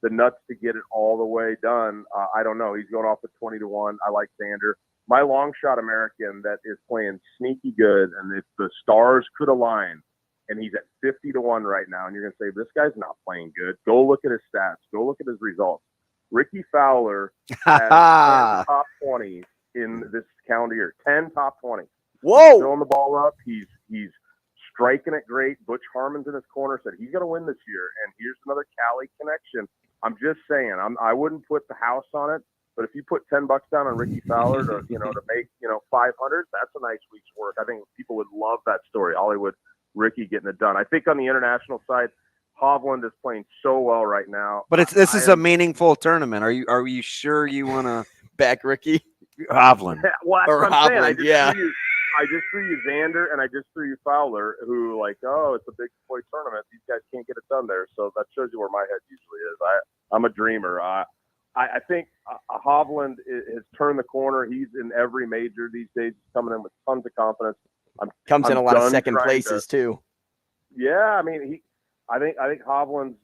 nuts to get it all the way done? I don't know. He's going off at 20-1. I like Xander. My long shot American that is playing sneaky good, and if the stars could align, and he's at 50-1 right now, and you're going to say, this guy's not playing good. Go look at his stats. Go look at his results. Ricky Fowler has 10 top 20s in this calendar year. 10 top 20s. Whoa! He's throwing the ball up. He's striking it great. Butch Harmon's in his corner, said he's going to win this year, and here's another Cali connection. I'm just saying, I wouldn't put the house on it, but if you put $10 down on Ricky Fowler to make 500, that's a nice week's work. I think people would love that story. Hollywood Ricky getting it done. I think on the international side, Hovland is playing so well right now. But this is a meaningful tournament. Are you sure you want to back Ricky Hovland? Well, that's or what I'm saying. Hovland, I just threw you Xander and I just threw you Fowler, who it's a big boy tournament. These guys can't get it done there. So that shows you where my head usually is. I'm a dreamer. I think Hovland has turned the corner. He's in every major these days. He's coming in with tons of confidence. Comes in a lot of second places too. Yeah, I mean, I think Hovland's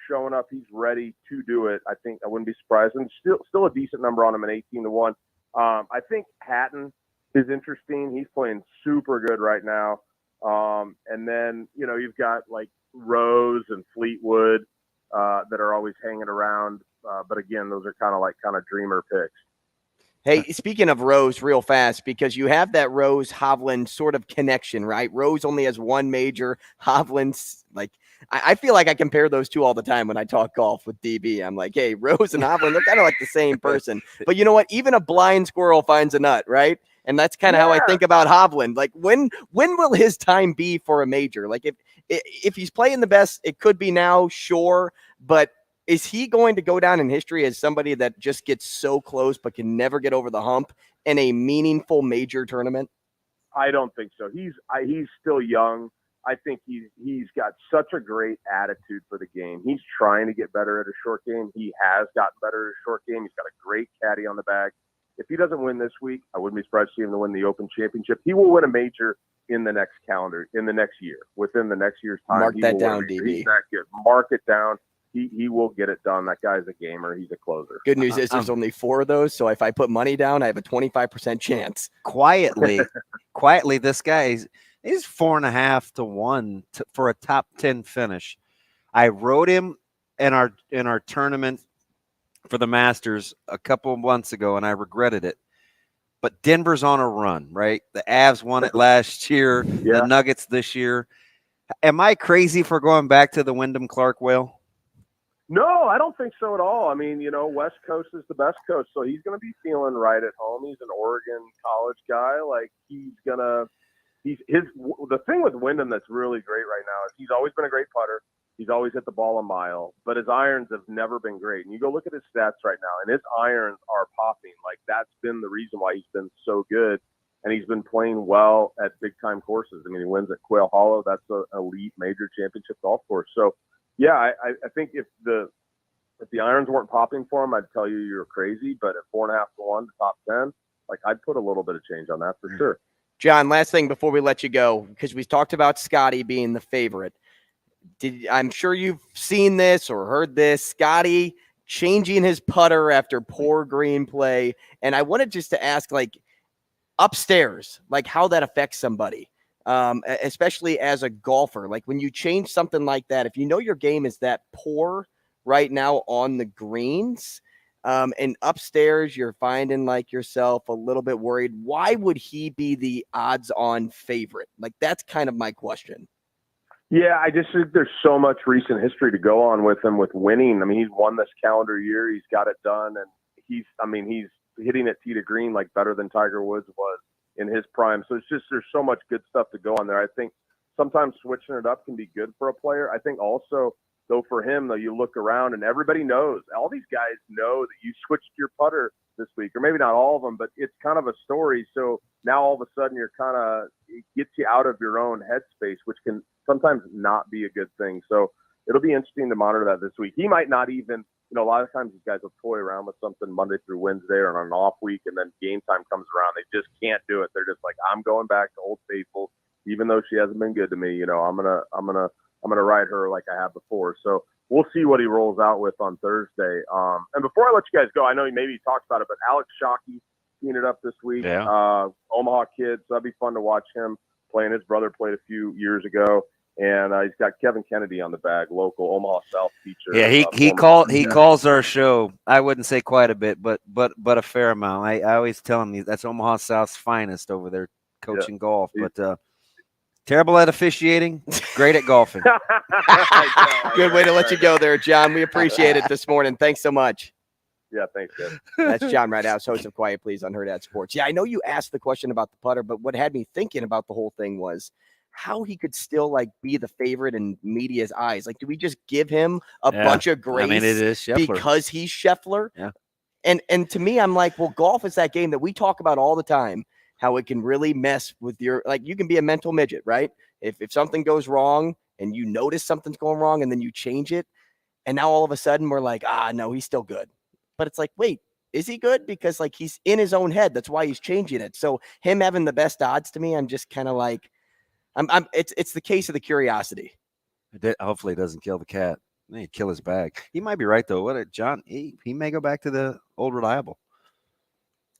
showing up. He's ready to do it. I wouldn't be surprised. And still a decent number on him at 18-1. I think Hatton is interesting. He's playing super good right now. And then you've got like Rose and Fleetwood that are always hanging around. But again, those are kind of dreamer picks. Hey, speaking of Rose, real fast, because you have that Rose Hovland sort of connection, right? Rose only has one major. Hovland's I feel like I compare those two all the time when I talk golf with DB. I'm like, hey, Rose and Hovland, they're kind of like the same person. But you know what? Even a blind squirrel finds a nut, right? And that's kind of how I think about Hovland. Like, when will his time be for a major? Like, if he's playing the best, it could be now, sure, but is he going to go down in history as somebody that just gets so close but can never get over the hump in a meaningful major tournament? I don't think so. He's still young. I think he's got such a great attitude for the game. He's trying to get better at a short game. He has gotten better at a short game. He's got a great caddy on the bag. If he doesn't win this week, I wouldn't be surprised to see him to win the Open Championship. He will win a major in the next year, within the next year's time. Mark that down, DB. He's that good. Mark it down. He will get it done. That guy's a gamer. He's a closer. Good news is there's only 4 of those, so if I put money down, I have a 25% chance. Quietly, this guy is 4.5 to 1 for a top 10 finish. I rode him in our tournament for the Masters a couple of months ago, and I regretted it. But Denver's on a run, right? The Avs won it last year. The Nuggets this year. Am I crazy for going back to the Wyndham Clark whale? No, I don't think so at all. I mean, West Coast is the best coast, so he's going to be feeling right at home. He's an Oregon college guy. Like, he's going to the thing with Wyndham that's really great right now is he's always been a great putter. He's always hit the ball a mile, but his irons have never been great. And you go look at his stats right now, and his irons are popping. Like, that's been the reason why he's been so good. And he's been playing well at big-time courses. I mean, he wins at Quail Hollow. That's an elite major championship golf course. So, yeah, I think if the irons weren't popping for him, I'd tell you you're crazy. But at 4.5 to 1 to top 10, like, I'd put a little bit of change on that for sure. John, last thing before we let you go, because we talked about Scotty being the favorite. I'm sure you've seen this or heard this. Scotty changing his putter after poor green play. And I wanted just to ask, like, upstairs, like how that affects somebody, especially as a golfer. Like when you change something like that, if you know your game is that poor right now on the greens, and upstairs you're finding like yourself a little bit worried, why would he be the odds-on favorite? Like that's kind of my question. Yeah, I just think there's so much recent history to go on with him with winning. I mean, he's won this calendar year. He's got it done. And he's hitting it tee to green like better than Tiger Woods was in his prime. So it's just, there's so much good stuff to go on there. I think sometimes switching it up can be good for a player. I think also, though, for him, though, you look around and everybody knows, all these guys know that you switched your putter this week, or maybe not all of them, but it's kind of a story. So now all of a sudden it gets you out of your own headspace, which can sometimes not be a good thing. So it'll be interesting to monitor that this week. He might not even, a lot of times these guys will toy around with something Monday through Wednesday or on an off week, and then game time comes around. They just can't do it. They're just like, I'm going back to Old Faithful, even though she hasn't been good to me. I'm gonna ride her like I have before. So we'll see what he rolls out with on Thursday. And before I let you guys go, I know maybe he talked about it, but Alex Shockey teeing it up this week. Yeah. Omaha kid, so that'd be fun to watch him playing. His brother played a few years ago. And he's got Kevin Kennedy on the bag, local Omaha South feature. Yeah, he calls our show. I wouldn't say quite a bit, but a fair amount. I always tell him that's Omaha South's finest over there coaching golf. But terrible at officiating, great at golfing. Good way to let you go there, John. We appreciate it this morning. Thanks so much. Yeah, thanks, guys. That's John Rathous, host of Quiet Please on Hurrdat Sports. Yeah, I know you asked the question about the putter, but what had me thinking about the whole thing was how he could still like be the favorite in media's eyes. Like, do we just give him a bunch of grace? I mean, it is Scheffler. Because he's Scheffler? Yeah. And to me, I'm like, well, golf is that game that we talk about all the time, how it can really mess with your, like, you can be a mental midget, right? If something goes wrong and you notice something's going wrong and then you change it, and now all of a sudden we're like, no, he's still good. But it's like, wait, is he good? Because like he's in his own head. That's why he's changing it. So him having the best odds to me, I'm just kind of like, it's the case of the curiosity. Hopefully it doesn't kill the cat. He'd kill his bag. He might be right though. John? He may go back to the old reliable,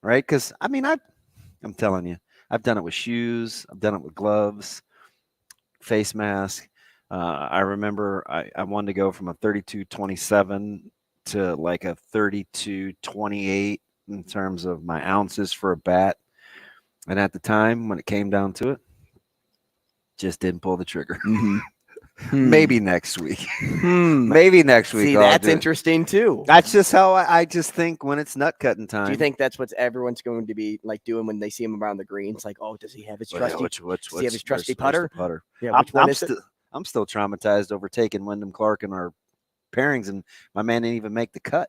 right? Because I mean, I'm telling you, I've done it with shoes. I've done it with gloves, face mask. I remember I wanted to go from a 32.27 to like a 32.28 in terms of my ounces for a bat, and at the time when it came down to it, just didn't pull the trigger. Maybe next week. Maybe next week. See, that's interesting too. That's just how I just think when it's nut cutting time. Do you think that's what everyone's going to be like doing when they see him around the greens? Like, oh, does he have his trusty? Does he have his trusty putter? Yeah, I'm still traumatized over taking Wyndham Clark in our pairings, and my man didn't even make the cut.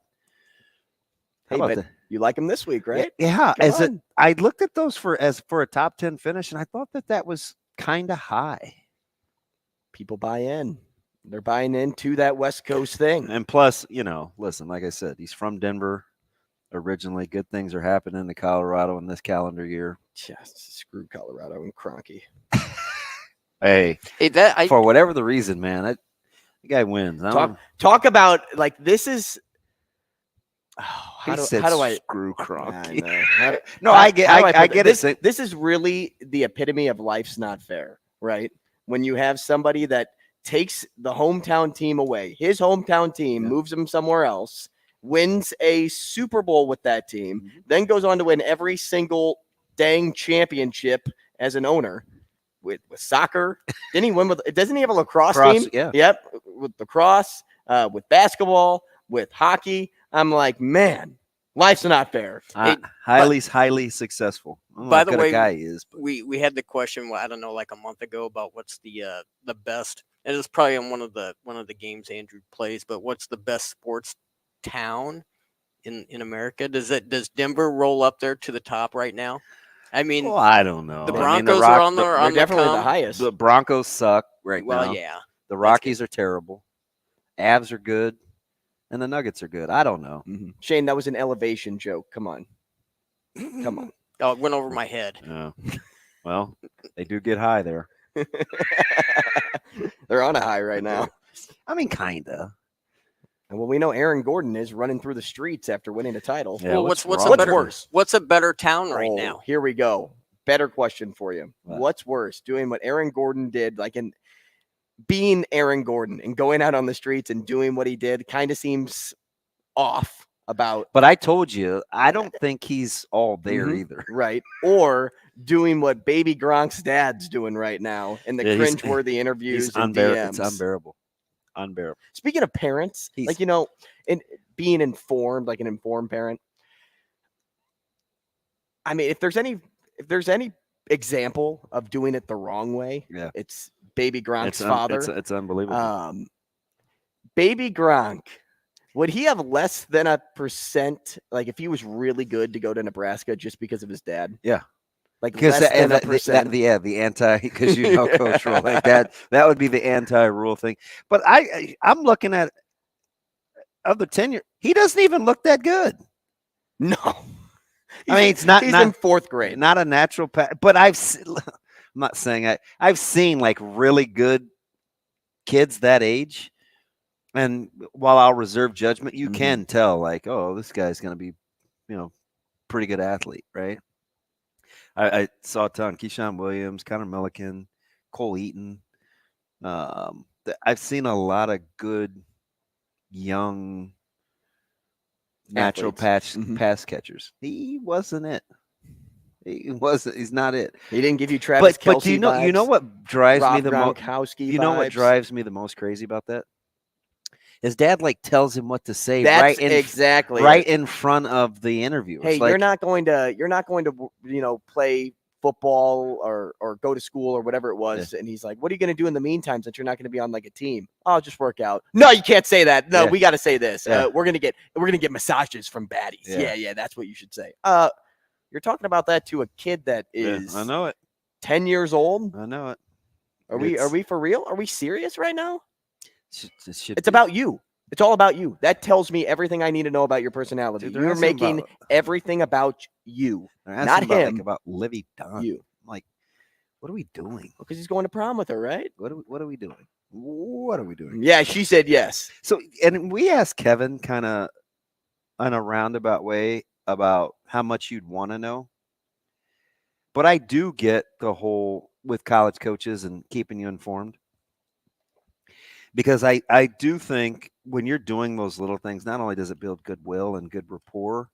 Hey, but you like him this week, right? Yeah. I looked at those for a top 10 finish, and I thought that was kind of high. People buy in. They're buying into that West Coast thing. And plus, listen, like I said, he's from Denver originally. Good things are happening to Colorado in this calendar year. Just screw Colorado and Kroenke. Hey, for whatever the reason, man, the guy wins. Talk about like this is. How do I screw Kroenke? I get it. This is really the epitome of life's not fair, right? When you have somebody that takes the hometown team away, his hometown team moves him somewhere else, wins a Super Bowl with that team, then goes on to win every single dang championship as an owner with soccer. Didn't he win doesn't he have a lacrosse team? Yeah. Yep. With lacrosse, with basketball, with hockey. I'm like, man, Life's not fair. Highly successful. I don't know By what the kind of way, guy he is. But. we had the question, I don't know, like a month ago about what's the best, and it's probably in one of the games Andrew plays, but what's the best sports town in America? Does Denver roll up there to the top right now? I mean, well, I don't know. The Broncos are on they're definitely the highest. The Broncos suck right now. Well, yeah. The Rockies are terrible. Avs are good, and the Nuggets are good. I don't know. Mm-hmm. Shane, that was an elevation joke. Come on. Oh, it went over my head. Well, they do get high there. They're on a high right now. I mean, kinda. And well, we know Aaron Gordon is running through the streets after winning a title. Yeah, well, what's worse? What's a better town right now? Here we go. Better question for you. What? What's worse, doing what Aaron Gordon did, like in being Aaron Gordon and going out on the streets and doing what he did, kind of seems off about. But I told you, I don't think he's all there either. Right. Or doing what Baby Gronk's dad's doing right now in the cringeworthy interviews and DMs. It's unbearable. Speaking of parents, like, and being informed, like an informed parent. I mean, if there's any example of doing it the wrong way, it's Baby Gronk's father. It's unbelievable. Baby Gronk, would he have less than 1%? Like if he was really good to go to Nebraska just because of his dad? Yeah. Like less than 1%. The anti, because coach rule like that would be the anti-rule thing. But I'm looking at of the tenure, he doesn't even look that good. No, I mean he's not in fourth grade, not a natural. But I'm not saying I've seen like really good kids that age, and while I'll reserve judgment, you can tell like, oh, this guy's going to be, pretty good athlete, right? I saw a ton. Keyshawn Williams, Connor Milliken, Cole Eaton. I've seen a lot of good young natural pass catchers. He wasn't it. He's not it. He didn't give you Travis Kelce. But do you know what drives me the most? You know what drives me the most crazy about that? His dad tells him what to say right in front of the interviewers. Hey, you're not going to play football or go to school or whatever it was. Yeah. And he's like, what are you going to do in the meantime since you're not going to be on like a team? I'll just work out. No, you can't say that. No, we got to say this. Yeah. We're going to get massages from baddies. Yeah. That's what you should say. You're talking about that to a kid that is I know it. 10 years old. I know it. Are we for real? Are we serious right now? It's about you. It's all about you. That tells me everything I need to know about your personality. You're making everything about you, not him. About Livy Dunn. You. I'm like, what are we doing? Because he's going to prom with her, right? What are we doing? What are we doing? Yeah, she said yes. So, and we asked Kevin kind of in a roundabout way about how much you'd want to know. But I do get the whole with college coaches and keeping you informed. Because I do think when you're doing those little things, not only does it build goodwill and good rapport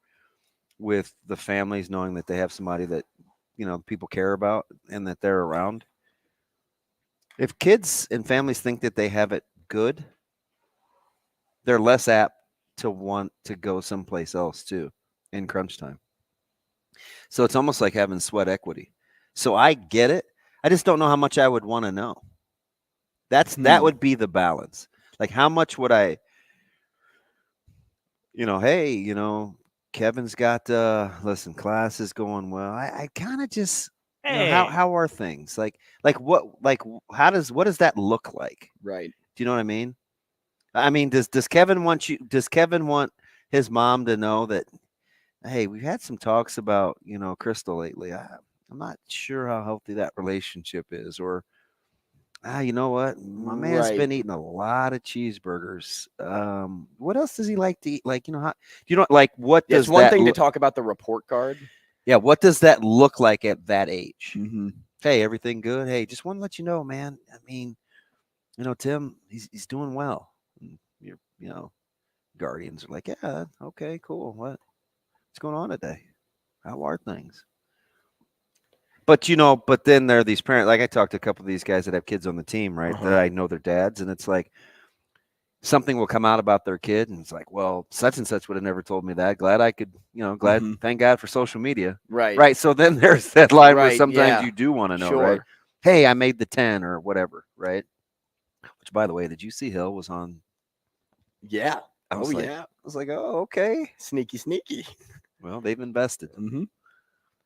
with the families, knowing that they have somebody that, people care about and that they're around. If kids and families think that they have it good, they're less apt to want to go someplace else too in crunch time. So it's almost like having sweat equity. So I get it. I just don't know how much I would want to know. That would be the balance. Like how much would I, hey, Kevin's got listen, class is going well. I kind of just how are things? What does that look like? Right. Do you know what I mean? I mean, does Kevin want his mom to know that, hey, we've had some talks about, Crystal lately. I'm not sure how healthy that relationship is, or you know what? My man's been eating a lot of cheeseburgers. What else does he like to eat? Like, what does one thing to talk about the report card? Yeah. What does that look like at that age? Mm-hmm. Hey, everything good? Hey, just want to let you know, man. I mean, Tim, he's doing well. Your, guardians are like, yeah, okay, cool. What's going on today? How are things? But, but then there are these parents, like I talked to a couple of these guys that have kids on the team, right? That I know their dads. And it's like, something will come out about their kid, and it's like, well, such and such would have never told me that. Glad I could, thank God for social media. Right. So then there's that line where Right, sometimes yeah. you do want to know, Sure. right? Hey, I made the 10 or whatever, right? Which, by the way, did you see Hill was on? Yeah. I was like, oh, okay. Sneaky. Well, they've invested. Mm-hmm.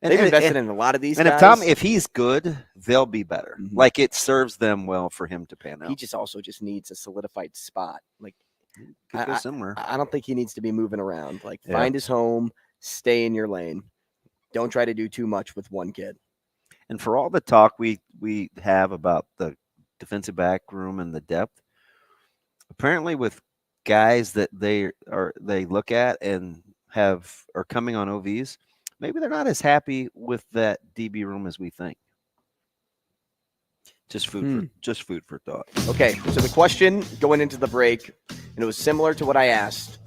They've invested in a lot of these and guys. if he's good, they'll be better. Mhm. Like, it serves them well for him to pan out. He just needs a solidified spot. Like, Could go somewhere. I don't think he needs to be moving around. Like, Yeah. find his home, stay in your lane. Don't try to do too much with one kid. And for all the talk we have about the defensive back room and the depth, apparently with guys that they look at and are coming on OVs, maybe they're not as happy with that DB room as we think. Just food for thought. Okay, so the question going into the break, and it was similar to what I asked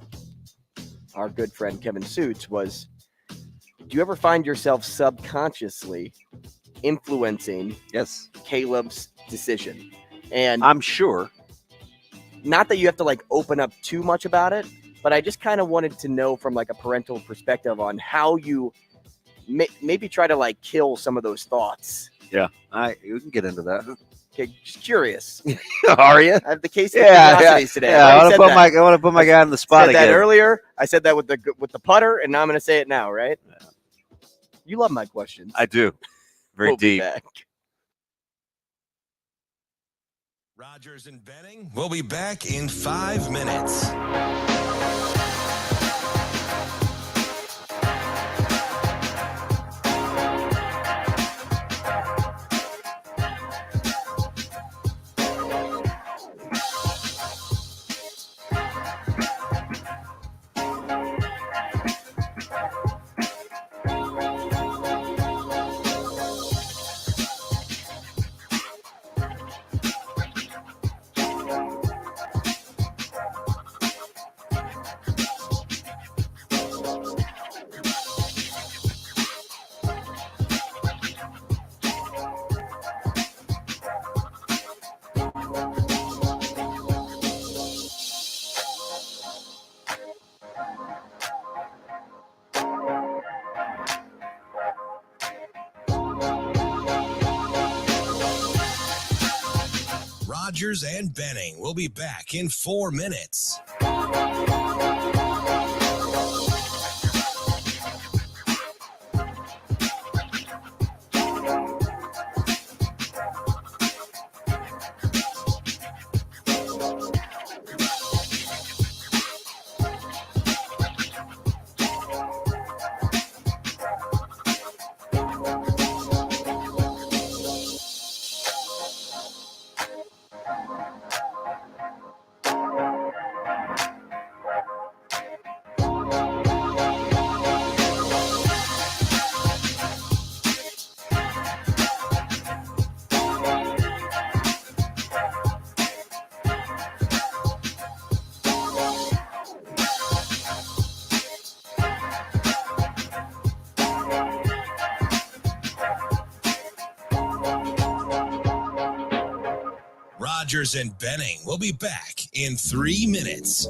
our good friend Kevin Sjuts, was, do you ever find yourself subconsciously influencing Caleb's decision? And I'm sure. Not that you have to like open up too much about it, but I just kind of wanted to know from like a parental perspective on how you maybe try to like kill some of those thoughts. Yeah, we can get into that. Okay, just curious. Are you? I have the case of curiosities today. Yeah, I want to put my guy on the spot said again. that earlier. I said that with the putter, and now I'm going to say it now, right? Yeah. You love my questions. I do. Very deep. Rogers and Benning will be back in 5 minutes. Rogers and Benning will be back in 4 minutes. Rogers and Benning will be back in 3 minutes.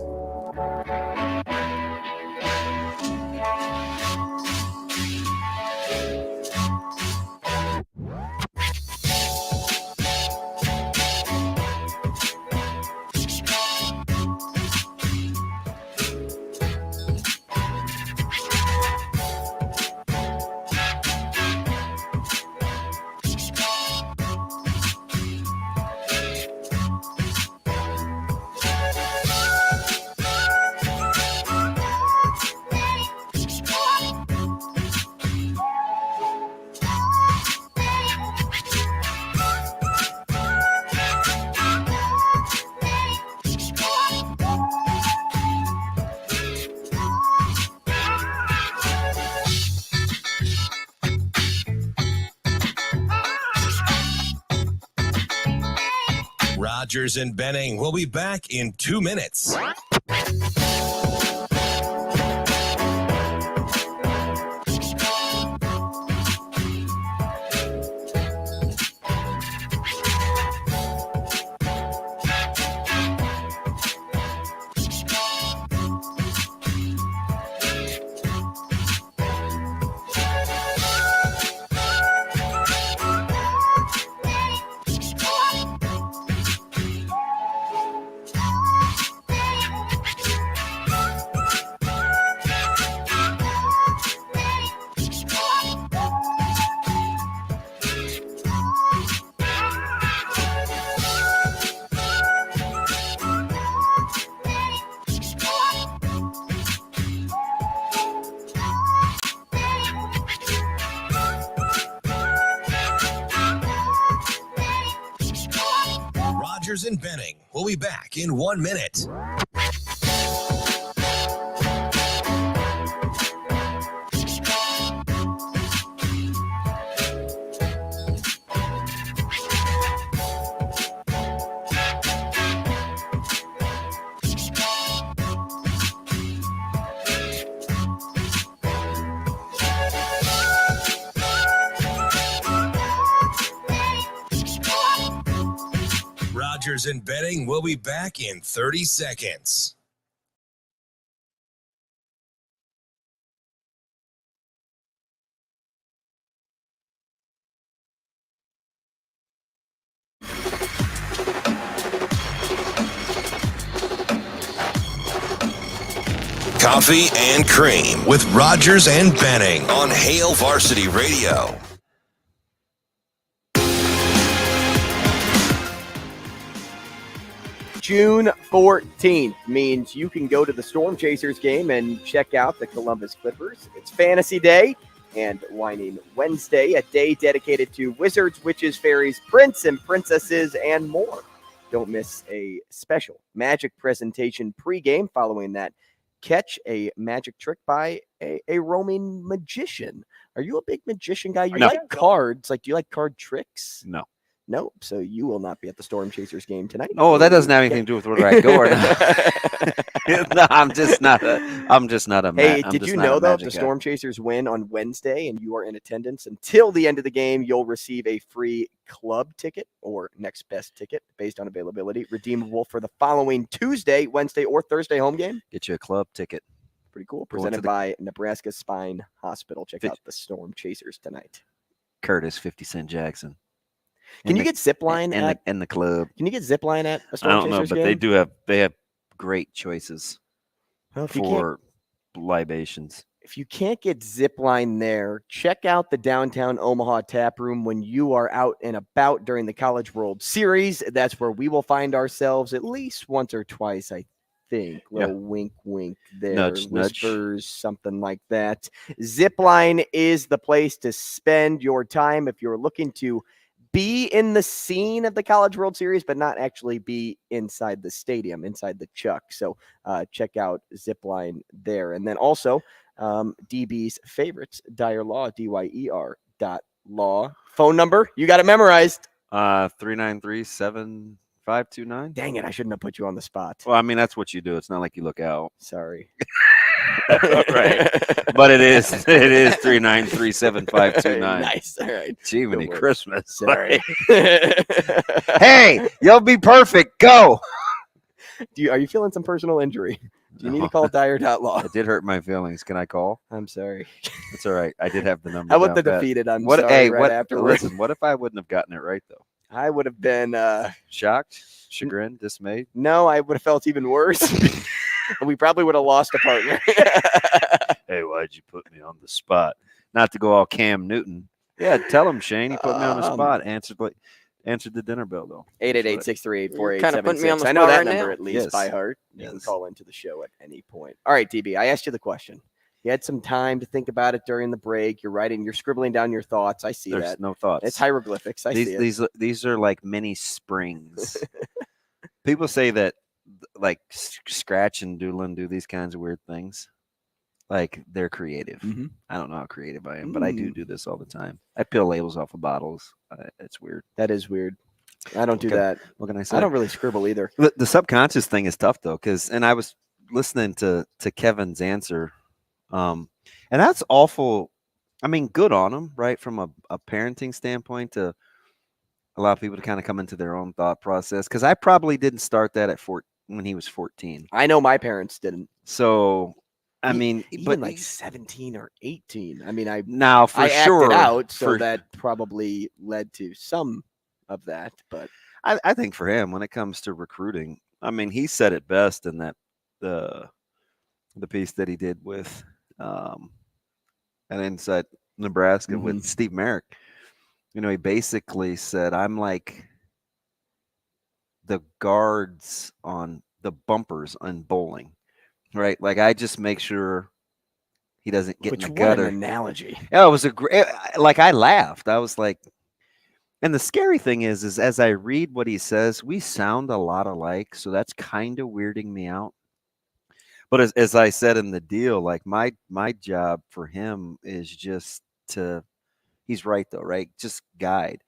Rogers and Benning will be back in 2 minutes. and Benning. We'll be back in 1 minute. Rogers and Benning will be back in 30 seconds. Coffee and Cream with Rogers and Benning on Hail Varsity Radio. June 14th means you can go to the Storm Chasers game and check out the Columbus Clippers. It's Fantasy Day and Whining Wednesday, a day dedicated to wizards, witches, fairies, prince and princesses, and more. Don't miss a special magic presentation pregame following that. Catch a magic trick by a roaming magician. Are you a big magician guy? You like cards? Like, do you like card tricks? No. Nope. So you will not be at the Storm Chasers game tonight. Oh, that doesn't have anything to do with whether I go or not. No, I'm just not a. Hey, did you know though, if the Storm Chasers win on Wednesday and you are in attendance until the end of the game, you'll receive a free club ticket or next best ticket based on availability, redeemable for the following Tuesday, Wednesday, or Thursday home game. Get you a club ticket. Pretty cool. Presented by Nebraska Spine Hospital. Check out the Storm Chasers tonight. Curtis 50 Cent Jackson. Can you get zip line at the club? Can you get zip line at a Storm I don't know, Chasers but game? they have great choices Well, if you for libations. If you can't get zip line there, check out the downtown Omaha tap room when you are out and about during the College World Series. That's where we will find ourselves at least once or twice, I think. Little wink, wink there. Nudge, Whispers, something like that. Zipline is the place to spend your time if you're looking to be in the scene of the College World Series, but not actually be inside the stadium, inside the Chuck. So check out Zipline there. And then also DB's favorites, Dyer Law, DYER.law. Phone number, you got it memorized. 393-7529. Dang it, I shouldn't have put you on the spot. Well, I mean, that's what you do. It's not like you look out. Sorry. Right. But it is 393-7529. Nice. All right. Jiminy Christmas. Sorry. Hey, you'll be perfect. Go. Are you feeling some personal injury? Do you need to call Dyer.law? It did hurt my feelings. Can I call? I'm sorry. It's all right. I did have the number. I wouldn't have defeated. I'm what, sorry. Hey, right afterwards. Listen, what if I wouldn't have gotten it right, though? I would have been shocked, chagrined, dismayed. No, I would have felt even worse. We probably would have lost a partner. Hey, why'd you put me on the spot? Not to go all Cam Newton. Yeah, tell him, Shane. You put me on the spot. Answered the dinner bell, though. 888-638-4876. I know that number at least by heart. You can call into the show at any point. All right, DB, I asked you the question. You had some time to think about it during the break. You're scribbling down your thoughts. I see that. There's no thoughts. It's hieroglyphics. I see it. These are like mini springs. People say that like Scratch and Doolin do these kinds of weird things. Like they're creative. Mm-hmm. I don't know how creative I am, but I do this all the time. I peel labels off of bottles. It's weird. That is weird. I don't do that. What can I say? I don't really scribble either. The subconscious thing is tough though, and I was listening to Kevin's answer. And that's awful. I mean, good on him, right? From a parenting standpoint, to allow people to kind of come into their own thought process. Because I probably didn't start that when he was 14. I know my parents didn't. So, I mean, even like 17 or 18. I mean, I sure acted out, so that probably led to some of that. But I think for him, when it comes to recruiting, I mean, he said it best in that the piece that he did with and Inside Nebraska with Steve Merrick. You know, he basically said, I'm like the guards on the bumpers on bowling, right? Like I just make sure he doesn't get in the gutter. What an analogy. Yeah, it was like I laughed. I was like, And the scary thing is as I read what he says, we sound a lot alike. So that's kind of weirding me out. But as I said in the deal, like my job for him is just to, he's right though, right? Just guide.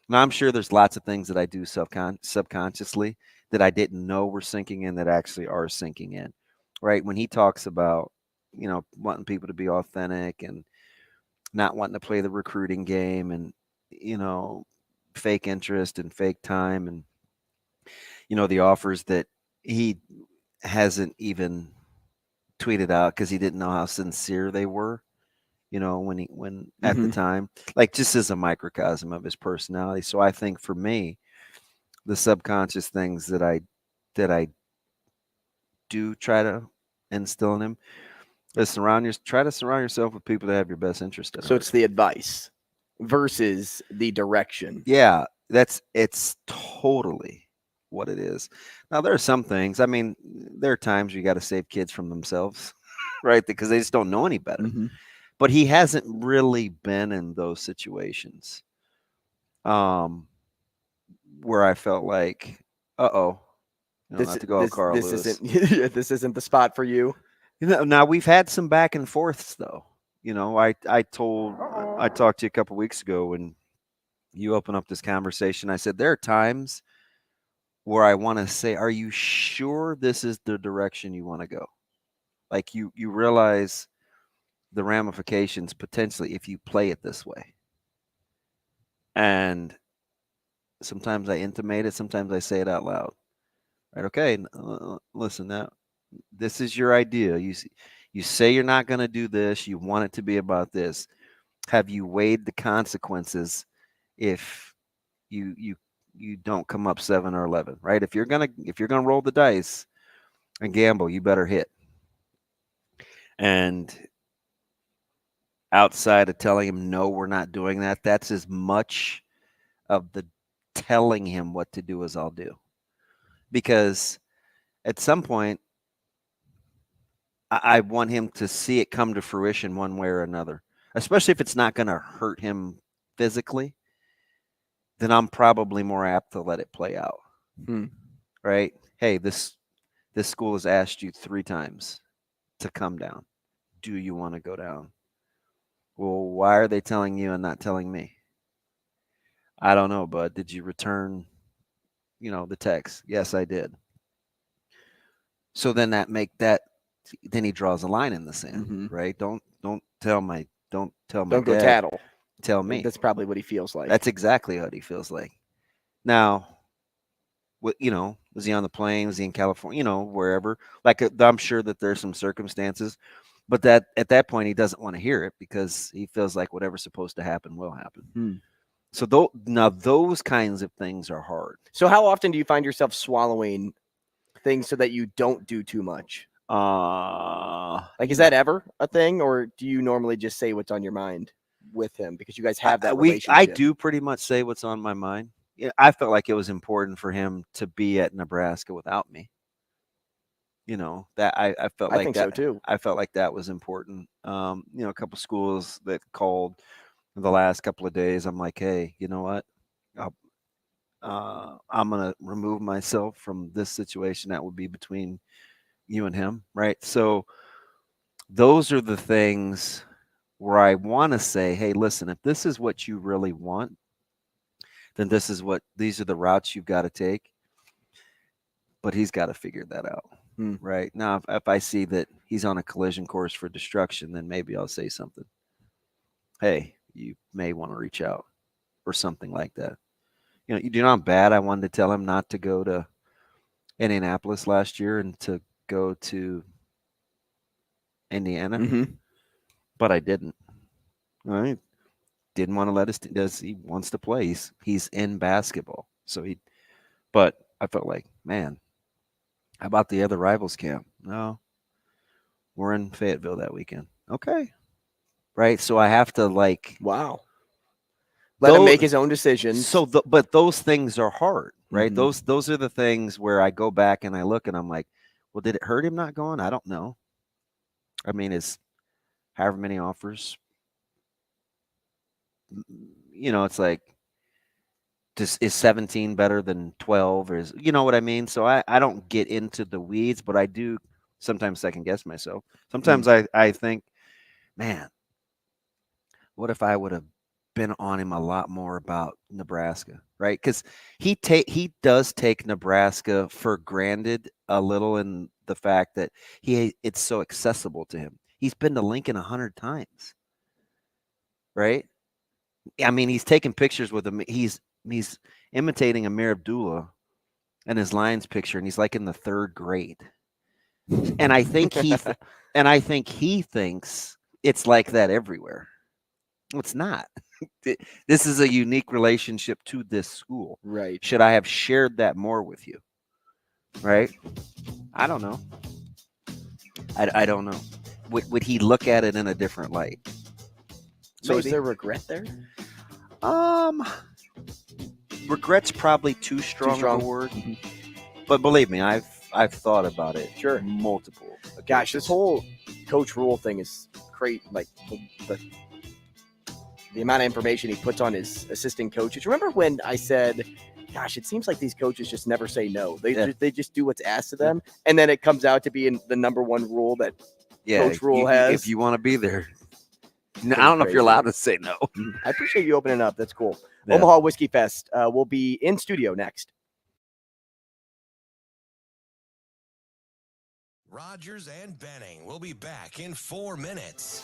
Now I'm sure there's lots of things that I do subconsciously that I didn't know were sinking in that actually are sinking in, right? When he talks about, wanting people to be authentic and not wanting to play the recruiting game and, fake interest and fake time and, the offers that he hasn't even tweeted out because he didn't know how sincere they were, when at the time, like just as a microcosm of his personality. So I think for me, the subconscious things that I do try to instill in him is try to surround yourself with people that have your best interest in So heart. it's the advice versus the direction. Yeah, it's totally what it is. Now there are some things. I mean, there are times you got to save kids from themselves, right? Because they just don't know any better. But he hasn't really been in those situations, where I felt like, not to go Carl Lewis. This isn't the spot for you. Now we've had some back and forths though. I talked to you a couple weeks ago when you opened up this conversation. I said there are times where I want to say, are you sure this is the direction you want to go? Like you realize the ramifications potentially if you play it this way. And sometimes I intimate it, sometimes I say it out loud. Right? Okay, listen now. This is your idea. You say you're not going to do this. You want it to be about this. Have you weighed the consequences if you don't come up 7 or 11, right? If you're gonna roll the dice and gamble, you better hit. And outside of telling him no, we're not doing that, that's as much of the telling him what to do as I'll do. Because at some point, I want him to see it come to fruition one way or another, especially if it's not going to hurt him physically. Then I'm probably more apt to let it play out. Right? Hey, this school has asked you 3 times to come down. Do you want to go down? Well, why are they telling you and not telling me? I don't know, bud. Did you return, the text? Yes, I did. So then then he draws a line in the sand, right? Don't tell my Don't dad. go tattle. Tell me. That's probably what he feels like. That's exactly what he feels like. Now, was he on the plane? Was he in California? Wherever. Like, I'm sure that there's some circumstances, but that at that point he doesn't want to hear it because he feels like whatever's supposed to happen will happen. So now those kinds of things are hard. So how often do you find yourself swallowing things so that you don't do too much? Like, is that ever a thing, or do you normally just say what's on your mind with him because you guys have that relationship? I do pretty much say what's on my mind. I felt like it was important for him to be at Nebraska without me. That I felt like think that, so too. I felt like that was important. A couple schools that called the last couple of days. I'm like, hey, you know what? I'm gonna remove myself from this situation. That would be between you and him, right? So those are the things where I want to say, hey, listen, if this is what you really want, then these are the routes you've got to take. But he's got to figure that out. Right now, if I see that he's on a collision course for destruction, then maybe I'll say something. Hey, you may want to reach out or something like that. You know how bad I wanted to tell him not to go to Indianapolis last year and to go to Indiana, but I didn't. All right, didn't want to let us. He wants to play. He's in basketball, but I felt like, man, how about the other rivals camp? No, we're in Fayetteville that weekend. Okay, right. So I have to let him make his own decisions. So, but those things are hard, right? Those are the things where I go back and I look and I'm like, well, did it hurt him not going? I don't know. I mean, it's however many offers. It's like is 17 better than 12, or you know what I mean? So I don't get into the weeds, but I do sometimes second guess myself. Sometimes I think, man, what if I would have been on him a lot more about Nebraska, right? Because he does take Nebraska for granted a little, in the fact that it's so accessible to him. He's been to Lincoln 100 times, right? I mean, he's taking pictures with him. He's imitating Amir Abdullah and his Lions picture, and he's like in the 3rd grade. And I think he thinks it's like that everywhere. It's not. This is a unique relationship to this school. Right. Should I have shared that more with you? Right? I don't know. I don't know. Would he look at it in a different light? So is there regret there? Regret's probably too strong a word. But believe me, I've thought about it. Sure. Multiple. Gosh, this whole Coach Rule thing is great. Like the amount of information he puts on his assistant coaches. Remember when I said, gosh, it seems like these coaches just never say no. They just do what's asked of them. And then it comes out to be the number one rule that Coach Rule has. If you want to be there. I don't know if you're allowed to say no. I appreciate you opening up. That's cool. Yeah. Omaha Whiskey Fest will be in studio next. Rogers and Benning will be back in 4 minutes.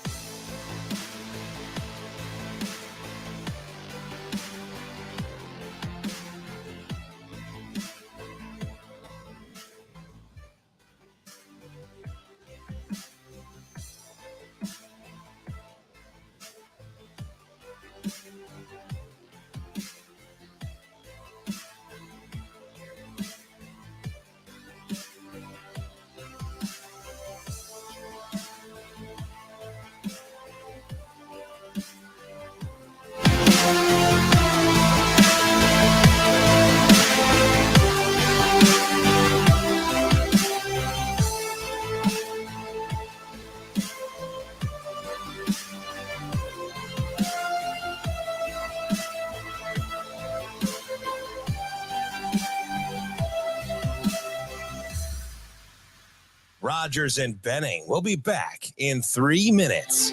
Rogers and Benning will be back in 3 minutes.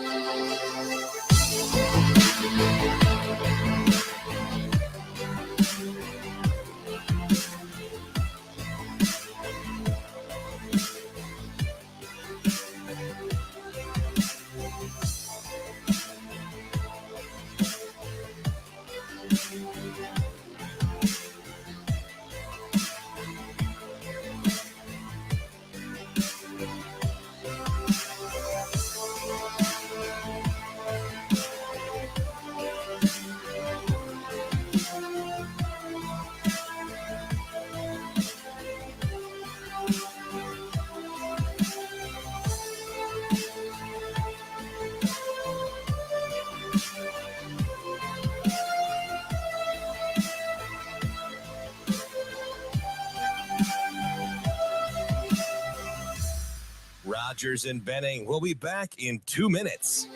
Rogers and Benning will be back in 2 minutes.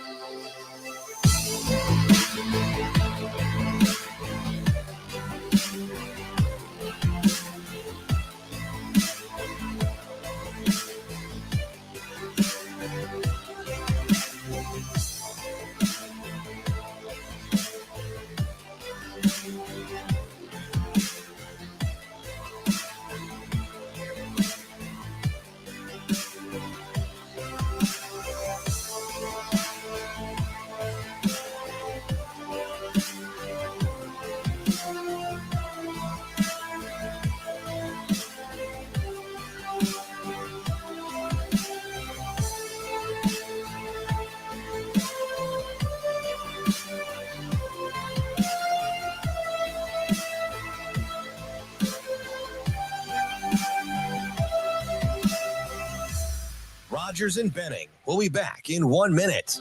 Rogers and Benning will be back in 1 minute.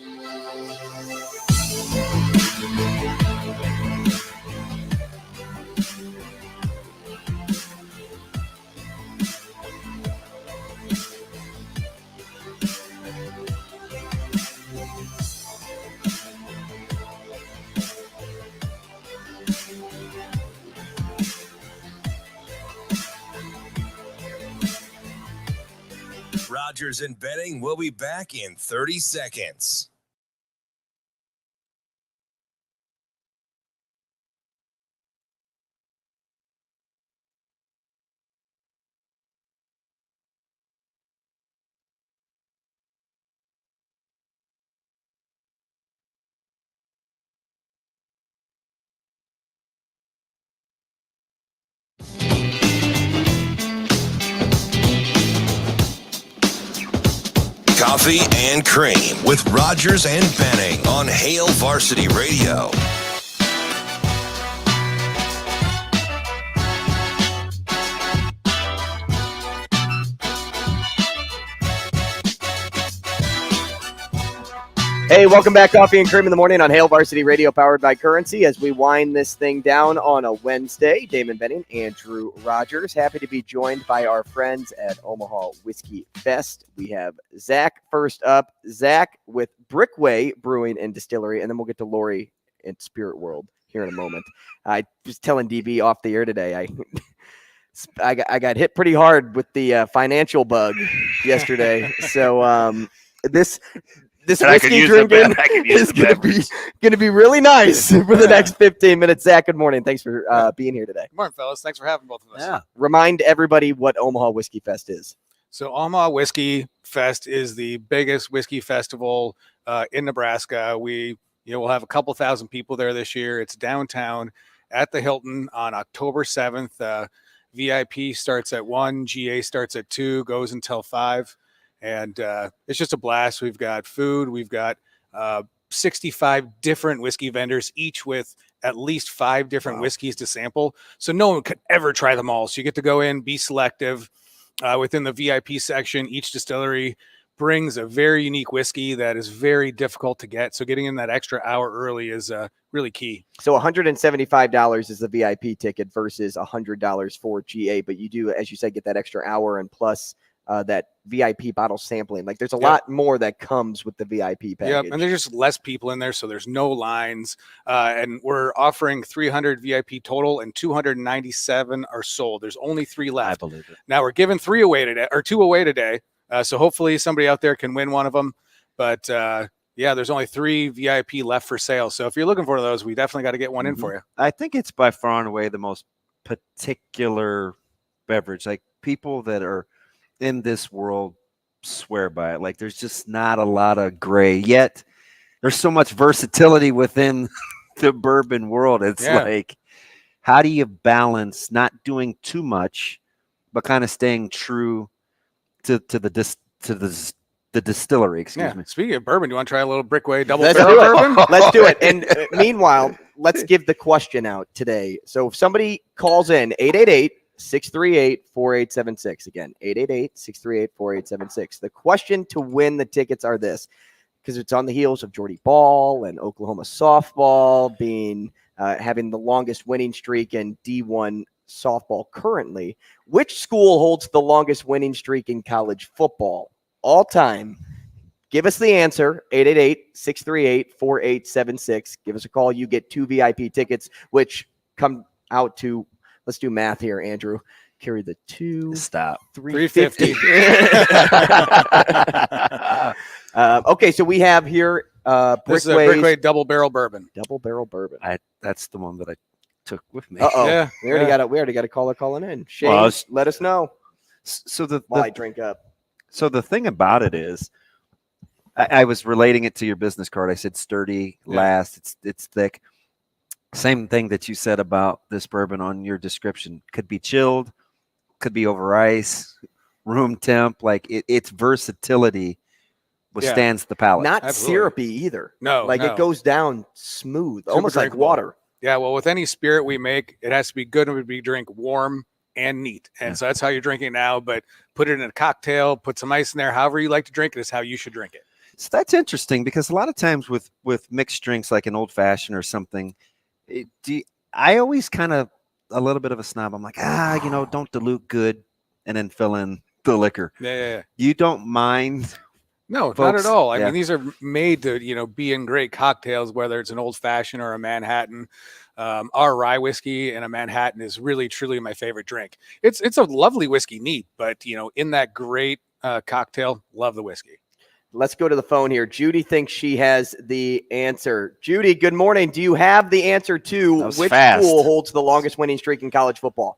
Rogers and Benning will be back in 30 seconds. Coffee and Cream with Rogers and Benning on Hail Varsity Radio. Hey, welcome back, Coffee and Cream in the Morning on Hail Varsity Radio, powered by Currency. As we wind this thing down on a Wednesday, Damon Benning, Andrew Rogers. Happy to be joined by our friends at Omaha Whiskey Fest. We have Zach first up. Zach with Brickway Brewing and Distillery, and then we'll get to Lori in Spirit World here in a moment. I was telling DB off the air today, I got hit pretty hard with the financial bug yesterday. So this whiskey drinking is going to be really nice for the next 15 minutes. Zach, good morning. Thanks for being here today. Good morning, fellas. Thanks for having both of us. Yeah. Remind everybody what Omaha Whiskey Fest is. So Omaha Whiskey Fest is the biggest whiskey festival in Nebraska. We'll have a couple thousand people there this year. It's downtown at the Hilton on October 7th. VIP starts at 1, GA starts at 2, goes until 5. And it's just a blast. We've got food. We've got 65 different whiskey vendors, each with at least 5 different whiskeys to sample. So no one could ever try them all. So you get to go in, be selective. Within the VIP section, each distillery brings a very unique whiskey that is very difficult to get. So getting in that extra hour early is really key. So $175 is the VIP ticket versus $100 for GA. But you do, as you said, get that extra hour and plus that VIP bottle sampling. Like there's a lot more that comes with the VIP package. Yep, and there's just less people in there, so there's no lines. And we're offering 300 VIP total, and 297 are sold. There's only 3 left. I believe it. Now we're giving 2 away today. So hopefully somebody out there can win one of them. But there's only 3 VIP left for sale. So if you're looking for those, we definitely got to get one in for you. I think it's by far and away the most particular beverage. Like people that are in this world swear by it. Like there's just not a lot of gray, yet there's so much versatility within the bourbon world. It's like, how do you balance not doing too much but kind of staying true to the distillery? Excuse me. Speaking of bourbon, do you want to try a little Brickway double Let's barrel do it. bourbon? Let's do it. And meanwhile, let's give the question out today. So if somebody calls in 888-638-4876. Again, 888-638-4876. The question to win the tickets are this, because it's on the heels of Jordy Ball and Oklahoma softball being having the longest winning streak in D1 softball currently. Which school holds the longest winning streak in college football all time? Give us the answer, 888-638-4876. Give us a call. You get 2 VIP tickets, which come out to, let's do math here, Andrew. Carry the 2. Stop. 350. Okay, so we have here This is a Brickway double barrel bourbon. Double barrel bourbon. That's the one that I took with me. Uh-oh. Yeah, we already got a caller calling in. Shane, Well, let us know. So while I drink up. So the thing about it is, I was relating it to your business card. I said sturdy, lasts, it's thick. Same thing that you said about this bourbon on your description. Could be chilled, could be over ice, room temp. Like its versatility withstands the palate. Not syrupy either. No, it goes down smooth, Super almost like drinkable. water. Yeah, well, with any spirit we make, it has to be good and would be drink warm and neat. And so that's how you're drinking it now. But put it in a cocktail, put some ice in there. However you like to drink it is how you should drink it. So that's interesting because a lot of times with mixed drinks like an old fashioned or something, I always kind of a little bit of a snob. I'm like, don't dilute good and then fill in the liquor. Yeah. You don't mind? No, not at all. I mean, these are made to, be in great cocktails, whether it's an old fashioned or a Manhattan. Our rye whiskey and a Manhattan is really, truly my favorite drink. It's a lovely whiskey neat, but, in that great cocktail. Love the whiskey. Let's go to the phone here. Judy thinks she has the answer. Judy, good morning. Do you have the answer to which school holds the longest winning streak in college football?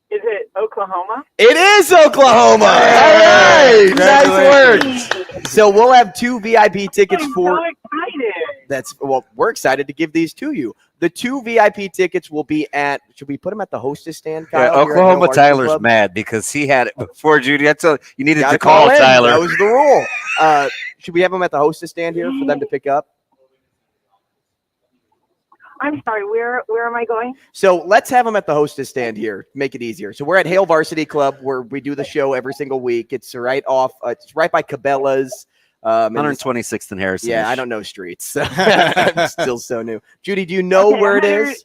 Is it Oklahoma? It is Oklahoma. All right. Nice work. So we'll have 2 VIP tickets for. So excited. We're excited to give these to you. The 2 VIP tickets will be at. Should we put them at the hostess stand, Kyle? Yeah, Oklahoma Tyler's mad because he had it before Judy. That's you needed to call Tyler. That was the rule. Should we have them at the hostess stand here for them to pick up? I'm sorry, where am I going? So let's have them at the hostess stand here. Make it easier. So we're at Hail Varsity Club where we do the show every single week. It's right off. It's right by Cabela's. 126th and Harrison. Yeah, I don't know streets. I'm still so new. Judy, do you know where it is?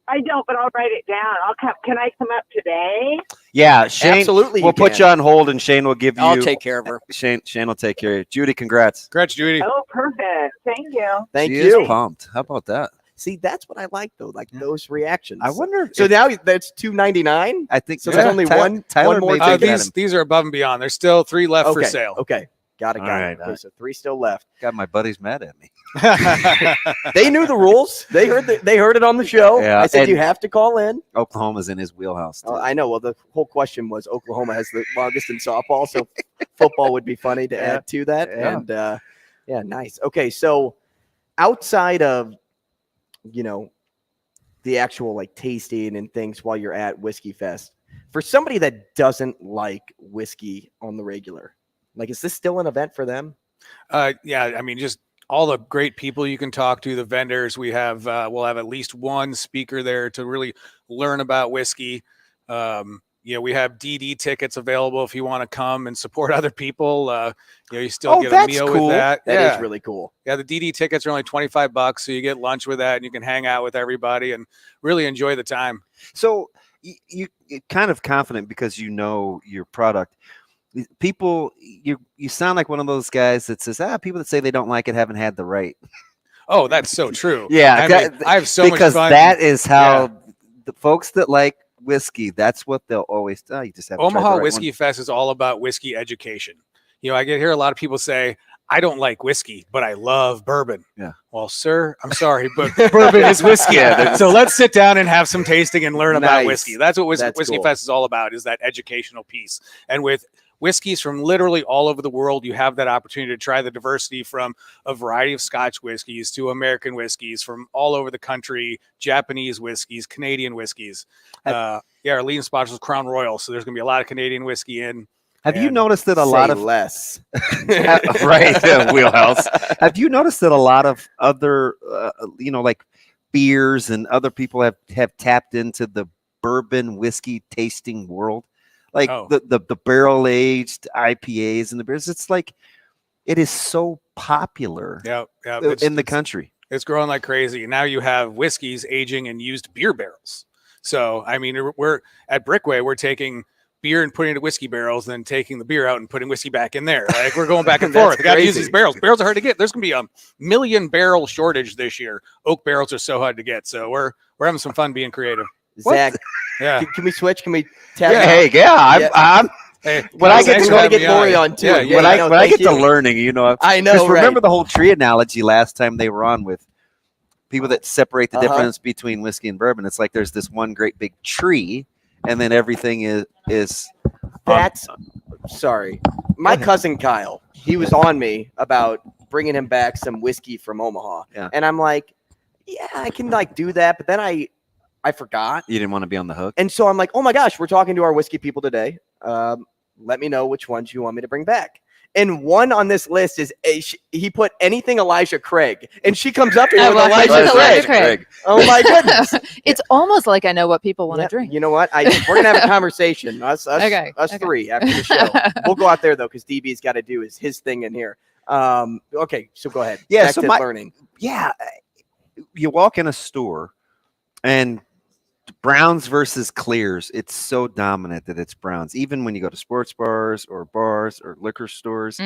I don't, but I'll write it down. I'll come. Can I come up today? Yeah, Shane. Absolutely. We'll put you on hold, and Shane will give you. I'll take care of her. Shane will take care of you. Judy, congrats. Congrats, Judy. Oh, perfect. Thank you. Thank She you. is pumped. How about that? See, that's what I like though, like those reactions. I wonder. So now that's $2.99. I think so. There's only one more. These are above and beyond. There's still 3 left for sale. Okay. Got it. Right, Okay, so 3 still left. God, my buddy's mad at me. They knew the rules. They heard it on the show. Yeah, I said and you have to call in. Oklahoma's in his wheelhouse. Too. I know. Well, the whole question was Oklahoma has the longest in softball, so football would be funny to add to that. Yeah. And yeah, nice. Okay, so outside of the actual like tasting and things while you're at Whiskey Fest, for somebody that doesn't like whiskey on the regular, like, is this still an event for them? Yeah, I mean, just all the great people you can talk to, the vendors. We have, we'll have at least one speaker there to really learn about whiskey. We have DD tickets available if you want to come and support other people. You still get a meal with that. That is really cool. Yeah, the DD tickets are only $25, so you get lunch with that, and you can hang out with everybody and really enjoy the time. So you're kind of confident because you know your product. People, you sound like one of those guys that says, people that say they don't like it haven't had the right. Oh, that's so true. Yeah, I have so much fun. Because that is how the folks that like whiskey, that's what they'll always tell you. Just have Omaha Whiskey Fest is all about whiskey education. I hear a lot of people say, I don't like whiskey, but I love bourbon. Yeah. Well, sir, I'm sorry, but bourbon is whiskey. So let's sit down and have some tasting and learn about whiskey. That's what Whiskey Fest is all about, is that educational piece. And with whiskeys from literally all over the world, you have that opportunity to try the diversity from a variety of Scotch whiskeys to American whiskeys from all over the country, Japanese whiskeys, Canadian whiskeys. Our leading sponsor is Crown Royal, so there's going to be a lot of Canadian whiskey in. Have you noticed that a lot of less right wheelhouse? Have you noticed that a lot of other, like beers and other people have tapped into the bourbon whiskey tasting world? Like the barrel aged IPAs and the beers. It's like it is so popular in the country. It's growing like crazy. Now you have whiskeys aging in used beer barrels. So, I mean, we're at Brickway, we're taking beer and putting it in whiskey barrels, then taking the beer out and putting whiskey back in there. Like, we're going back and forth. We got to use these barrels. Barrels are hard to get. There's going to be a 1 million barrel shortage this year. Oak barrels are so hard to get. So we're having some fun being creative. Zach, yeah. Can we switch? Can we tap? I'm when I get to get Lori on too. When I get to learning, I know. Just remember the whole tree analogy last time they were on with people that separate the difference between whiskey and bourbon. It's like there's this one great big tree, and then everything is. That's sorry. My cousin Kyle, he was on me about bringing him back some whiskey from Omaha, and I'm like, yeah, I can do that, but then I forgot. You didn't want to be on the hook. And so I'm like, oh my gosh, we're talking to our whiskey people today. Let me know which ones you want me to bring back. And one on this list is he put anything Elijah Craig. And she comes up here with Elijah Craig. Oh my goodness. It's almost like I know what people want to drink. You know what? We're going to have a conversation. Us three after the show. We'll go out there though, because DB's got to do his thing in here. Okay, so go ahead. Yeah, back to learning. Yeah. You walk in a store and Browns versus clears, it's so dominant that it's Browns. Even when you go to sports bars or liquor stores,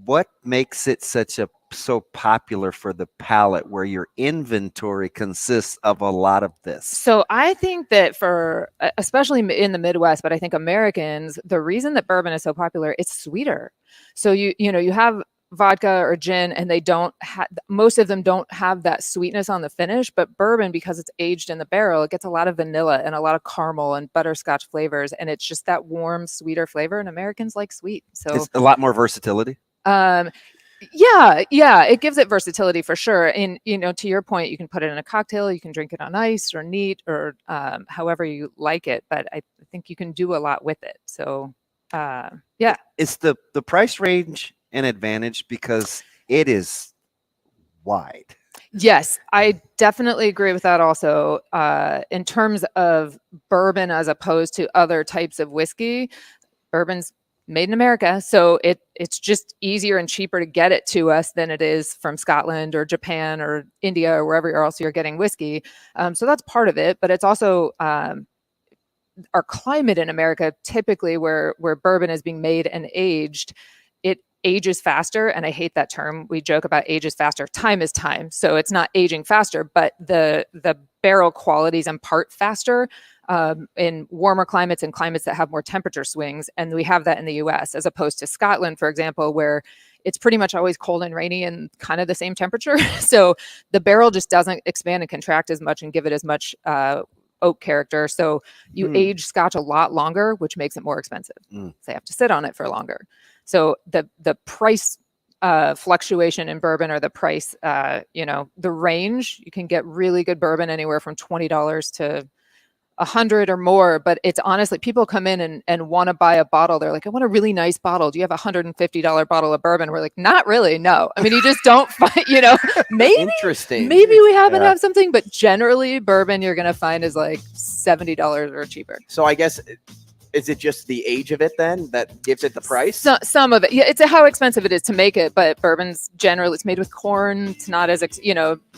what makes it so popular for the palate where your inventory consists of a lot of this? So I think that especially in the Midwest, but I think Americans, the reason that bourbon is so popular, it's sweeter. So you have vodka or gin and most of them don't have that sweetness on the finish, but bourbon, because it's aged in the barrel, it gets a lot of vanilla and a lot of caramel and butterscotch flavors. And it's just that warm, sweeter flavor. And Americans like sweet. So it's a lot more versatility. Yeah, it gives it versatility for sure. And, to your point, you can put it in a cocktail, you can drink it on ice or neat or however you like it. But I think you can do a lot with it. So, yeah. It's the price range an advantage because it is wide. Yes, I definitely agree with that also. In terms of bourbon as opposed to other types of whiskey, bourbon's made in America. So it's just easier and cheaper to get it to us than it is from Scotland or Japan or India or wherever else you're getting whiskey. So that's part of it. But it's also our climate in America, typically where bourbon is being made and aged, it ages faster. And I hate that term. We joke about ages faster. Time is time. So it's not aging faster, but the barrel qualities impart faster in warmer climates and climates that have more temperature swings. And we have that in the US, as opposed to Scotland, for example, where it's pretty much always cold and rainy and kind of the same temperature. So the barrel just doesn't expand and contract as much and give it as much oak character. So you age Scotch a lot longer, which makes it more expensive. So they have to sit on it for longer. So the price fluctuation in bourbon, or the price, the range, you can get really good bourbon anywhere from $20 to $100 or more. But it's honestly, people come in and want to buy a bottle. They're like, I want a really nice bottle. Do you have $150 bottle of bourbon? We're like, not really. No. I mean, you just don't find, maybe, interesting. Maybe we happen to have something, but generally bourbon you're going to find is like $70 or cheaper. So I guess, is it just the age of it then that gives it the price? Some of it. Yeah, it's how expensive it is to make it, but bourbon's generally, it's made with corn. It's not as,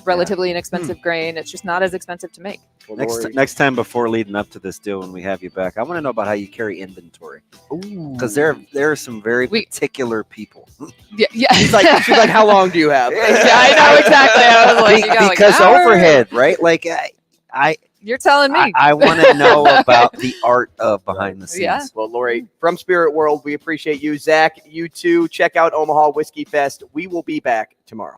relatively inexpensive grain. It's just not as expensive to make. Well, next time before leading up to this deal, when we have you back, I want to know about how you carry inventory. Because there are some very particular people. Yeah. She's like, how long do you have? Yeah, I know exactly. I was like, because overhead, right? Like you're telling me. I want to know about the art of behind the scenes. Yeah. Well, Lori, from Spirit World, we appreciate you. Zach, you too. Check out Omaha Whiskey Fest. We will be back tomorrow.